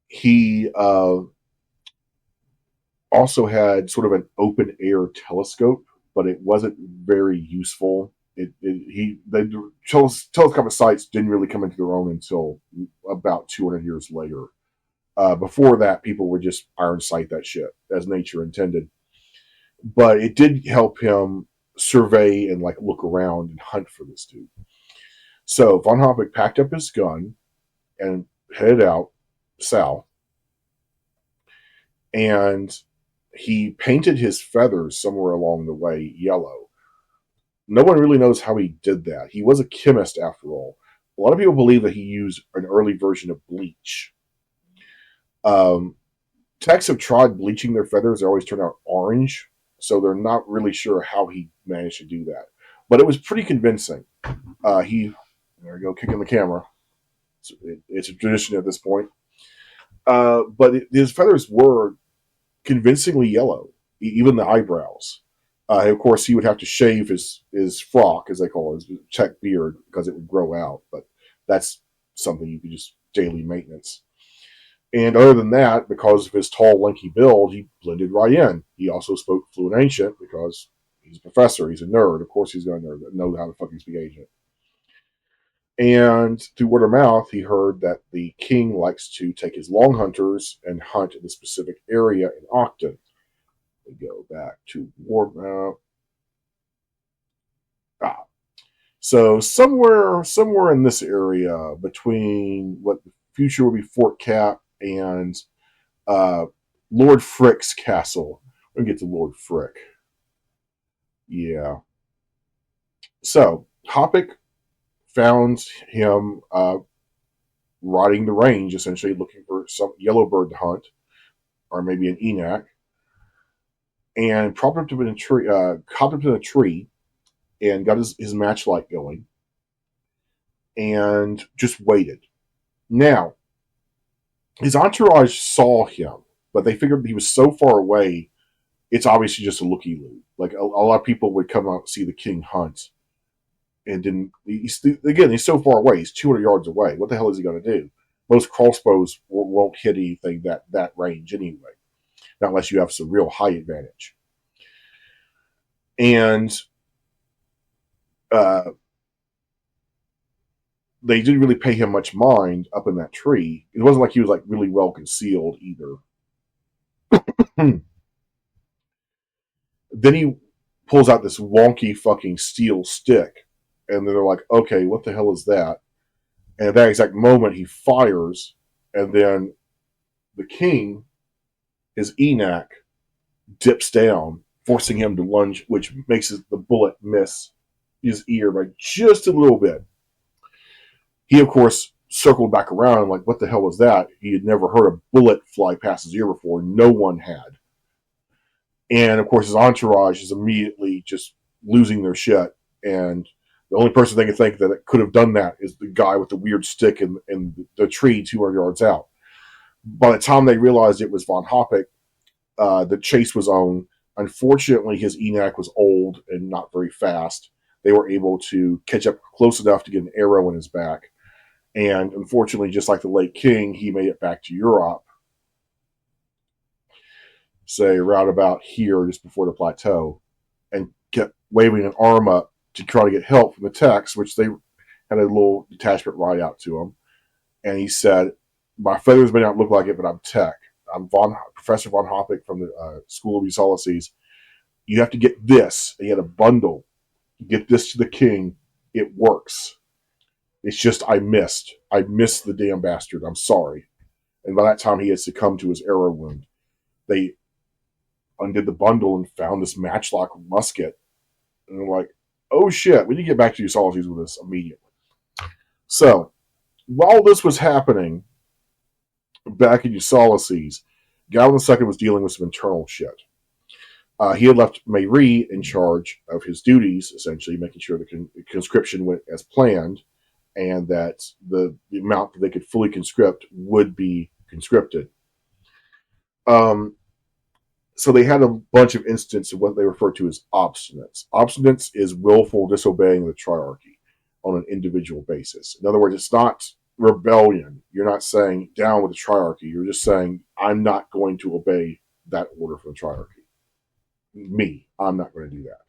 He also had sort of an open air telescope, but it wasn't very useful. The telescopic sights didn't really come into their own until about 200 years later. Before that, people would just iron sight that shit as nature intended. But it did help him survey and like look around and hunt for this dude. So von Hoppe packed up his gun and headed out south, and he painted his feathers somewhere along the way yellow. No one really knows how he did that. He was a chemist after all. A lot of people believe that he used an early version of bleach. Techs have tried bleaching their feathers. They always turn out orange, so they're not really sure how he managed to do that. But it was pretty convincing. There we go, kicking the camera. It's a tradition at this point. But his feathers were convincingly yellow, even the eyebrows. Of course, he would have to shave his frock, as they call it, his check beard, because it would grow out. But that's something you could just daily maintenance. And other than that, because of his tall, lanky build, he blended right in. He also spoke fluent ancient because he's a professor. He's a nerd. Of course, he's going to know how to fucking speak ancient. And through word of mouth, he heard that the king likes to take his long hunters and hunt in the specific area in Octon. We go back to word mouth. So somewhere in this area between what the future will be Fort Cap and Lord Frick's castle. We'll get to Lord Frick. Yeah. So Hoppe found him riding the range, essentially looking for some yellow bird to hunt, or maybe an Enoch, and propped up in a tree, hopped up in a tree, and got his matchlight going, and just waited. Now, his entourage saw him, but they figured he was so far away, it's obviously just a looky-loo. Like a lot of people would come out and see the king hunt, and didn't. He's so far away. He's 200 yards away. What the hell is he going to do? Most crossbows won't hit anything that range anyway, not unless you have some real high advantage. And they didn't really pay him much mind up in that tree. It wasn't like he was like really well concealed either. Then he pulls out this wonky fucking steel stick, and they're like, okay, what the hell is that? And at that exact moment, he fires, and then the king, his Enoch, dips down, forcing him to lunge, which makes the bullet miss his ear by just a little bit. He, of course, circled back around, like, what the hell was that? He had never heard a bullet fly past his ear before. No one had. And, of course, his entourage is immediately just losing their shit. And the only person they can think that it could have done that is the guy with the weird stick in the tree 200 yards out. By the time they realized it was von Hoppe, the chase was on. Unfortunately, his Enoch was old and not very fast. They were able to catch up close enough to get an arrow in his back. And unfortunately, just like the late king, he made it back to Europe, say right about here, just before the plateau, and kept waving an arm up to try to get help from the Techs, which they had a little detachment ride out to him. And he said, my feathers may not look like it, but I'm Tech. I'm Professor von Hoppe from the School of Ulysses. You have to get this. And he had a bundle Get this to the king. It works. It's just I missed. I missed the damn bastard. I'm sorry. And by that time, he had succumbed to his arrow wound. They undid the bundle and found this matchlock musket. And they're like, oh shit, we need to get back to Ulysses with this immediately. So, while this was happening back in Ulysses, Galvin II was dealing with some internal shit. He had left Mayri in charge of his duties, essentially making sure the conscription went as planned, and that the amount that they could fully conscript would be conscripted. So they had a bunch of instances of what they refer to as obstinates. Obstinates is willful disobeying the triarchy on an individual basis. In other words, it's not rebellion. You're not saying down with the triarchy. You're just saying, I'm not going to obey that order from the triarchy. I'm not going to do that.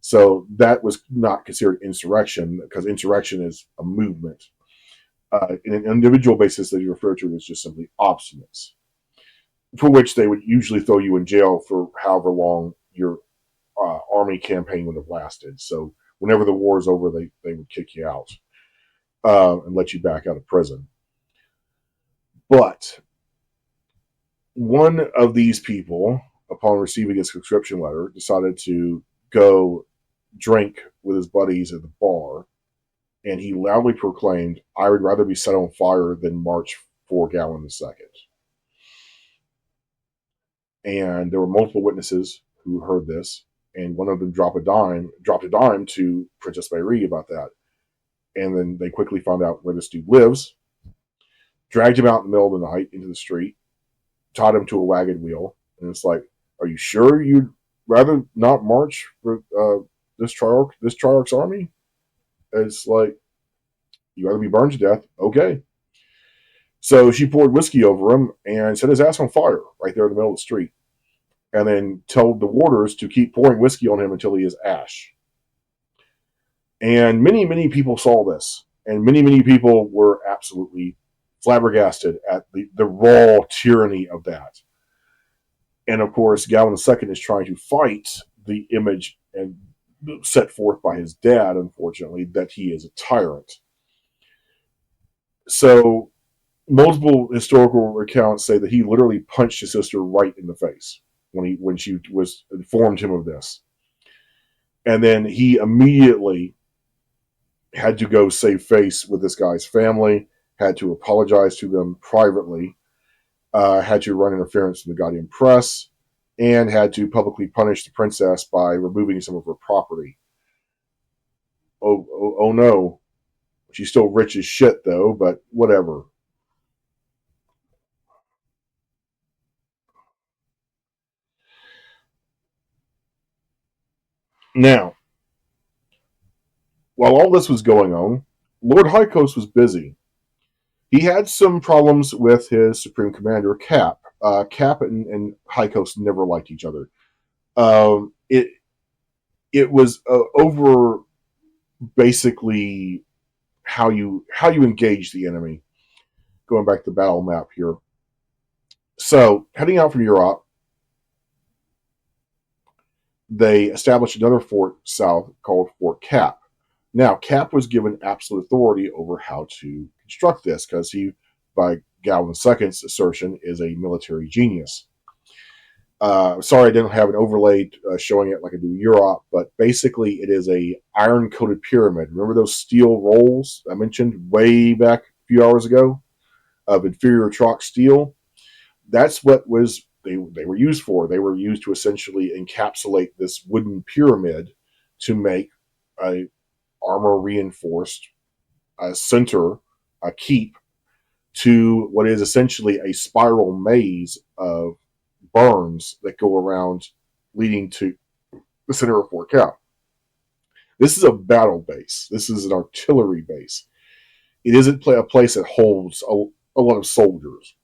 So that was not considered insurrection, because insurrection is a movement. In an individual basis, that you refer to as just simply obstinates, for which they would usually throw you in jail for however long your army campaign would have lasted. So whenever the war is over, they would kick you out and let you back out of prison. But one of these people, upon receiving his conscription letter, decided to go drink with his buddies at the bar, and he loudly proclaimed, I would rather be set on fire than march for Galvin II. And there were multiple witnesses who heard this, and one of them dropped a dime to Princess Mayri about that. And then they quickly found out where this dude lives, dragged him out in the middle of the night into the street, tied him to a wagon wheel, and it's like, are you sure you'd rather not march for this Triarch's army? It's like, you rather be burned to death? Okay. So she poured whiskey over him and set his ass on fire right there in the middle of the street, and then told the warders to keep pouring whiskey on him until he is ash. And many, many people saw this, and many, many people were absolutely flabbergasted at the raw tyranny of that. And of course, Galvin II is trying to fight the image and set forth by his dad, unfortunately, that he is a tyrant. So multiple historical accounts say that he literally punched his sister right in the face when she was informed him of this. And then he immediately had to go save face with this guy's family, had to apologize to them privately, had to run interference in the goddamn press, and had to publicly punish the princess by removing some of her property. Oh no. She's still rich as shit, though, but whatever. Now, while all this was going on, Lord Hykos was busy. He had some problems with his supreme commander, Cap. Cap and Hykos never liked each other. It was over basically how you engage the enemy. Going back to the battle map here. So, heading out from Europe, they established another fort south called Fort Cap. Now, Cap was given absolute authority over how to construct this, because he, by Galvin II's assertion, is a military genius. Sorry, I didn't have an overlay showing it like I do Europe, but basically it is a iron-coated pyramid. Remember those steel rolls I mentioned way back a few hours ago of inferior chalk steel? That's what they were used for. They were used to essentially encapsulate this wooden pyramid to make a armor-reinforced center, a keep, to what is essentially a spiral maze of burns that go around, leading to the center of Fort Cap. This is a battle base. This is an artillery base. It isn't a place that holds a lot of soldiers.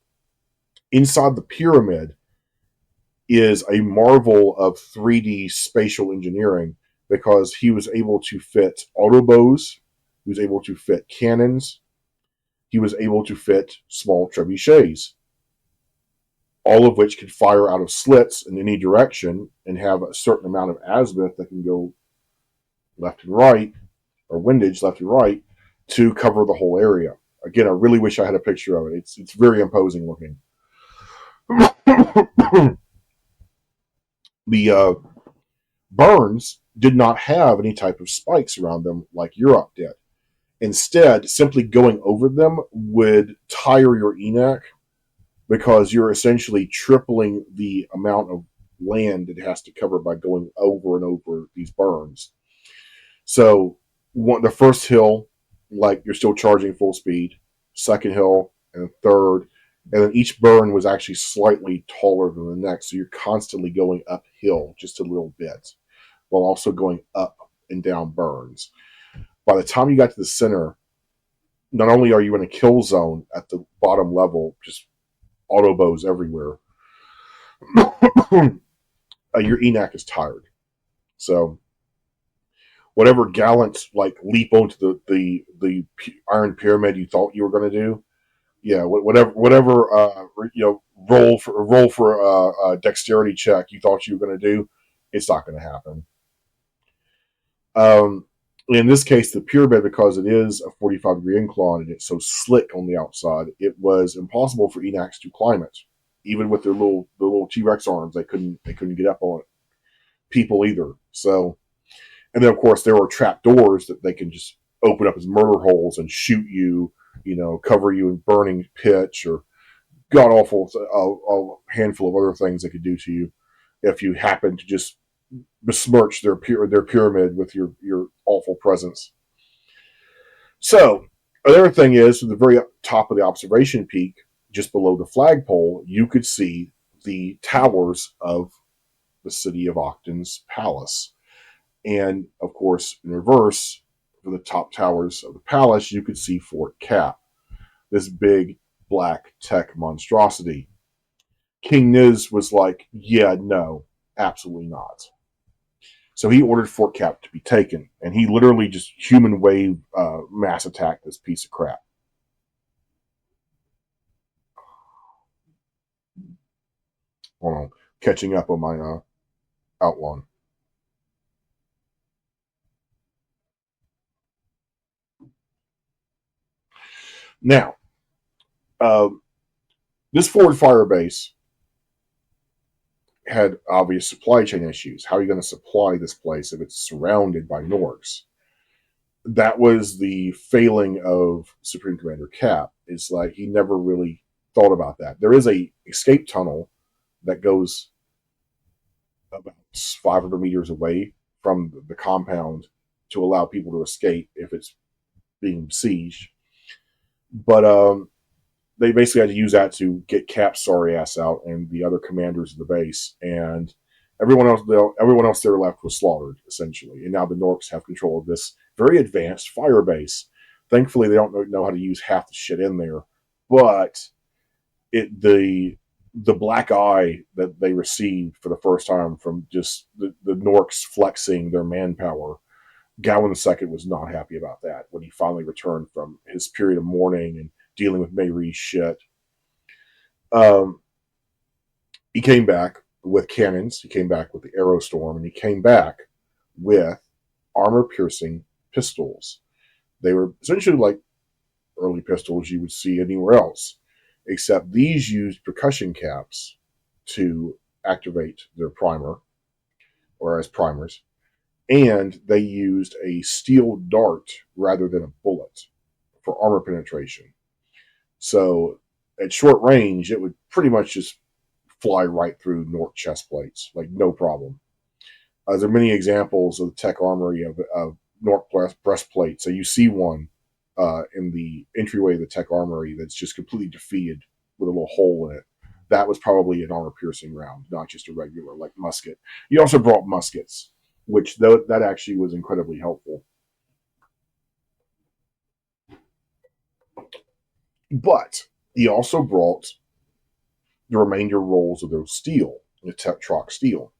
Inside the pyramid is a marvel of 3D spatial engineering, because he was able to fit autobows, he was able to fit cannons, he was able to fit small trebuchets, all of which could fire out of slits in any direction and have a certain amount of azimuth that can go left and right, or windage left and right, to cover the whole area. Again, I really wish I had a picture of it. It's very imposing looking. The burns did not have any type of spikes around them like Europe did. Instead, simply going over them would tire your ENAC because you're essentially tripling the amount of land it has to cover by going over and over these burns. So the first hill, like you're still charging full speed, second hill, and third, and then each burn was actually slightly taller than the next. So you're constantly going uphill just a little bit while also going up and down burns. By the time you got to the center, not only are you in a kill zone at the bottom level, just auto bows everywhere, your ENAC is tired. So whatever gallant like leap onto the iron pyramid you thought you were going to do, yeah, whatever roll for a dexterity check you thought you were going to do, it's not going to happen. In this case, the pyramid, because it is a 45-degree incline and it's so slick on the outside, it was impossible for ENACs to climb it. Even with their little T-Rex arms, they couldn't get up on it. People either. So, and then of course there are trap doors that they can just open up as murder holes and shoot you, cover you in burning pitch or god awful a handful of other things they could do to you if you happen to just besmirch their pyramid with your awful presence. So another thing is, at the very top of the observation peak, just below the flagpole, you could see the towers of the city of Octon's palace. And of course, in reverse, for the top towers of the palace, you could see Fort Cap, this big black tech monstrosity. King Niz was like, yeah, no, absolutely not. So he ordered Fort Cap to be taken, and he literally just human wave mass attacked this piece of crap. Hold on, catching up on my outline. Now, uh, this forward fire base had obvious supply chain issues. How are you going to supply this place if it's surrounded by Norks? That was the failing of Supreme Commander Cap. It's like he never really thought about that. There is a escape tunnel that goes about 500 meters away from the compound to allow people to escape if it's being besieged. But they basically had to use that to get Cap's sorry ass out and the other commanders of the base, and everyone else there left was slaughtered essentially. And now the Norks have control of this very advanced fire base. Thankfully, they don't know how to use half the shit in there, but the black eye that they received for the first time from just the Norks flexing their manpower. Gowan II was not happy about that when he finally returned from his period of mourning and dealing with Mayree's shit. He came back with cannons, he came back with the Aerostorm, and he came back with armor-piercing pistols. They were essentially like early pistols you would see anywhere else, except these used percussion caps to activate their primer, or as primers, and they used a steel dart rather than a bullet for armor penetration. So at short range, it would pretty much just fly right through Nork chest plates, like no problem. There are many examples of the tech armory of Nork breastplates. So you see one in the entryway of the tech armory that's just completely defeated with a little hole in it. That was probably an armor-piercing round, not just a regular like musket. He also brought muskets, which that actually was incredibly helpful. But he also brought the remainder rolls of those steel, the Tetrox steel.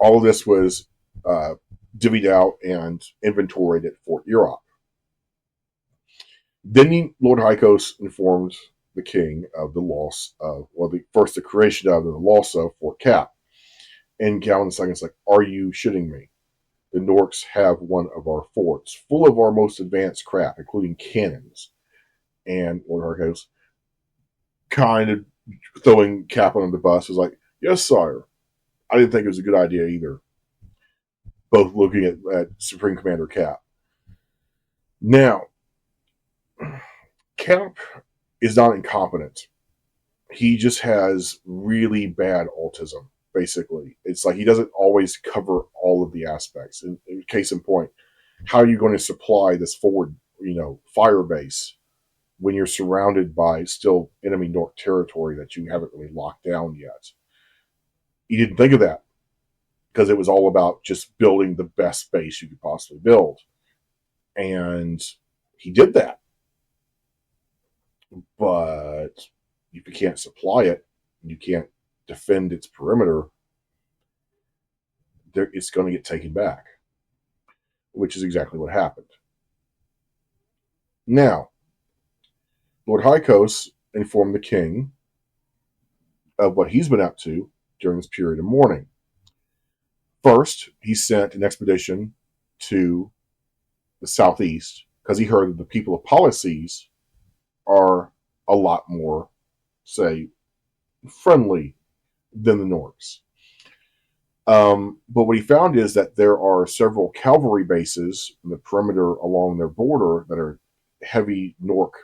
All of this was divvied out and inventoried at Fort Europe. Then Lord Hykos informed the king of the loss of, the creation of and the loss of Fort Cap. And Gowan II's like, are you shitting me? the Norks have one of our forts full of our most advanced craft, including cannons. And Lord Harkos, kind of throwing Cap on the bus, was like, "Yes, sire." I didn't think it was a good idea either. Both looking at Supreme Commander Cap. Now, Cap is not incompetent. He just has really bad autism, basically. It's like he doesn't always cover all of the aspects. In case in point, how are you going to supply this forward, fire base when you're surrounded by still enemy North territory that you haven't really locked down yet? He didn't think of that because it was all about just building the best base you could possibly build. And he did that. But if you can't supply it, you can't defend its perimeter, it's going to get taken back, which is exactly what happened. Now, Lord Hykos informed the king of what he's been up to during this period of mourning. First, he sent an expedition to the southeast because he heard that the people of Policies are a lot more, say, friendly than the Norks. But what he found is that there are several cavalry bases in the perimeter along their border that are heavy Nork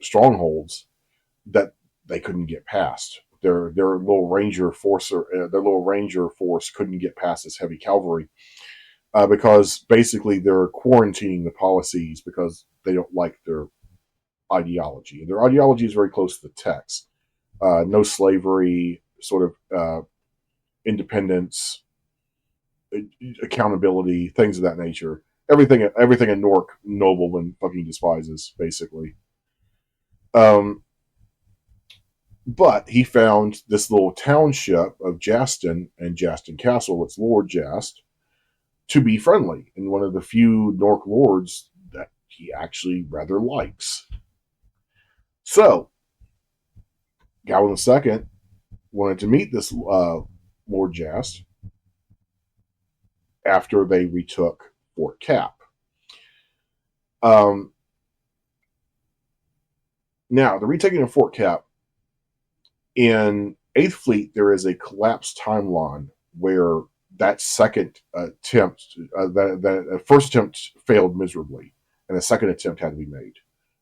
strongholds that they couldn't get past. Their little ranger force couldn't get past this heavy cavalry because basically they're quarantining the Policies because they don't like their ideology. And their ideology is very close to the Techs. No slavery, sort of independence, accountability, things of that nature. Everything a Nork nobleman fucking despises, basically. But he found this little township of Jastin and Jastin Castle, its Lord Jast, to be friendly, and one of the few Nork lords that he actually rather likes. So, Gawain II wanted to meet this Lord Jast after they retook Fort Cap. Now, the retaking of Fort Cap, in 8th Fleet, there is a collapsed timeline where that second attempt, that first attempt failed miserably, and the second attempt had to be made,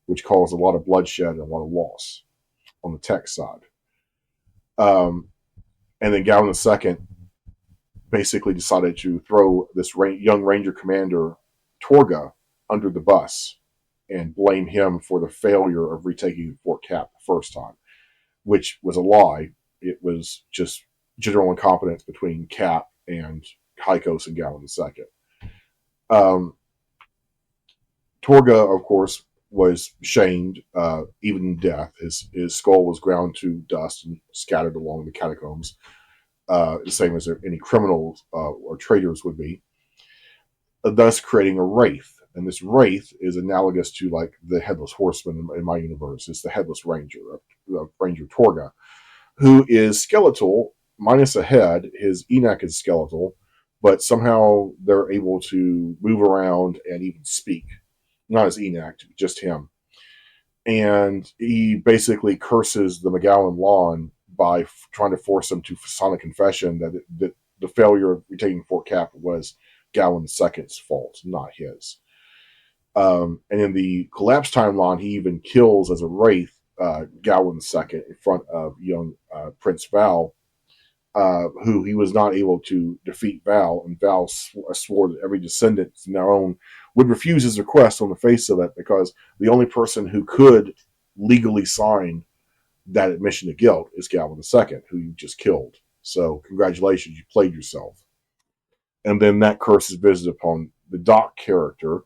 which caused a lot of bloodshed and a lot of loss on the Tech side. And then Gawain II basically decided to throw this young Ranger commander, Torga, under the bus and blame him for the failure of retaking Fort Cap the first time, which was a lie. It was just general incompetence between Cap and Hykos and Gawain II. Torga, of course, was shamed, even in death. His skull was ground to dust and scattered along the catacombs, the same as any criminals or traitors would be, thus creating a wraith. And this wraith is analogous to like the Headless Horseman in my universe. It's the Headless Ranger, Ranger Torga, who is skeletal, minus a head. His Enoch is skeletal, but somehow they're able to move around and even speak. Not as Enoch, just him. And he basically curses the McGowan Lawn by trying to force him to sign a confession that the failure of retaking Fort Cap was Gawain II's fault, not his. And in the collapse timeline, he even kills as a wraith Gawain II in front of young Prince Val, who he was not able to defeat Val, and Val swore that every descendant from their own would refuse his request on the face of it, because the only person who could legally sign that admission to guilt is Gawain II, who you just killed. So congratulations, you played yourself. And then that curse is visited upon the Doc character,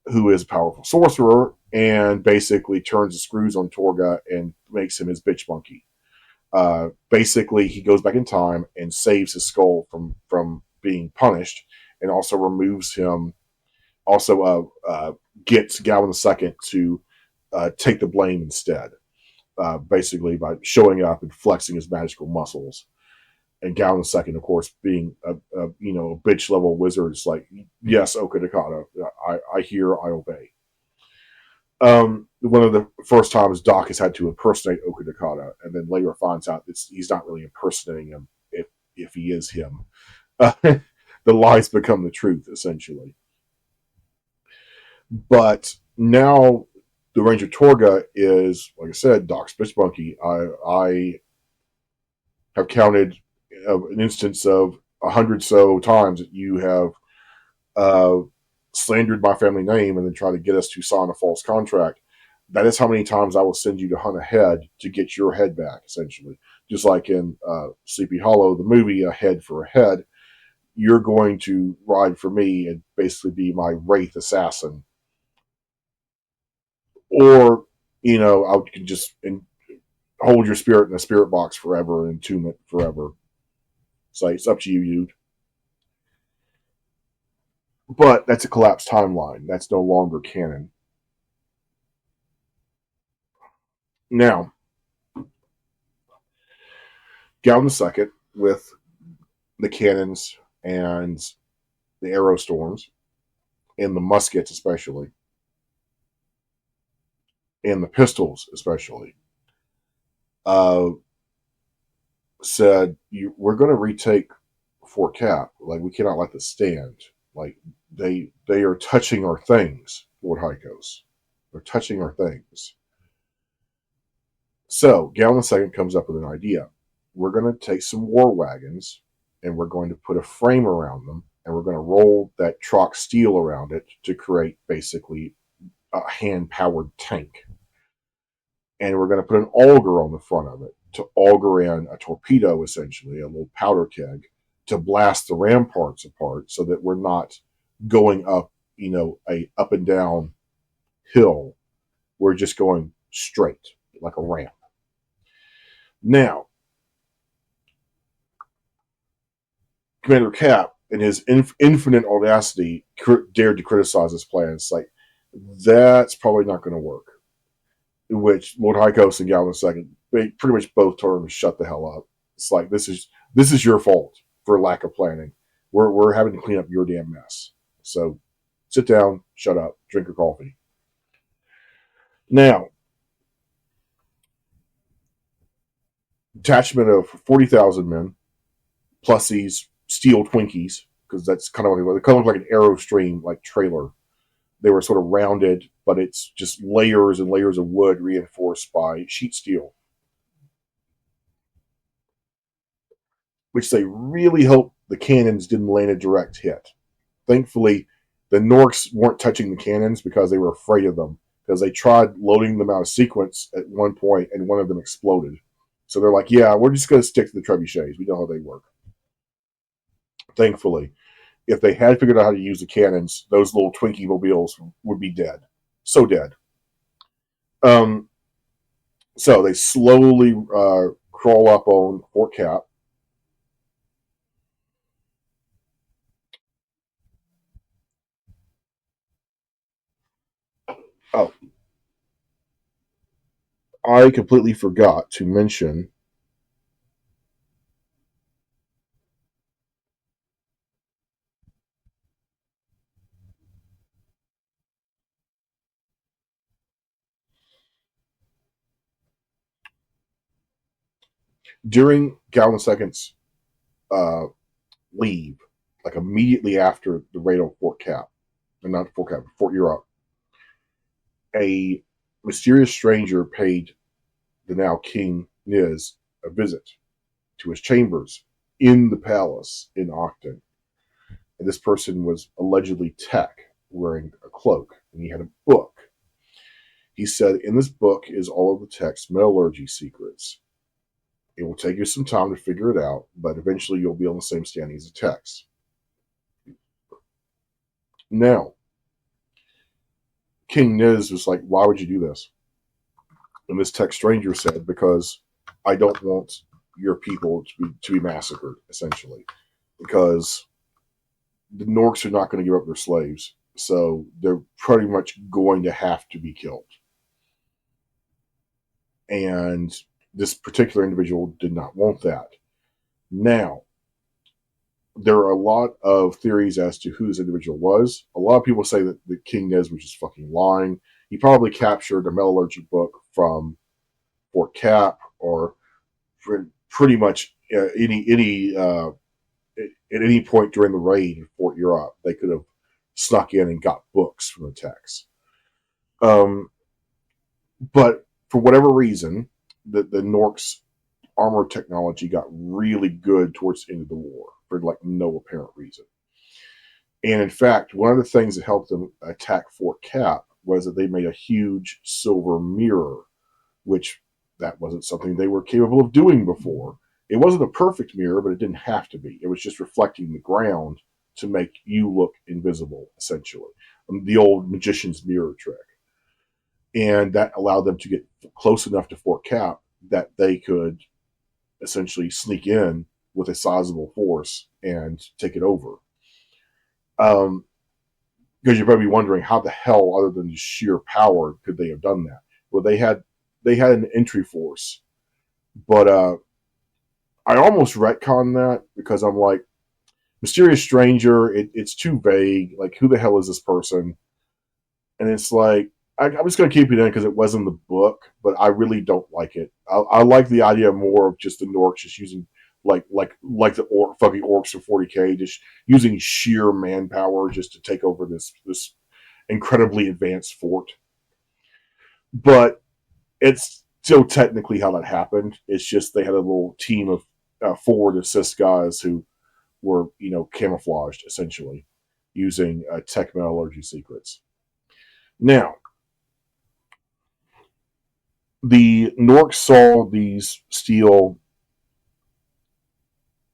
who is a powerful sorcerer and basically turns the screws on Torga and makes him his bitch monkey. Basically, he goes back in time and saves his skull from being punished, and also removes him. Also, gets Gawain II to take the blame instead. Basically, by showing up and flexing his magical muscles, And Gao II, of course, being a bitch level wizard, is like, yes, Okadakata, I hear, I obey. One of the first times Doc has had to impersonate Okadakata, and then later finds out he's not really impersonating him if he is him. The lies become the truth, essentially. But now the Ranger Torga is, like I said, Doc's bitch monkey. I have counted an instance of 100 so times that you have uh, slandered my family name and then tried to get us to sign a false contract. That is how many times I will send you to hunt a head to get your head back, essentially. Just like in Sleepy Hollow, the movie, A Head for a Head, you're going to ride for me and basically be my wraith assassin. Or, I can just hold your spirit in a spirit box forever and entomb it forever. So it's up to you, dude. But that's a collapsed timeline. That's no longer canon. Now, Gao II, with the cannons and the arrow storms, and the muskets especially, and the pistols especially, uh, said, we're going to retake Fort Cap. Like, we cannot let this stand. Like, they are touching our things, Lord Hykos. They're touching our things. So Gao II comes up with an idea. We're going to take some war wagons and we're going to put a frame around them and we're going to roll that Trox steel around it to create basically a hand-powered tank. And we're going to put an auger on the front of it to auger in a torpedo, essentially, a little powder keg, to blast the ramparts apart so that we're not going up, a up and down hill. We're just going straight, like a ramp. Now, Commander Cap, in his infinite audacity, dared to criticize this plan. It's like, that's probably not going to work. In which Lord Hykos and Gao II, they pretty much both told him to shut the hell up. It's like, this is your fault for lack of planning. We're having to clean up your damn mess. So sit down, shut up, drink your coffee. Now, detachment of 40,000 men, plus these steel Twinkies, because that's kind of what they were. They kind of look like an Aerostream like trailer. They were sort of rounded, but it's just layers and layers of wood reinforced by sheet steel, which they really hope the cannons didn't land a direct hit. Thankfully, the Norks weren't touching the cannons because they were afraid of them, because they tried loading them out of sequence at one point and one of them exploded. So they're like, yeah, we're just going to stick to the trebuchets. We know how they work. Thankfully, if they had figured out how to use the cannons, those little Twinkie mobiles would be dead. So dead. Um, so they slowly crawl up on Fort Cap. Oh, I completely forgot to mention during Gao II's uh, leave, like immediately after the raid on Fort Cap, and not Fort Cap, Fort Europe, a mysterious stranger paid the now King Niz a visit to his chambers in the palace in Octon. And this person was allegedly Tech, wearing a cloak, and he had a book. He said, in this book is all of the Tech's metallurgy secrets. It will take you some time to figure it out, but eventually you'll be on the same standing as the Techs. Now, King Niz was like, why would you do this? And this Tech stranger said, because I don't want your people to be massacred, essentially. Because the Norks are not going to give up their slaves. So they're pretty much going to have to be killed. And this particular individual did not want that. Now, there are a lot of theories as to who this individual was. A lot of people say that the King Nez was just fucking lying. He probably captured a metallurgy book from Fort Cap, or pretty much at any point during the raid in Fort Europe, they could have snuck in and got books from the Techs. But for whatever reason, the Norks armor technology got really good towards the end of the war for like no apparent reason. And in fact, one of the things that helped them attack Fort Cap was that they made a huge silver mirror, which that wasn't something they were capable of doing before. It wasn't a perfect mirror, but it didn't have to be. It was just reflecting the ground to make you look invisible, essentially. The old magician's mirror trick. And that allowed them to get close enough to Fort Cap that they could essentially sneak in with a sizable force and take it over. Because you're probably wondering how the hell, other than just sheer power, could they have done that? Well, they had an entry force, but I almost retcon that because I'm like, mysterious stranger. It's too vague. Like, who the hell is this person? And it's like, I'm just going to keep it in because it was in the book, but I really don't like it. I like the idea more of just the Norks just using like the fucking orcs of 40k, just using sheer manpower just to take over this incredibly advanced fort. But it's still technically how that happened. It's just they had a little team of forward assist guys who were, camouflaged essentially using tech metallurgy secrets. Now, the Norks saw these steel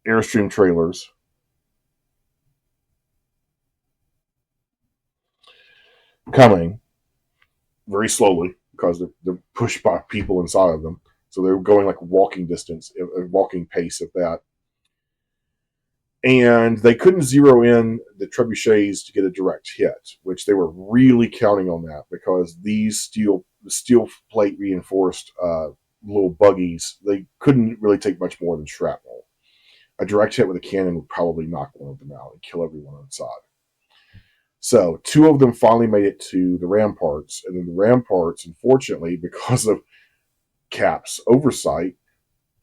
Airstream trailers coming very slowly because they're pushed by people inside of them. So they're going like walking distance, a walking pace at that. And they couldn't zero in the trebuchets to get a direct hit, which they were really counting on that because these steel plate reinforced little buggies, they couldn't really take much more than shrapnel. A direct hit with a cannon would probably knock one of them out and kill everyone inside. So two of them finally made it to the ramparts, and then the ramparts, unfortunately, because of Cap's oversight,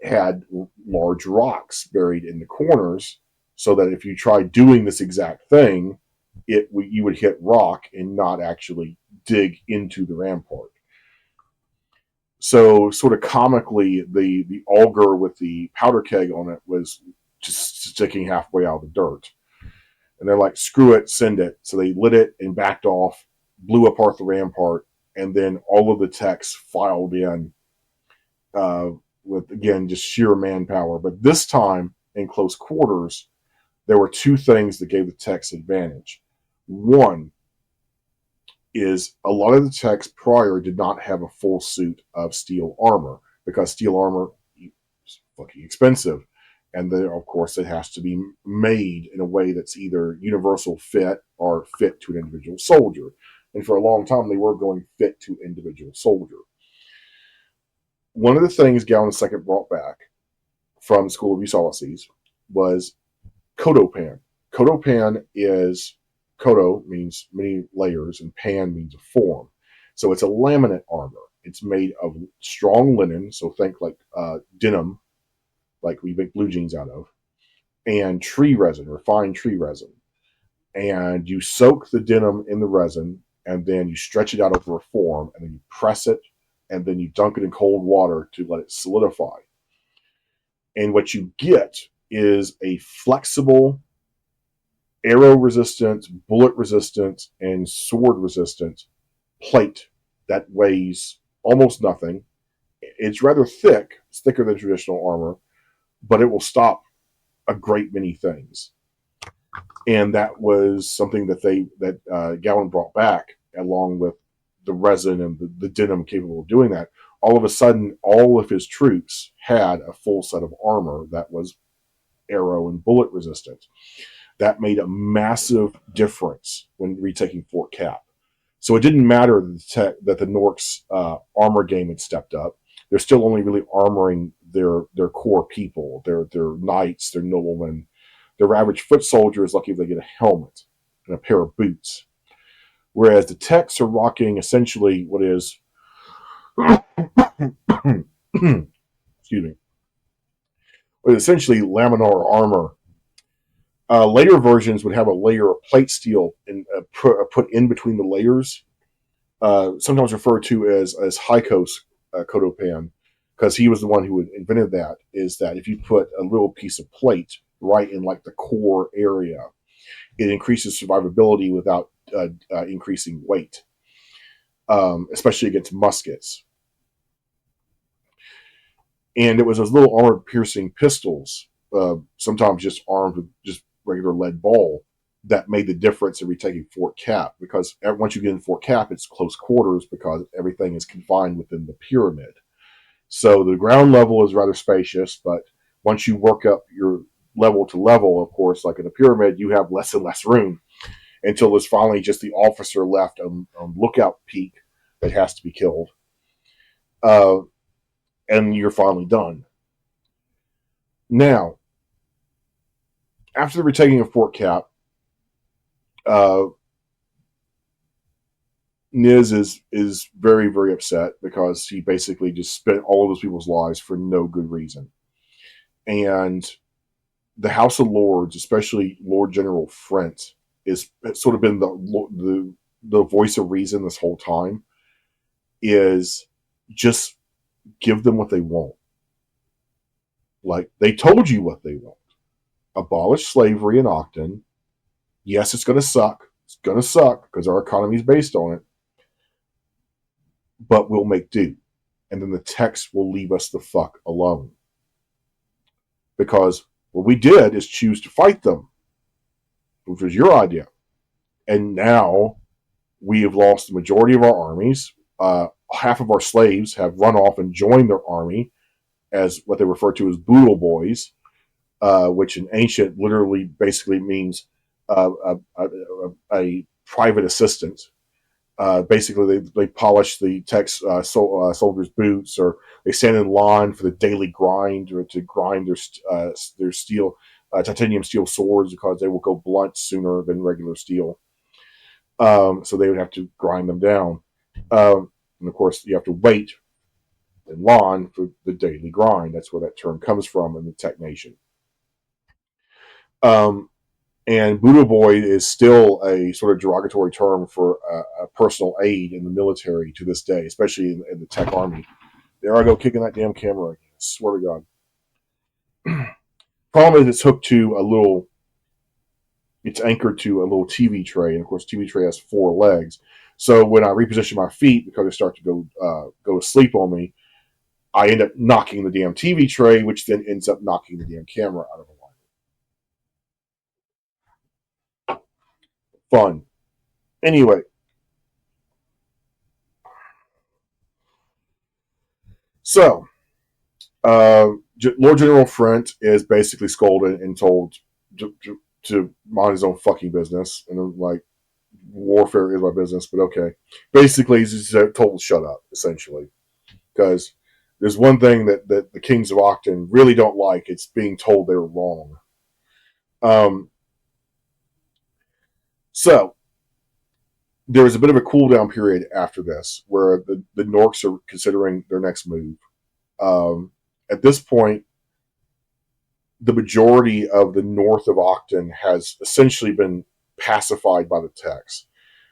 had large rocks buried in the corners, so that if you tried doing this exact thing, you would hit rock and not actually dig into the rampart. So, sort of comically, the auger with the powder keg on it was just sticking halfway out of the dirt. And they're like, screw it, send it. So they lit it and backed off, blew apart the rampart, and then all of the Techs filed in with, again, just sheer manpower. But this time, in close quarters, there were two things that gave the Techs advantage. One is a lot of the Techs prior did not have a full suit of steel armor because steel armor is fucking expensive. And then, of course, it has to be made in a way that's either universal fit or fit to an individual soldier. And for a long time, they were going fit to individual soldier. One of the things Gallon II brought back from School of Ulysses was Kodopan. Kodopan is, Kodo means many layers, and pan means a form. So it's a laminate armor. It's made of strong linen, so think like denim, like we make blue jeans out of, and tree resin, refined tree resin. And you soak the denim in the resin, and then you stretch it out over a form, and then you press it, and then you dunk it in cold water to let it solidify. And what you get is a flexible, arrow resistant, bullet resistant, and sword resistant plate that weighs almost nothing. It's rather thick. It's thicker than traditional armor, but it will stop a great many things. And that was something that Gallon brought back, along with the resin and the denim capable of doing that. All of a sudden, all of his troops had a full set of armor that was arrow and bullet resistant. That made a massive difference when retaking Fort Cap. So it didn't matter that the Norks armor game had stepped up. They're still only really armoring their core people, their knights, their noblemen. Their average foot soldier is lucky if they get a helmet and a pair of boots. Whereas the techs are rocking essentially what is excuse me, what is essentially laminar armor. Later versions would have a layer of plate steel put in between the layers, sometimes referred to as Heikos Kodopan, because he was the one who invented that. Is that if you put a little piece of plate right in like the core area, it increases survivability without increasing weight, especially against muskets. And it was those little armor-piercing pistols, sometimes just armed with just regular lead ball, that made the difference in retaking Fort Cap. Because once you get in Fort Cap, it's close quarters because everything is confined within the pyramid. So the ground level is rather spacious, but once you work up your level to level, of course, like in a pyramid, you have less and less room until there's finally just the officer left on lookout peak that has to be killed. And you're finally done. Now, after the retaking of Fort Cap, Niz is very, very upset because he basically just spent all of those people's lives for no good reason. And the House of Lords, especially Lord General Frent, is sort of been the voice of reason this whole time. Is just give them what they want. Like, they told you what they want. Abolish slavery in Octon. Yes, it's going to suck. It's going to suck because our economy is based on it. But we'll make do. And then the text will leave us the fuck alone. Because what we did is choose to fight them, which was your idea. And now we have lost the majority of our armies. Half of our slaves have run off and joined their army as what they refer to as boodle boys, which in ancient literally basically means a private assistant. Basically, they polish the tech's soldiers' boots, or they stand in line for the daily grind, or to grind their steel, titanium steel swords, because they will go blunt sooner than regular steel. So they would have to grind them down. And of course, you have to wait in line for the daily grind. That's where that term comes from in the tech nation. And Buddha Boy is still a sort of derogatory term for a personal aid in the military to this day, especially in the tech army. There I go, kicking that damn camera again. I swear to God. Problem is, it's hooked to it's anchored to a little TV tray, and of course, TV tray has 4 legs. So when I reposition my feet because they start to go to sleep on me, I end up knocking the damn TV tray, which then ends up knocking the damn camera out of alignment. Fun. Anyway. So, Lord General Frent is basically scolded and told to mind his own fucking business. And I'm like, warfare is my business, but okay. Basically, he's told to shut up, essentially. Because there's one thing that the Kings of Octon really don't like. It's being told they're wrong. So, there was a bit of a cool down period after this where the Norks are considering their next move. At this point, the majority of the north of Octon has essentially been pacified by the Techs.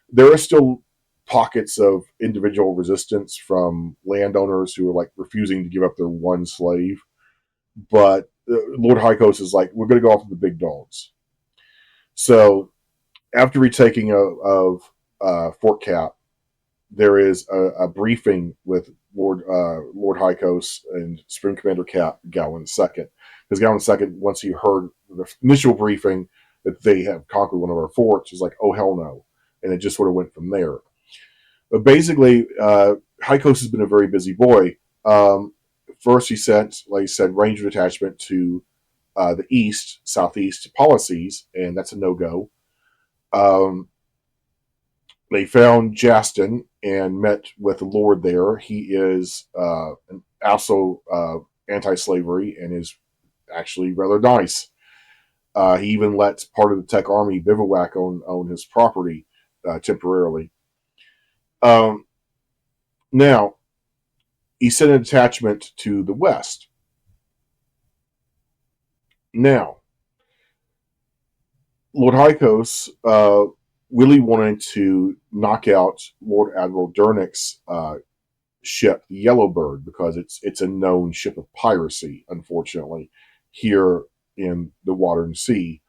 There are still pockets of individual resistance from landowners who are like refusing to give up their one slave. But Lord Hykos is like, we're going to go after the big dogs. So after retaking of Fort Cap, there is a briefing with Lord Hykos and Supreme Commander Gowan II. Because Gowan II, once he heard the initial briefing that they have conquered one of our forts, is like, oh, hell no. And it just sort of went from there. But basically, Hykos has been a very busy boy. First, he sent, like I said, Ranger detachment to the east, southeast policies, and that's a no-go. They found Jaston and met with the Lord there. He is also anti-slavery and is actually rather nice. He even lets part of the Tech Army bivouac on his property temporarily. Now, he sent an attachment to the west. Now, Lord Hykos really wanted to knock out Lord Admiral Dernick's ship, the Yellowbird, because it's a known ship of piracy, unfortunately, here in the Wadern Sea.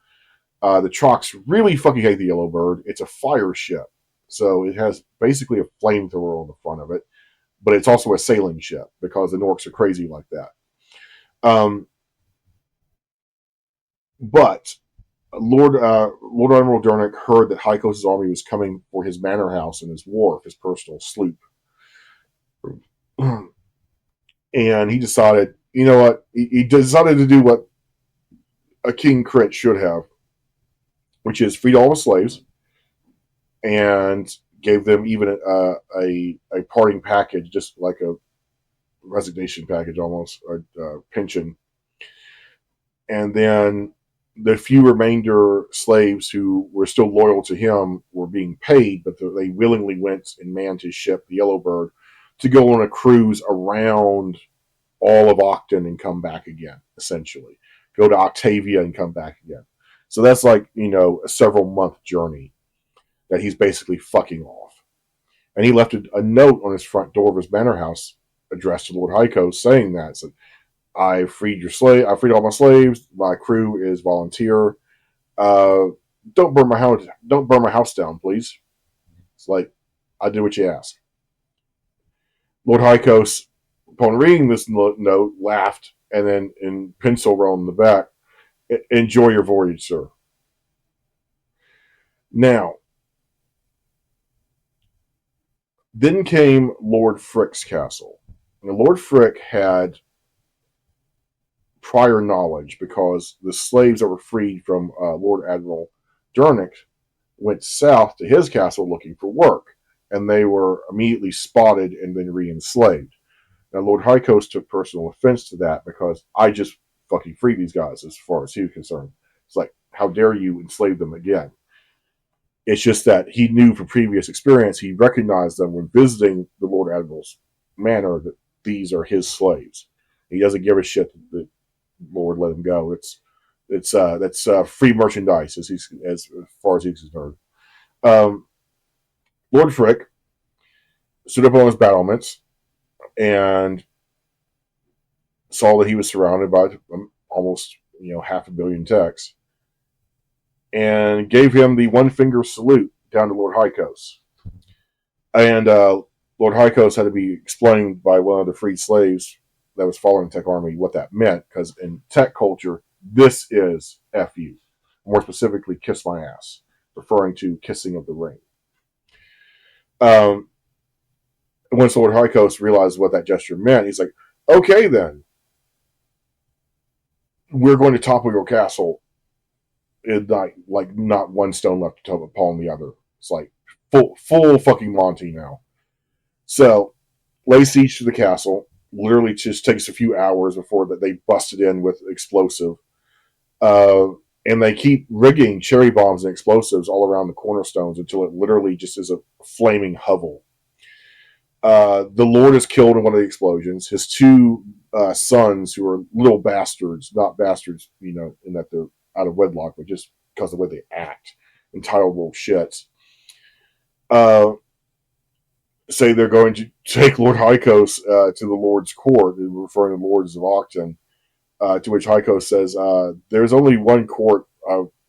The Trox really fucking hate the Yellowbird. It's a fire ship, so it has basically a flamethrower on the front of it, but it's also a sailing ship because the Norks are crazy like that. But Lord Admiral Dernick heard that Hykos' army was coming for his manor house and his wharf, his personal sloop. And he decided, you know what? He decided to do what a king crit should have, which is freed all the slaves and gave them even a parting package, just like a resignation package almost, a pension. And then the few remainder slaves who were still loyal to him were being paid, but they willingly went and manned his ship, the Yellowbird, to go on a cruise around all of Octon and come back again, essentially. Go to Octavia and come back again. So that's like, a several month journey that he's basically fucking off. And he left a note on his front door of his manor house addressed to Lord Hykos saying that. So, I freed all my slaves. My crew is volunteer. Don't burn my house. Don't burn my house down, please. It's like, I did what you asked. Lord Hykos, upon reading this note, laughed and then in pencil wrote on the back, "Enjoy your voyage, sir." Now, then came Lord Frick's castle. Now, Lord Frick had prior knowledge because the slaves that were freed from Lord Admiral Dernick went south to his castle looking for work, and they were immediately spotted and then re-enslaved. Now, Lord Hykos took personal offense to that because I just fucking freed these guys as far as he was concerned. It's like, how dare you enslave them again? It's just that he knew from previous experience, he recognized them when visiting the Lord Admiral's manor that these are his slaves. He doesn't give a shit that Lord let him go. That's free merchandise as far as he's concerned. Lord Frick stood up on his battlements and saw that he was surrounded by almost 500 million techs, and gave him the one finger salute down to Lord Hykos. And Lord Hykos had to be explained by one of the freed slaves that was following the Tech Army what that meant, because in Tech culture, this is F you. More specifically, kiss my ass, referring to kissing of the ring. Once Lord Hykos realized what that gesture meant, he's like, okay then, we're going to topple your castle. Not one stone left upon the other. It's like full fucking Monty now. So, lay siege to the castle. Literally just takes a few hours before that they busted in with explosive. And they keep rigging cherry bombs and explosives all around the cornerstones until it literally just is a flaming hovel. The Lord is killed in one of the explosions. His two sons, who are little bastards, not bastards, in that they're out of wedlock, but just because of the way they act, entitled little shits, say they're going to take Lord Hykos to the Lord's court, referring to the Lords of Octon, to which Hykos says, there's only one court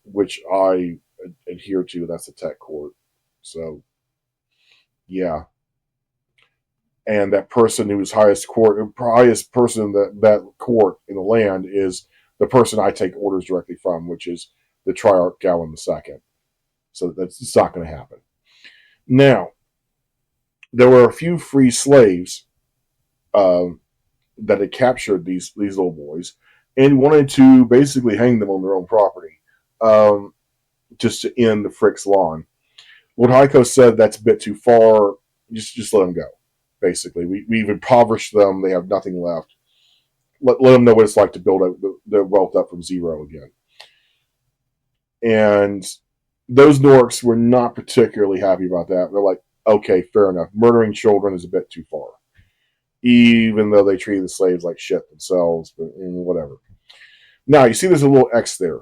which I adhere to, that's the Tech court. So, yeah. And that person who's highest person that court in the land is the person I take orders directly from, which is the Triarch Gawain II. So it's not going to happen. Now, there were a few free slaves that had captured these little boys and wanted to basically hang them on their own property, just to end the Frick's lawn. Lord Hykos said that's a bit too far. Just let them go. Basically, we've impoverished them. They have nothing left. let them know what it's like to build their wealth up from zero again. And those Norks were not particularly happy about that. They're like, okay, fair enough. Murdering children is a bit too far, even though they treated the slaves like shit themselves, but whatever. Now, you see there's a little X there.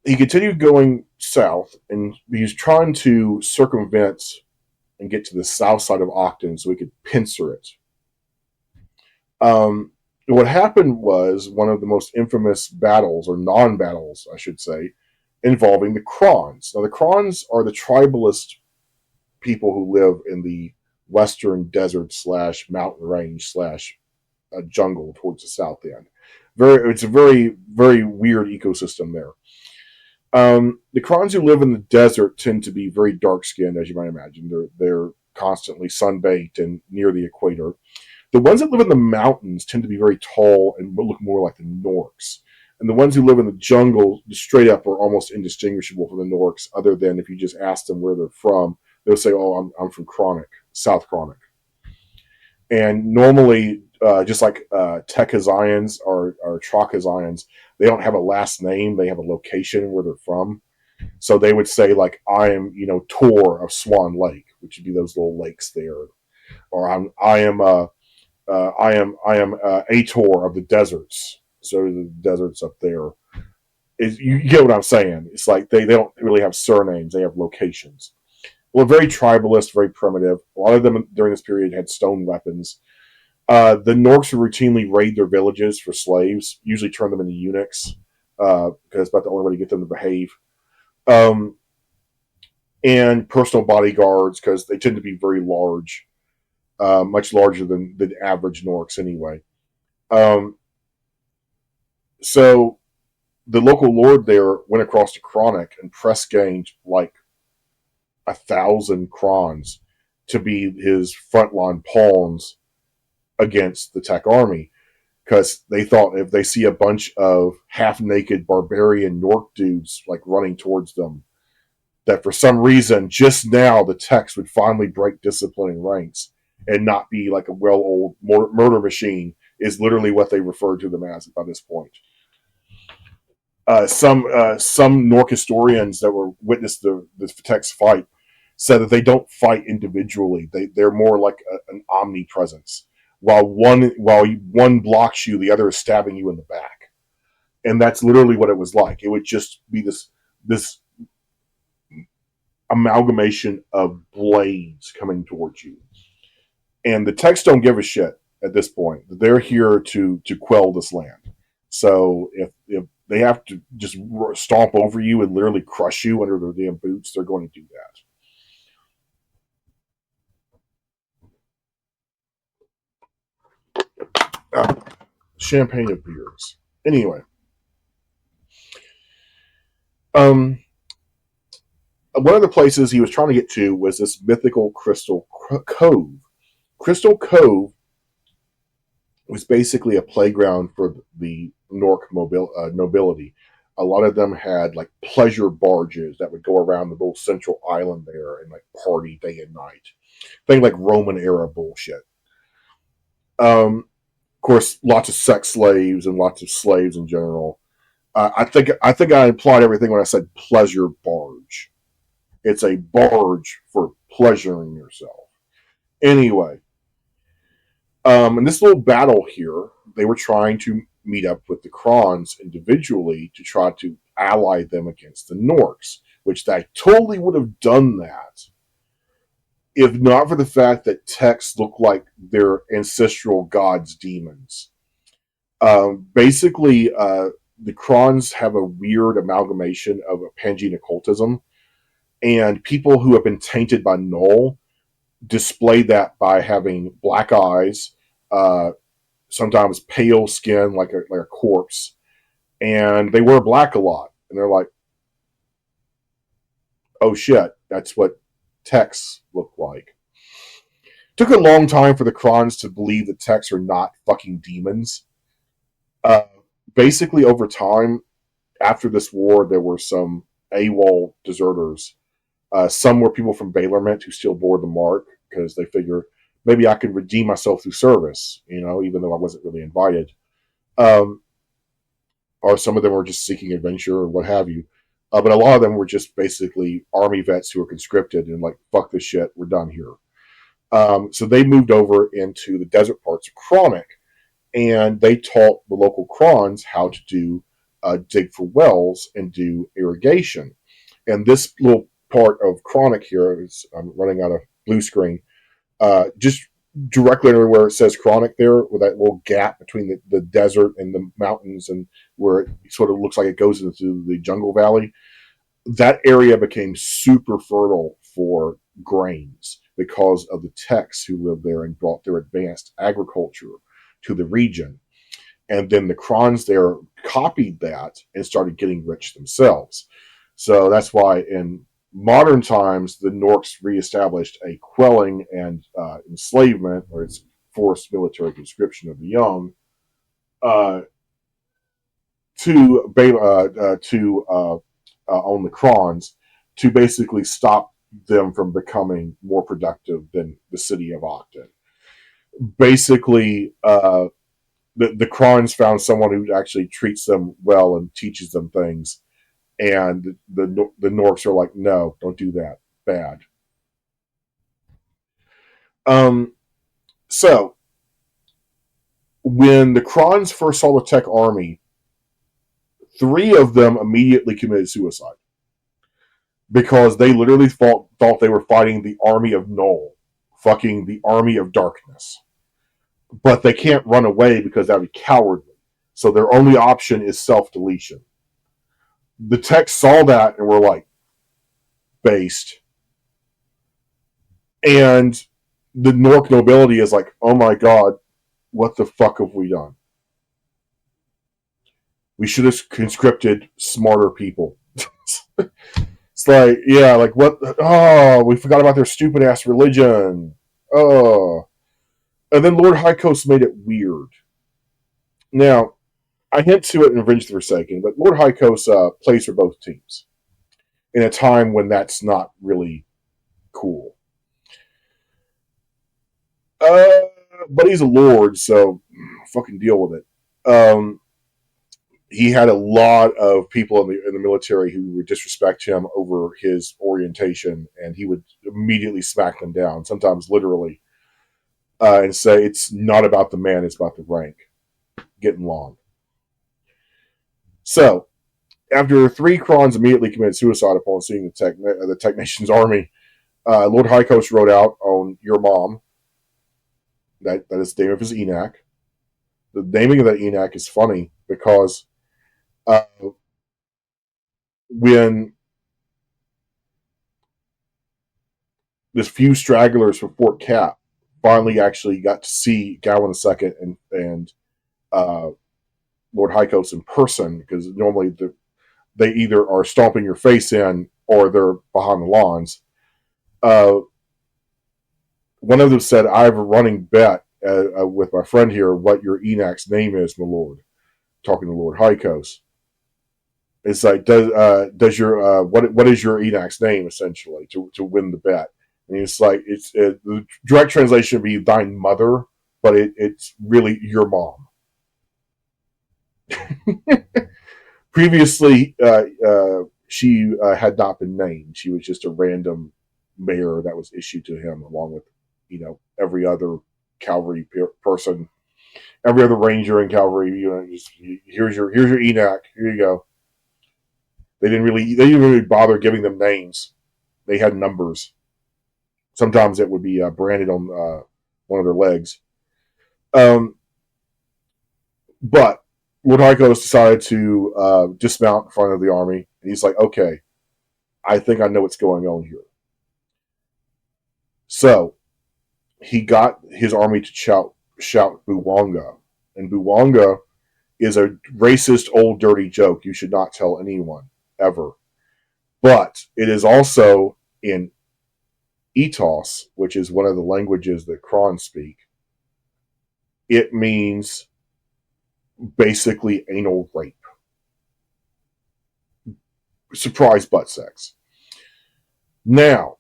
He continued going south, and he's trying to circumvent and get to the south side of Octon so he could pincer it. What happened was one of the most infamous battles, or non-battles, I should say, involving the Krons. Now, the Krons are the tribalist people who live in the western desert / mountain range / jungle towards the south end. It's a very, very weird ecosystem there. The Krons who live in the desert tend to be very dark-skinned, as you might imagine. They're constantly sunbaked and near the equator. The ones that live in the mountains tend to be very tall and look more like the Norks. And the ones who live in the jungle, straight up, are almost indistinguishable from the Norks, other than if you just ask them where they're from, they'll say, oh, I'm from Chronic, South Chronic. And normally, just like Techazians or Trochazians, they don't have a last name, they have a location where they're from. So they would say, like, I am, Tor of Swan Lake, which would be those little lakes there. Or I am Ator of the deserts. So the deserts up there. You get what I'm saying? It's like they don't really have surnames; they have locations. Well, very tribalist, very primitive. A lot of them during this period had stone weapons. The Norks would routinely raid their villages for slaves, usually turn them into eunuchs, because it's about the only way to get them to behave. And personal bodyguards, because they tend to be very large, much larger than the average Norks anyway. So the local lord there went across to Chronic and press ganged like 1,000 Krons to be his frontline pawns against the Tech army, because they thought if they see a bunch of half-naked barbarian Nork dudes like running towards them, that for some reason just now the Techs would finally break discipline in ranks and not be like a well-old murder machine, is literally what they referred to them as by this point. Some Nork historians that were witnessed the Techs fight said that they don't fight individually. They're more like an omnipresence. While one blocks you, the other is stabbing you in the back, and that's literally what it was like. It would just be this amalgamation of blades coming towards you, and the Techs don't give a shit at this point. They're here to quell this land. So if they have to just stomp over you and literally crush you under their damn boots, they're going to do that. Champagne of beers. Anyway, one of the places he was trying to get to was this mythical Crystal Cove. Crystal Cove was basically a playground for the Nork nobility. A lot of them had like pleasure barges that would go around the little central island there and like party day and night. Thing like Roman era bullshit. Of course, lots of sex slaves and lots of slaves in general. I think I implied everything when I said pleasure barge. It's a barge for pleasuring yourself. Anyway, in this little battle here, they were trying to meet up with the Krons individually to try to ally them against the Norks, which they totally would have done that if not for the fact that Techs look like their ancestral gods' demons. Basically, the Krons have a weird amalgamation of a Panjian occultism, and people who have been tainted by Null display that by having black eyes, sometimes pale skin like a corpse, and they wear black a lot. And they're like, oh shit, that's what Techs look like. Took a long time for the Krons to believe that Techs are not fucking demons. Basically, over time, after this war, there were some AWOL deserters. Some were people from Baylorment who still bore the mark because they figure maybe I could redeem myself through service, even though I wasn't really invited. Um, or some of them were just seeking adventure or what have you. But a lot of them were just basically army vets who were conscripted and like, fuck this shit, we're done here. So they moved over into the desert parts of Chronic, and they taught the local Krons how to do dig for wells and do irrigation. And this little part of Chronic here is, I'm running out of blue screen, just directly where it says Chronic there, with that little gap between the desert and the mountains, and where it sort of looks like it goes into the jungle valley. That area became super fertile for grains because of the Techs who lived there and brought their advanced agriculture to the region. And then the Krons there copied that and started getting rich themselves. So that's why in modern times, the Norks reestablished a quelling and enslavement, or its forced military conscription of the young, uh, to on the Krons, to basically stop them from becoming more productive than the city of Ogden. Basically, the Krons found someone who actually treats them well and teaches them things, and the Norks are like, no, don't do that, bad. Um, so when the Krons first saw the Tech army, 3 of them immediately committed suicide because they literally thought they were fighting the army of Null, fucking the army of darkness. But they can't run away because that would be cowardly. So their only option is self-deletion. The Techs saw that and were like, based. And the Nork nobility is like, oh my god, what the fuck have we done? We should have conscripted smarter people. It's like, yeah, like what? Oh, we forgot about their stupid ass religion. Oh. And then Lord High Coast made it weird. Now, I hint to it in Revenge of the Forsaken, but Lord High Coast plays for both teams in a time when that's not really cool. Uh, but he's a lord, so fucking deal with it. He had a lot of people in the military who would disrespect him over his orientation, and he would immediately smack them down, sometimes literally, and say it's not about the man, it's about the rank. Getting long. So, after 3 Krons immediately committed suicide upon seeing the Tech Nation's army, Lord High Coast wrote out on Your Mom. That is the name of his ENAC. The naming of that ENAC is funny because uh, when this few stragglers from Fort Cap finally actually got to see Gowan II and Lord High Coast in person, because normally they either are stomping your face in or they're behind the lawns. One of them said, I have a running bet with my friend here what your ENAC's name is, my lord. Talking to Lord High Coast. It's like, does your what is your ENAC's name, essentially, to win the bet? And it's like, the direct translation would be thine mother, but it's really your mom. Previously, she had not been named. She was just a random mayor that was issued to him, along with every other cavalry person, every other ranger in cavalry. Just, here's your ENAC. Here you go. They didn't really bother giving them names. They had numbers. Sometimes it would be branded on one of their legs. But Lord Hykos decided to dismount in front of the army, and he's like, "Okay, I think I know what's going on here." So he got his army to shout Buwanga, and Buwanga is a racist, old, dirty joke you should not tell anyone ever. But it is also in Etos, which is one of the languages that Krons speak. It means basically anal rape. Surprise butt sex. Now,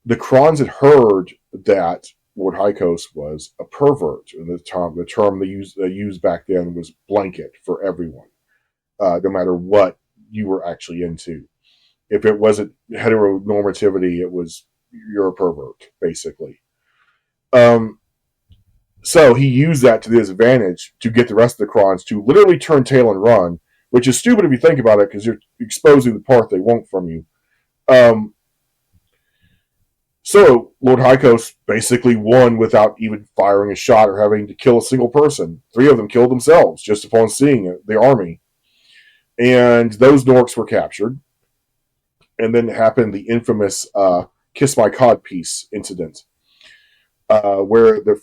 the Krons had heard that Lord Hykos was a pervert. And the term they used back then was blanket for everyone, no matter what you were actually into. If it wasn't heteronormativity, it was you're a pervert, basically. Um, so he used that to his advantage to get the rest of the Krons to literally turn tail and run, which is stupid if you think about it, because you're exposing the part they want from you. Um, so Lord Hykos basically won without even firing a shot or having to kill a single person. 3 of them killed themselves just upon seeing the army. And those Norks were captured. And then happened the infamous Kiss My Codpiece incident, where the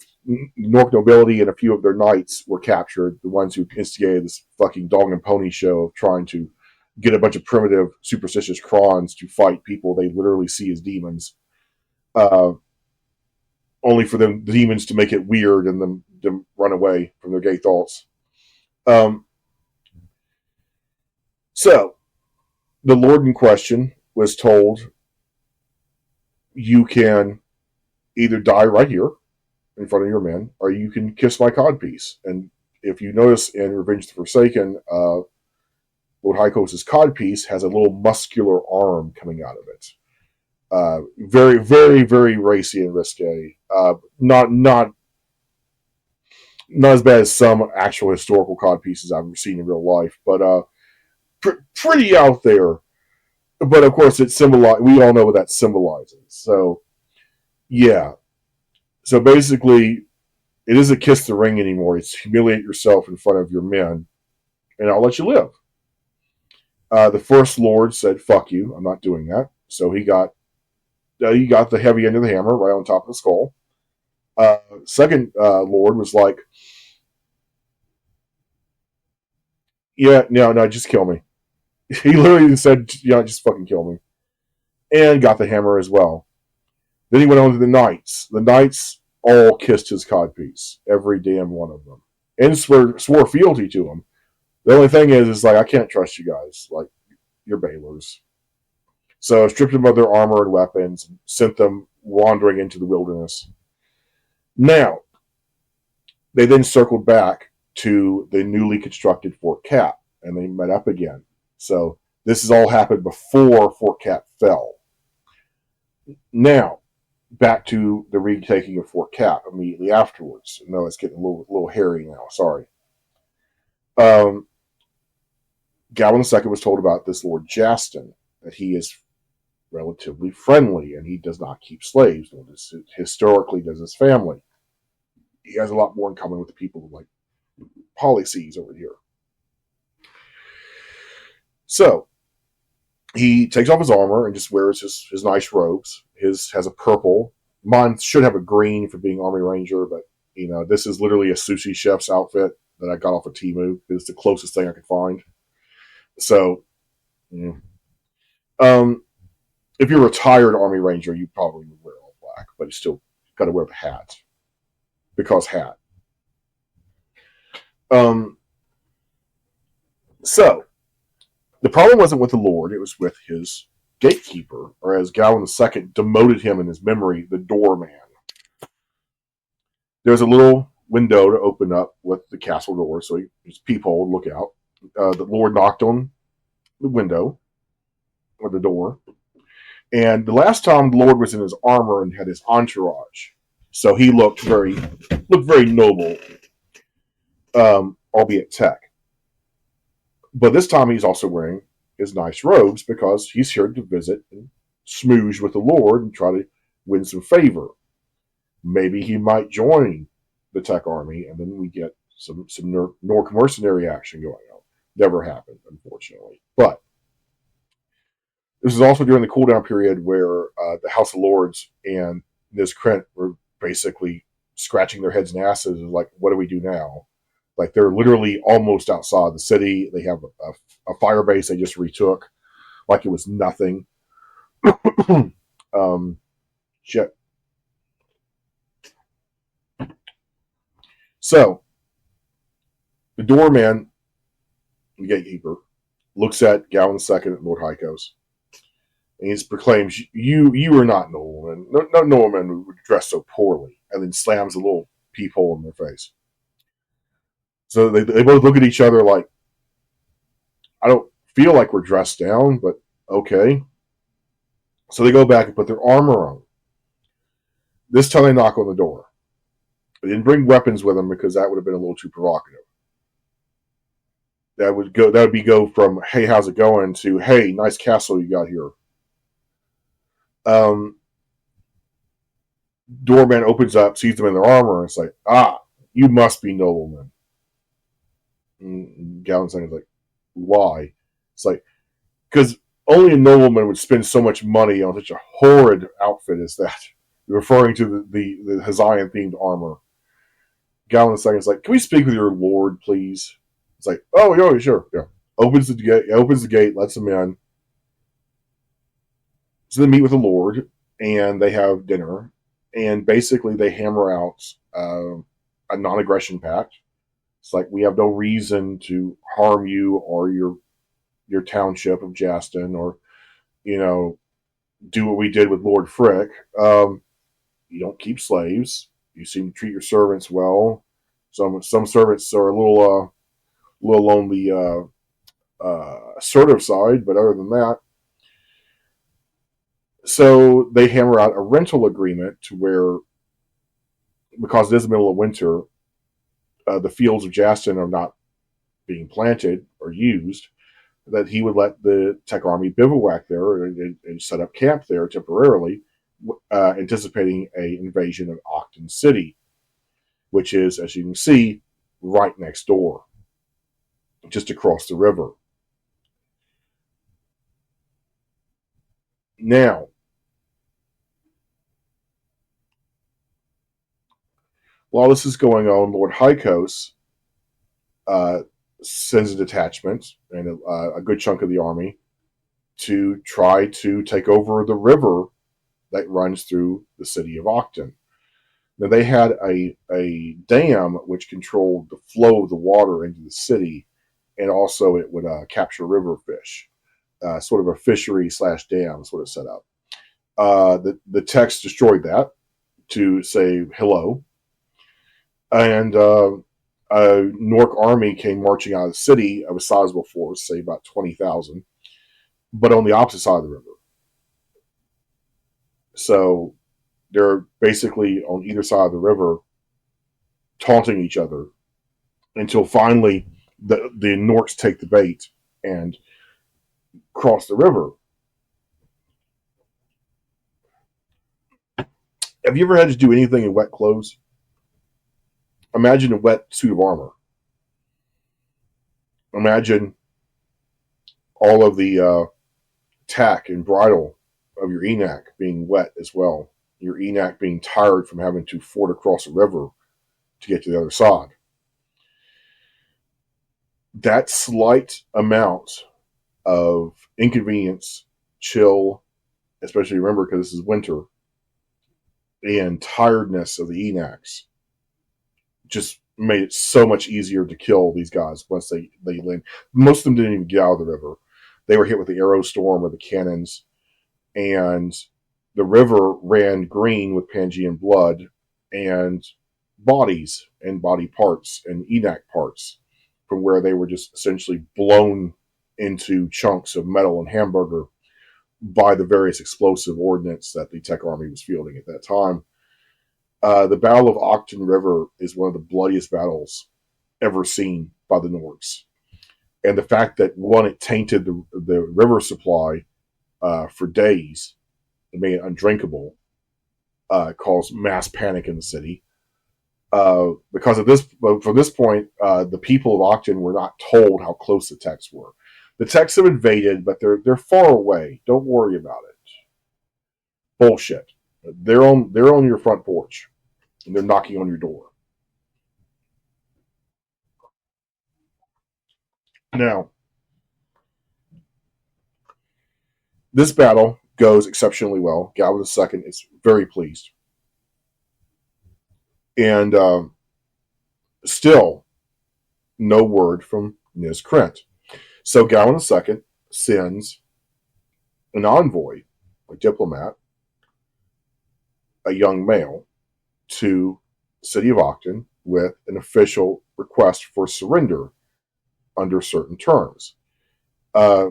Nork nobility and a few of their knights were captured, the ones who instigated this fucking dog and pony show of trying to get a bunch of primitive, superstitious Krons to fight people they literally see as demons. Only for the demons to make it weird and them run away from their gay thoughts. So, the Lord in question was told, you can either die right here in front of your men, or you can kiss my codpiece. And if you notice in Revenge of the Forsaken, Lord Hykos' codpiece has a little muscular arm coming out of it. Very, very, very racy and risque. Not as bad as some actual historical codpieces I've seen in real life, but pretty out there. But of course, we all know what that symbolizes. So, yeah. So basically, it isn't kiss the ring anymore. It's humiliate yourself in front of your men, and I'll let you live. The first Lord said, "Fuck you, I'm not doing that." So he got the heavy end of the hammer right on top of the skull. Second Lord was like, "Yeah, no, just kill me." He literally said, "Yeah, just fucking kill me," and got the hammer as well. Then he went on to the knights. The knights all kissed his codpiece, every damn one of them, and swore fealty to him. The only thing is like, I can't trust you guys. Like, you're Baylors. So stripped them of their armor and weapons, and sent them wandering into the wilderness. Now, they then circled back to the newly constructed Fort Cap, and they met up again. So this has all happened before Fort Cap fell. Now, back to the retaking of Fort Cap immediately afterwards. No, it's getting a little hairy now. Sorry. Gawain II was told about this Lord Jaston, that he is relatively friendly and he does not keep slaves. Historically, does his family. He has a lot more in common with the people like policies over here. So he takes off his armor and just wears his nice robes. His has a purple. Mine should have a green for being Army Ranger, but this is literally a sushi chef's outfit that I got off of Temu. It's the closest thing I could find. So, yeah. If you're a retired Army Ranger, you probably would wear all black, but you still got to wear the hat because hat. So the problem wasn't with the Lord; it was with his gatekeeper, or as Gawain II demoted him in his memory, the doorman. There's a little window to open up with the castle door, so his peephole, look out. The Lord knocked on the window or the door, and the last time the Lord was in his armor and had his entourage, so he looked very noble, albeit tech. But this time he's also wearing his nice robes because he's here to visit and smooge with the Lord and try to win some favor. Maybe he might join the tech army, and then we get some Nork mercenary action going on. Never happened, unfortunately. But this is also during the cooldown period where the House of Lords and Nis Krent were basically scratching their heads and asses, like, what do we do now? Like, they're literally almost outside the city. They have a fire base they just retook, like it was nothing. Shit. So, the doorman, the gatekeeper, looks at Gawain II and Lord Hykos, and he proclaims, "You are not noblemen. No nobleman would dress so poorly." and then slams a little peephole in their face. So they both look at each other like, I don't feel like we're dressed down, but okay. So they go back and put their armor on. This time they knock on the door. They didn't bring weapons with them because that would have been a little too provocative. That would go from "Hey, how's it going?" to "Hey, nice castle you got here." Um, Doorman opens up, sees them in their armor, and it's like, "Ah, you must be noblemen." Galensang is like, "Why?" It's like, because only a nobleman would spend so much money on such a horrid outfit as that, referring to the Hawaiian themed armor. Galensang is like, "Can we speak with your lord, please?" It's like, "Oh, yeah, sure, yeah." Opens the gate, lets them in. So they meet with the Lord, and they have dinner, and basically they hammer out a non-aggression pact. It's like, we have no reason to harm you or your township of Jaston, or do what we did with Lord Frick. You don't keep slaves. You seem to treat your servants well. Some servants are a little on the assertive side, but other than that, so they hammer out a rental agreement to where, because it is the middle of winter, the fields of Jaston are not being planted or used, that he would let the Tech Army bivouac there and set up camp there temporarily, anticipating an invasion of Octon City, which is, as you can see, right next door, just across the river. Now, while this is going on, Lord Hykos uh, sends a detachment and a good chunk of the army to try to take over the river that runs through the city of Octon. Now, they had a dam which controlled the flow of the water into the city, and also it would capture river fish, sort of a fishery slash dam sort of set up. The Techs destroyed that to say hello, and a Nork army came marching out of the city of a sizable force, say about 20,000, but on the opposite side of the river. So they're basically on either side of the river, taunting each other until finally the Norks take the bait and cross the river. Have you ever had to do anything in wet clothes? Imagine a wet suit of armor. Imagine all of the tack and bridle of your enac being wet as well. Your enac being tired from having to ford across a river to get to the other side. That slight amount of inconvenience, chill, especially remember because this is winter, and tiredness of the enacs just made it so much easier to kill these guys once they land. Most of them didn't even get out of the river. They were hit with the arrow storm or the cannons, and the river ran green with Panjian blood and bodies and body parts and enac parts from where they were just essentially blown into chunks of metal and hamburger by the various explosive ordnance that the Tech Army was fielding at that time. The Battle of Octon River is one of the bloodiest battles ever seen by the Norks. And the fact that, one, it tainted the river supply for days, it made it undrinkable, caused mass panic in the city. Because of this, from this point, the people of Octon were not told how close the Techs were. The Techs have invaded, but they're far away. Don't worry about it. Bullshit. They're on your front porch, and they're knocking on your door. Now, this battle goes exceptionally well. Galvin II is very pleased, and still no word from Nis Krent. So Galvin II sends an envoy, a diplomat, a young male, to city of Octon with an official request for surrender under certain terms. Uh,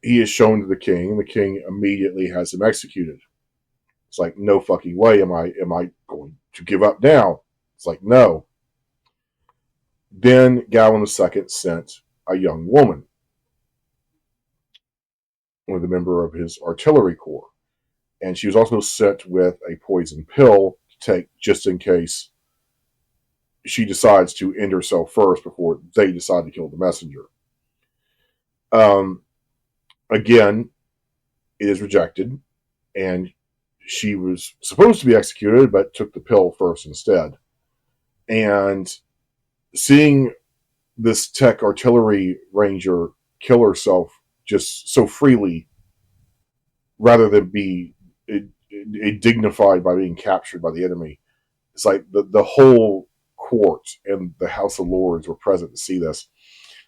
he is shown to the king, and the king immediately has him executed. It's like, no fucking way am I going to give up now? It's like, no. Then Gawain II sent a young woman, with a member of his artillery corps, and she was also sent with a poison pill to take just in case she decides to end herself first before they decide to kill the messenger. Um, Again, it is rejected, and she was supposed to be executed, but took the pill first instead. And seeing this tech artillery ranger kill herself just so freely, rather than be dignified by being captured by the enemy, it's like the whole court and the House of Lords were present to see this.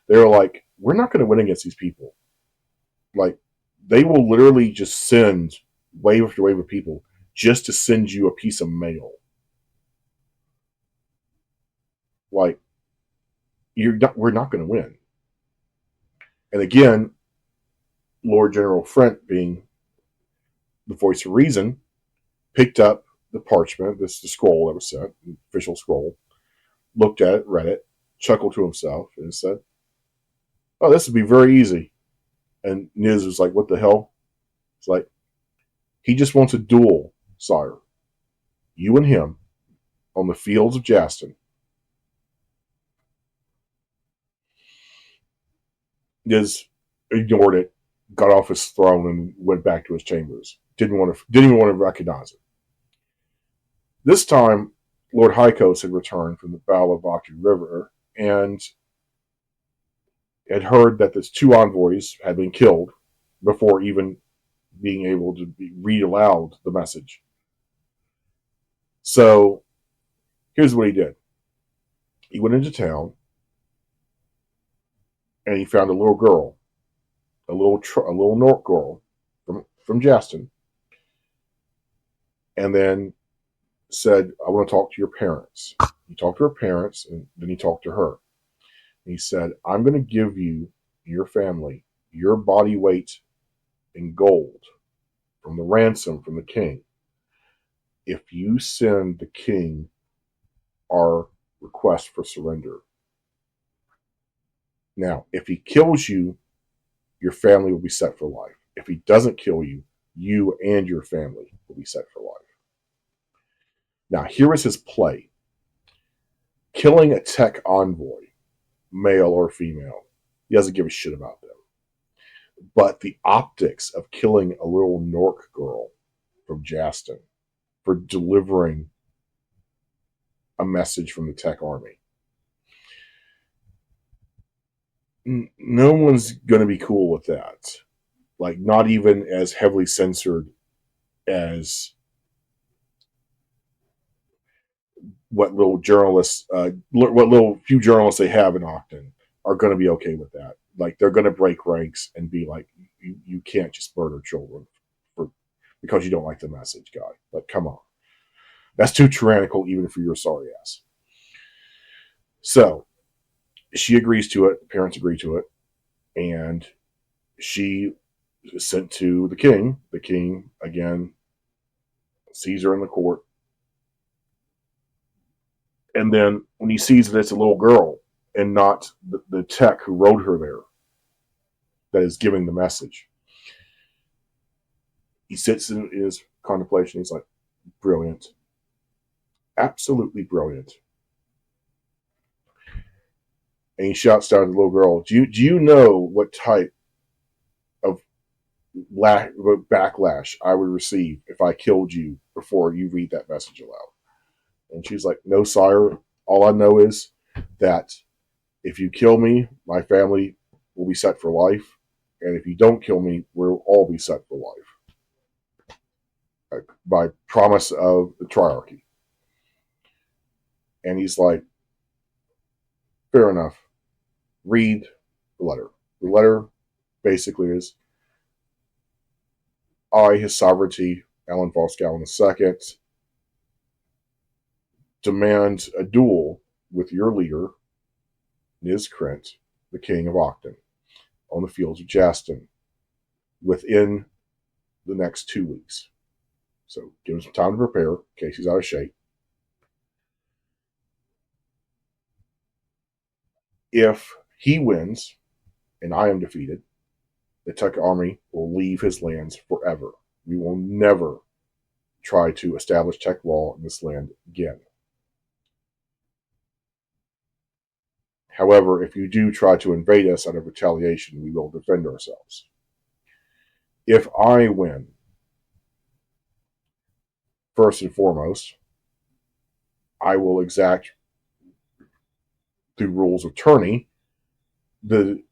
They were like, we're not going to win against these people. Like, they will literally just send wave after wave of people just to send you a piece of mail. Like, we're not going to win. And again, Lord General Frent, being the voice of reason, picked up the parchment, the scroll that was sent, the official scroll, looked at it, read it, chuckled to himself, and said, "Oh, this would be very easy." And Niz was like, "What the hell?" It's like, he just wants a duel, sire. You and him on the fields of Jaston. Niz ignored it, got off his throne, and went back to his chambers. Didn't even want to recognize it. This time, Lord Hykos had returned from the Battle of Octon River and had heard that the two envoys had been killed before even being able to read aloud the message. So here's what he did. He went into town and he found a little girl, a little Nork girl from Jaston, and then said, "I want to talk to your parents." He talked to her parents, and then he talked to her. And he said, "I'm going to give you, your family, your body weight in gold from the ransom from the king if you send the king our request for surrender. Now, if he kills you, your family will be set for life. If he doesn't kill you, you and your family will be set for life." Now, here is his play. Killing a tech envoy, male or female, he doesn't give a shit about them. But the optics of killing a little Nork girl from Jaston for delivering a message from the tech army, no one's going to be cool with that. Like, not even as heavily censored as what little few journalists they have in Octon are going to be okay with that. Like, they're going to break ranks and be like, you can't just murder children because you don't like the message, guy. Like, come on. That's too tyrannical even for your sorry ass. So she agrees to it. Parents agree to it. And she is sent to the king. The king, again, sees her in the court. And then when he sees that it's a little girl and not the tech who wrote her there that is giving the message, he sits in his contemplation. He's like, brilliant. Absolutely brilliant. And he shouts down to the little girl, do you know what type of backlash I would receive if I killed you before you read that message aloud? And she's like, no, sire. All I know is that if you kill me, my family will be set for life. And if you don't kill me, we'll all be set for life. By promise of the triarchy. And he's like, fair enough. Read the letter. The letter basically is, I, His Sovereignty, Alan Voss Gallen II, demand a duel with your leader, Niz Krent, the King of Octon, on the fields of Jaston within the next 2 weeks. So give him some time to prepare in case he's out of shape. If he wins and I am defeated, the Tech army will leave his lands forever. We will never try to establish Tech law in this land again. However, if you do try to invade us out of retaliation, we will defend ourselves. If I win, first and foremost, I will exact, through rules of tourney, the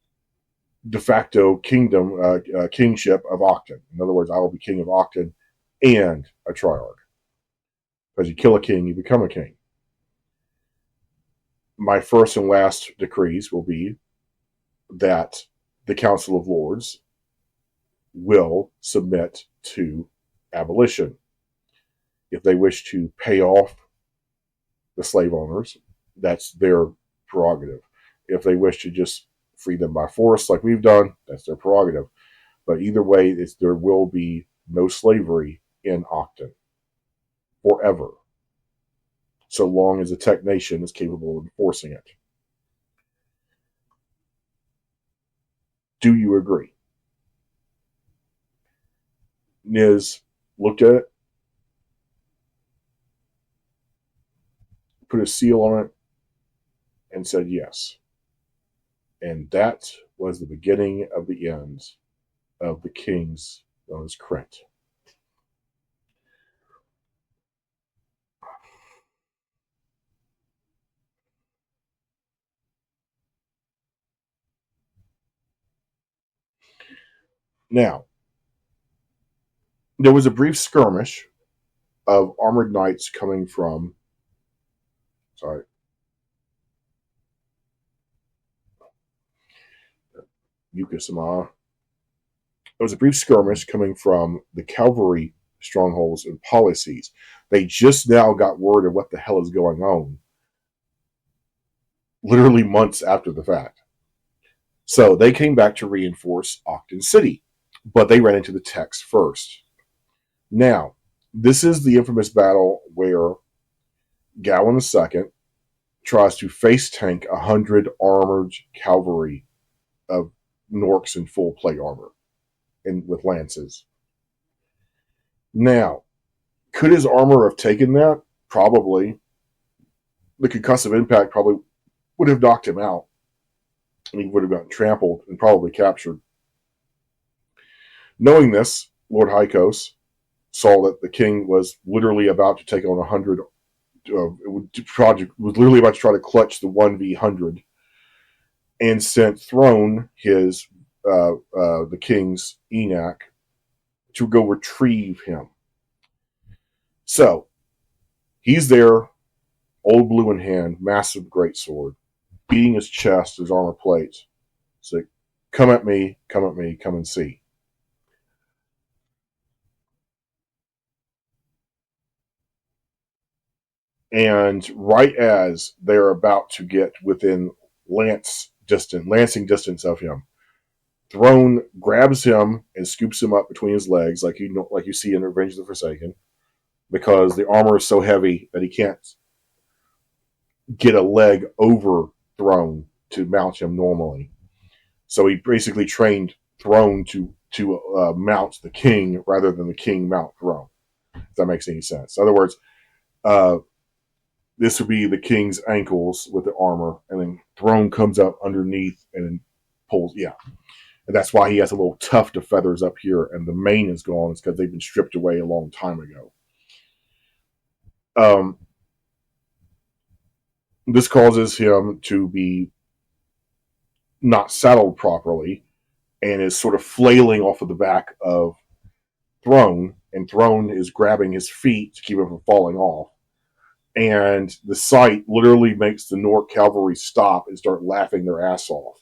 de facto kingship of Octon. In other words, I will be king of Octon and a triarch. Because you kill a king, you become a king. My first and last decrees will be that the Council of Lords will submit to abolition. If they wish to pay off the slave owners, that's their prerogative. If they wish to just free them by force like we've done, that's their prerogative. But either way, there will be no slavery in Octon forever, so long as the Tech nation is capable of enforcing it. Do you agree? Niz looked at it, put a seal on it, and said yes. And that was the beginning of the end of the kings known as Krent. Now, there was a brief skirmish of armored knights coming from, Yukasama. There was a brief skirmish coming from the cavalry strongholds and policies. They just now got word of what the hell is going on, literally months after the fact. So they came back to reinforce Octon City, but they ran into the Techs first. Now, this is the infamous battle where Gowan II tries to face tank 100 armored cavalry of Norks in full plate armor and with lances. Now, could his armor have taken that? Probably. The concussive impact probably would have knocked him out. And he would have gotten trampled and probably captured. Knowing this, Lord Hykos saw that the king was literally about to take on 100. Project was literally about to try to clutch the 1v100, and sent Throne, the king's Enoch, to go retrieve him. So he's there, old blue in hand, massive greatsword, beating his chest, his armor plate. It's like, come at me, come and see. And right as they're about to get within lancing distance of him, Throne grabs him and scoops him up between his legs, like you see in Revenge of the Forsaken, because the armor is so heavy that he can't get a leg over Throne to mount him normally. So he basically trained Throne to mount the king rather than the king mount Throne, if that makes any sense. In other words, this would be the king's ankles with the armor, and then Throne comes up underneath and then pulls. Yeah. And that's why he has a little tuft of feathers up here, and the mane is gone. It's because they've been stripped away a long time ago. This causes him to be not saddled properly, and is sort of flailing off of the back of Throne, and Throne is grabbing his feet to keep him from falling off. And the sight literally makes the Nork cavalry stop and start laughing their ass off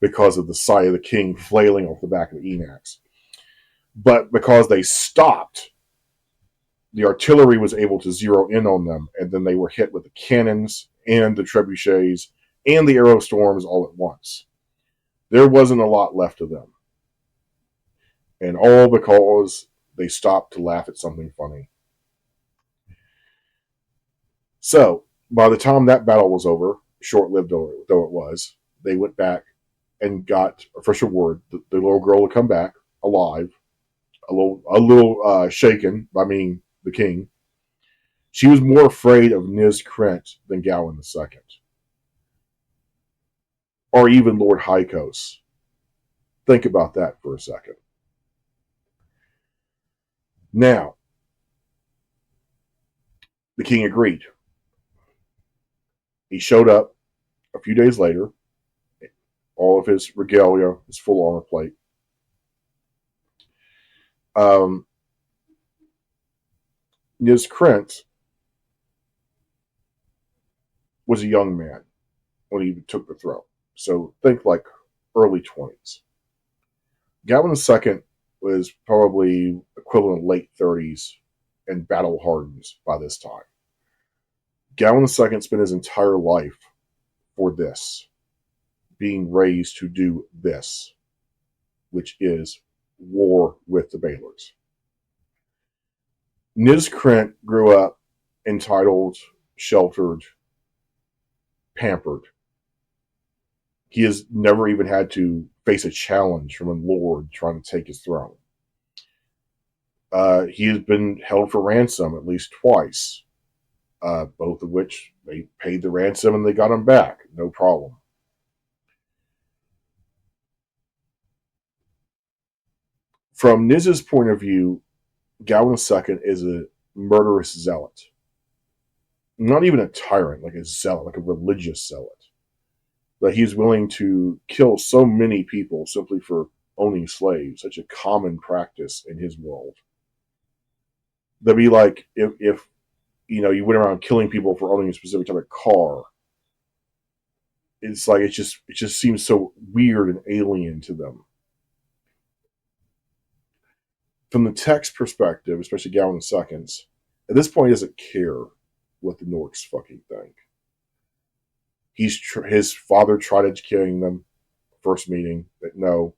because of the sight of the king flailing off the back of the Enochs. But because they stopped, the artillery was able to zero in on them, and then they were hit with the cannons and the trebuchets and the arrow storms all at once. There wasn't a lot left of them. And all because they stopped to laugh at something funny. So, by the time that battle was over, short lived though it was, they went back and got official word that the little girl would come back alive, a little shaken by me, the king. She was more afraid of Niz Krent than Gawain II, or even Lord Hykos. Think about that for a second. Now, the king agreed. He showed up a few days later, all of his regalia, his full armor plate. Niz Krent was a young man when he took the throne. So think like early 20s. Gawain II was probably equivalent late 30s and battle hardened by this time. Gawain II spent his entire life for this, being raised to do this, which is war with the Baelors. Niz Krent grew up entitled, sheltered, pampered. He has never even had to face a challenge from a lord trying to take his throne. He has been held for ransom at least twice, both of which they paid the ransom and they got him back. No problem. From Niz's point of view, Gawain II is a murderous zealot. Not even a tyrant, like a zealot, like a religious zealot. That he's willing to kill so many people simply for owning slaves, such a common practice in his world. That'd be like if you went around killing people for owning a specific type of car. It's like it just seems so weird and alien to them. From the Tech's perspective, especially Gawain II's, at this point he doesn't care what the Norks fucking think. His father tried educating them. First meeting that no,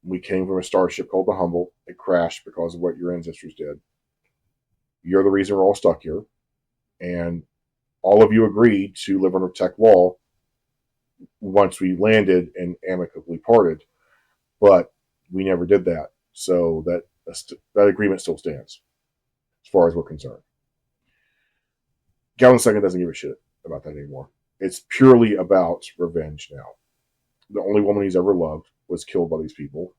we came from a starship called the Humble. It crashed because of what your ancestors did. You're the reason we're all stuck here, and all of you agreed to live under Tech law once we landed and amicably parted, but we never did that. So that agreement still stands, as far as we're concerned. Gawain II doesn't give a shit about that anymore. It's purely about revenge now. The only woman he's ever loved was killed by these people.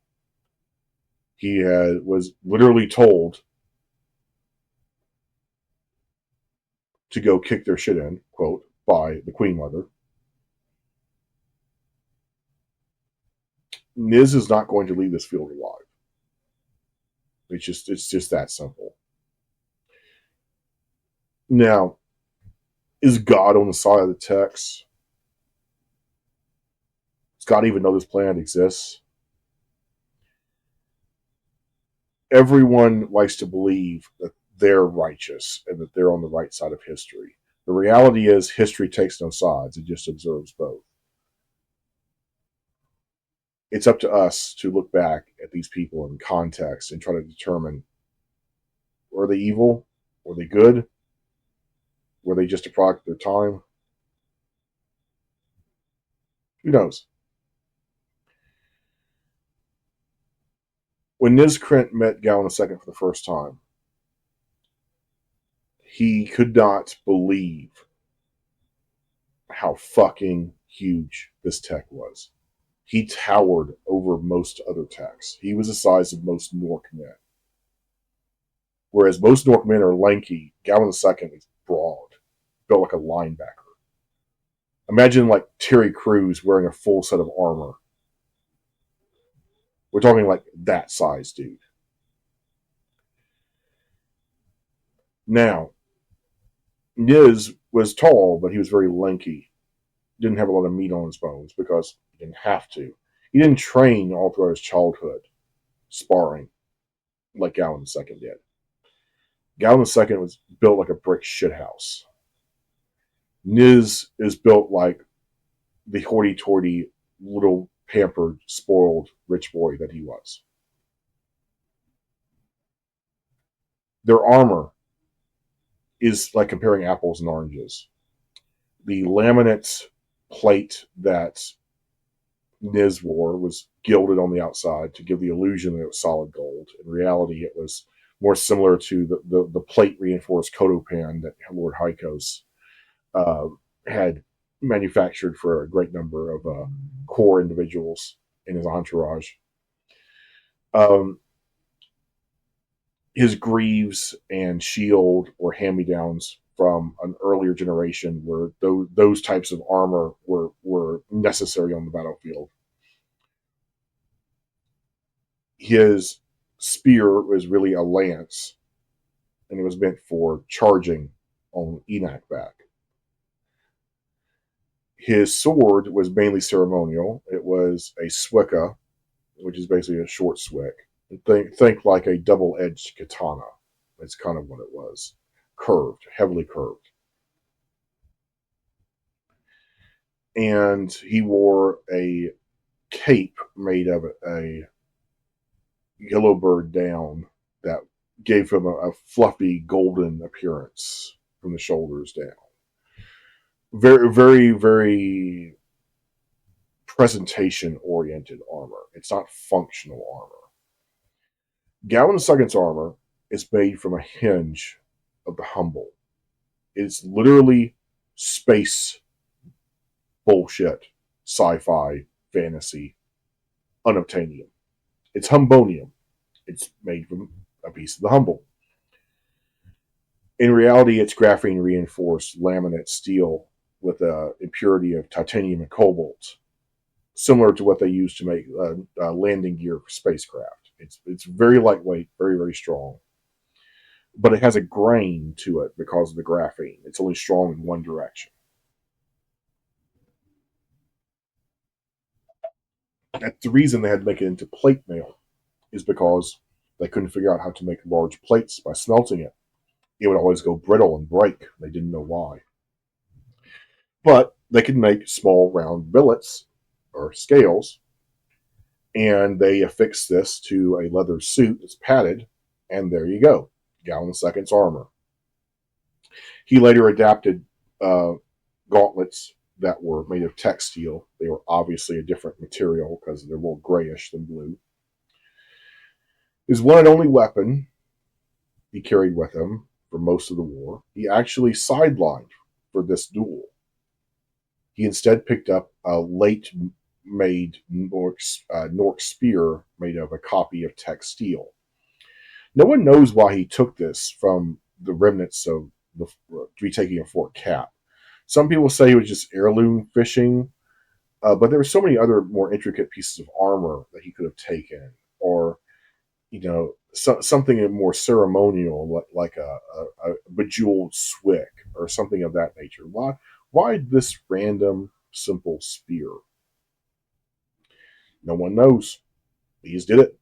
He was literally told to go kick their shit in, quote, by the Queen Mother. Niz is not going to leave this field alive. It's just that simple. Now, is God on the side of the Techs? Does God even know this planet exists? Everyone likes to believe that they're righteous and that they're on the right side of history. The reality is history takes no sides. It just observes both. It's up to us to look back at these people in context and try to determine, were they evil? Were they good? Were they just a product of their time? Who knows? When Niz Krent met Gawain II for the first time, he could not believe how fucking huge this Tech was. He towered over most other Techs. He was the size of most Nork men. Whereas most Nork men are lanky, Gawain II is broad, built like a linebacker. Imagine like Terry Crews wearing a full set of armor. We're talking like that size dude. Now, Niz was tall, but he was very lanky. Didn't have a lot of meat on his bones because he didn't have to. He didn't train all throughout his childhood, sparring, like Gawain II did. Gallon II was built like a brick shithouse. Niz is built like the hoity-toity, little pampered, spoiled rich boy that he was. Their armor is like comparing apples and oranges. The laminate plate that Niz wore was gilded on the outside to give the illusion that it was solid gold. In reality, it was more similar to the plate reinforced Kodopan that Lord Hykos uh, had manufactured for a great number of core individuals in his entourage. Um, his greaves and shield were hand-me-downs from an earlier generation where those types of armor were necessary on the battlefield. His spear was really a lance, and it was meant for charging on Enoch back. His sword was mainly ceremonial. It was a swika, which is basically a short swick. Think like a double-edged katana. That's kind of what it was. Curved, heavily curved. And he wore a cape made of a yellow bird down that gave him a fluffy golden appearance from the shoulders down. Very, very, very presentation oriented armor. It's not functional armor. Gallon II's armor is made from a hinge of the humble. It's literally space bullshit, sci-fi, fantasy, unobtainium. It's humbonium. It's made from a piece of the humble. In reality, it's graphene reinforced laminate steel with an impurity of titanium and cobalt, similar to what they use to make landing gear for spacecraft. It's very lightweight, very, very strong, but it has a grain to it because of the graphene. It's only strong in one direction. That's the reason they had to make it into plate mail, is because they couldn't figure out how to make large plates by smelting it. It would always go brittle and break. They didn't know why. But they could make small round billets or scales, and they affix this to a leather suit that's padded, and there you go. Gallon II's armor. He later adapted gauntlets that were made of textile. They were obviously a different material because they're more grayish than blue. His one and only weapon he carried with him for most of the war, he actually sidelined for this duel. He instead picked up a late made Nork spear made of a copy of textile. No one knows why he took this from the remnants of the retaking of Fort Cap. Some people say it was just heirloom fishing, but there were so many other more intricate pieces of armor that he could have taken, or something more ceremonial, like a bejeweled swick or something of that nature. Why this random simple spear? No one knows. He just did it.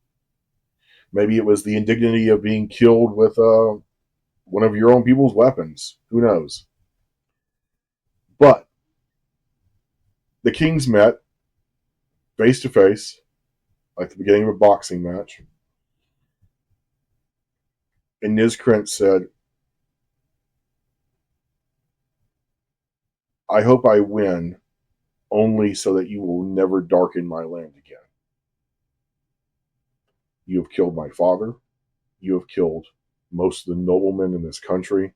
Maybe it was the indignity of being killed with one of your own people's weapons. Who knows? But the kings met face to face, like the beginning of a boxing match. And Nizkrent said, I hope I win only so that you will never darken my land again. You have killed my father. You have killed most of the noblemen in this country.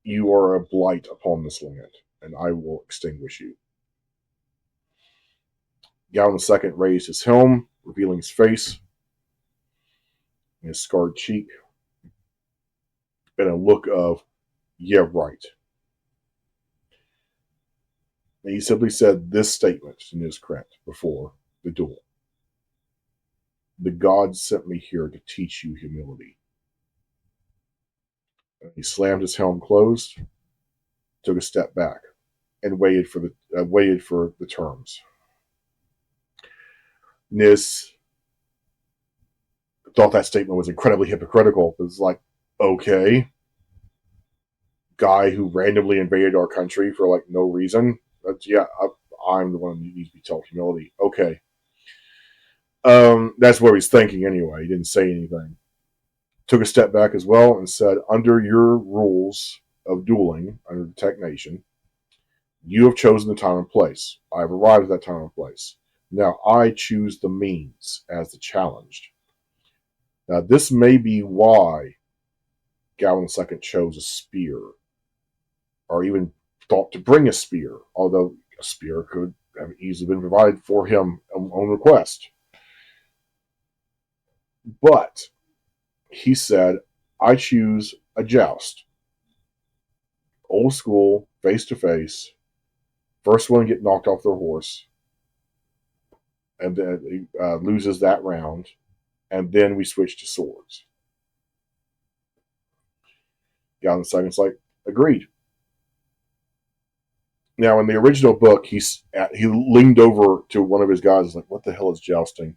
You are a blight upon this land, and I will extinguish you. Gallon II raised his helm, revealing his face, and his scarred cheek, and a look of, yeah, right. And he simply said this statement to Nizkrent before the duel. The gods sent me here to teach you humility. And he slammed his helm closed, took a step back, and waited for the terms. Nis thought that statement was incredibly hypocritical. It was like, okay, guy who randomly invaded our country for like no reason. I'm the one who needs to be taught humility. Okay. That's what he's thinking anyway. He didn't say anything. Took a step back as well and said, under your rules of dueling, under the Tech Nation, you have chosen the time and place. I have arrived at that time and place. Now I choose the means as the challenged. Now this may be why Gavin II chose a spear, or even thought to bring a spear, although a spear could have easily been provided for him on request. But he said, I choose a joust. Old school, face to face. First one to get knocked off their horse, and then loses that round, and then we switch to swords. Gavin II's like, agreed. Now, in the original book, he leaned over to one of his guys and was like, what the hell is jousting?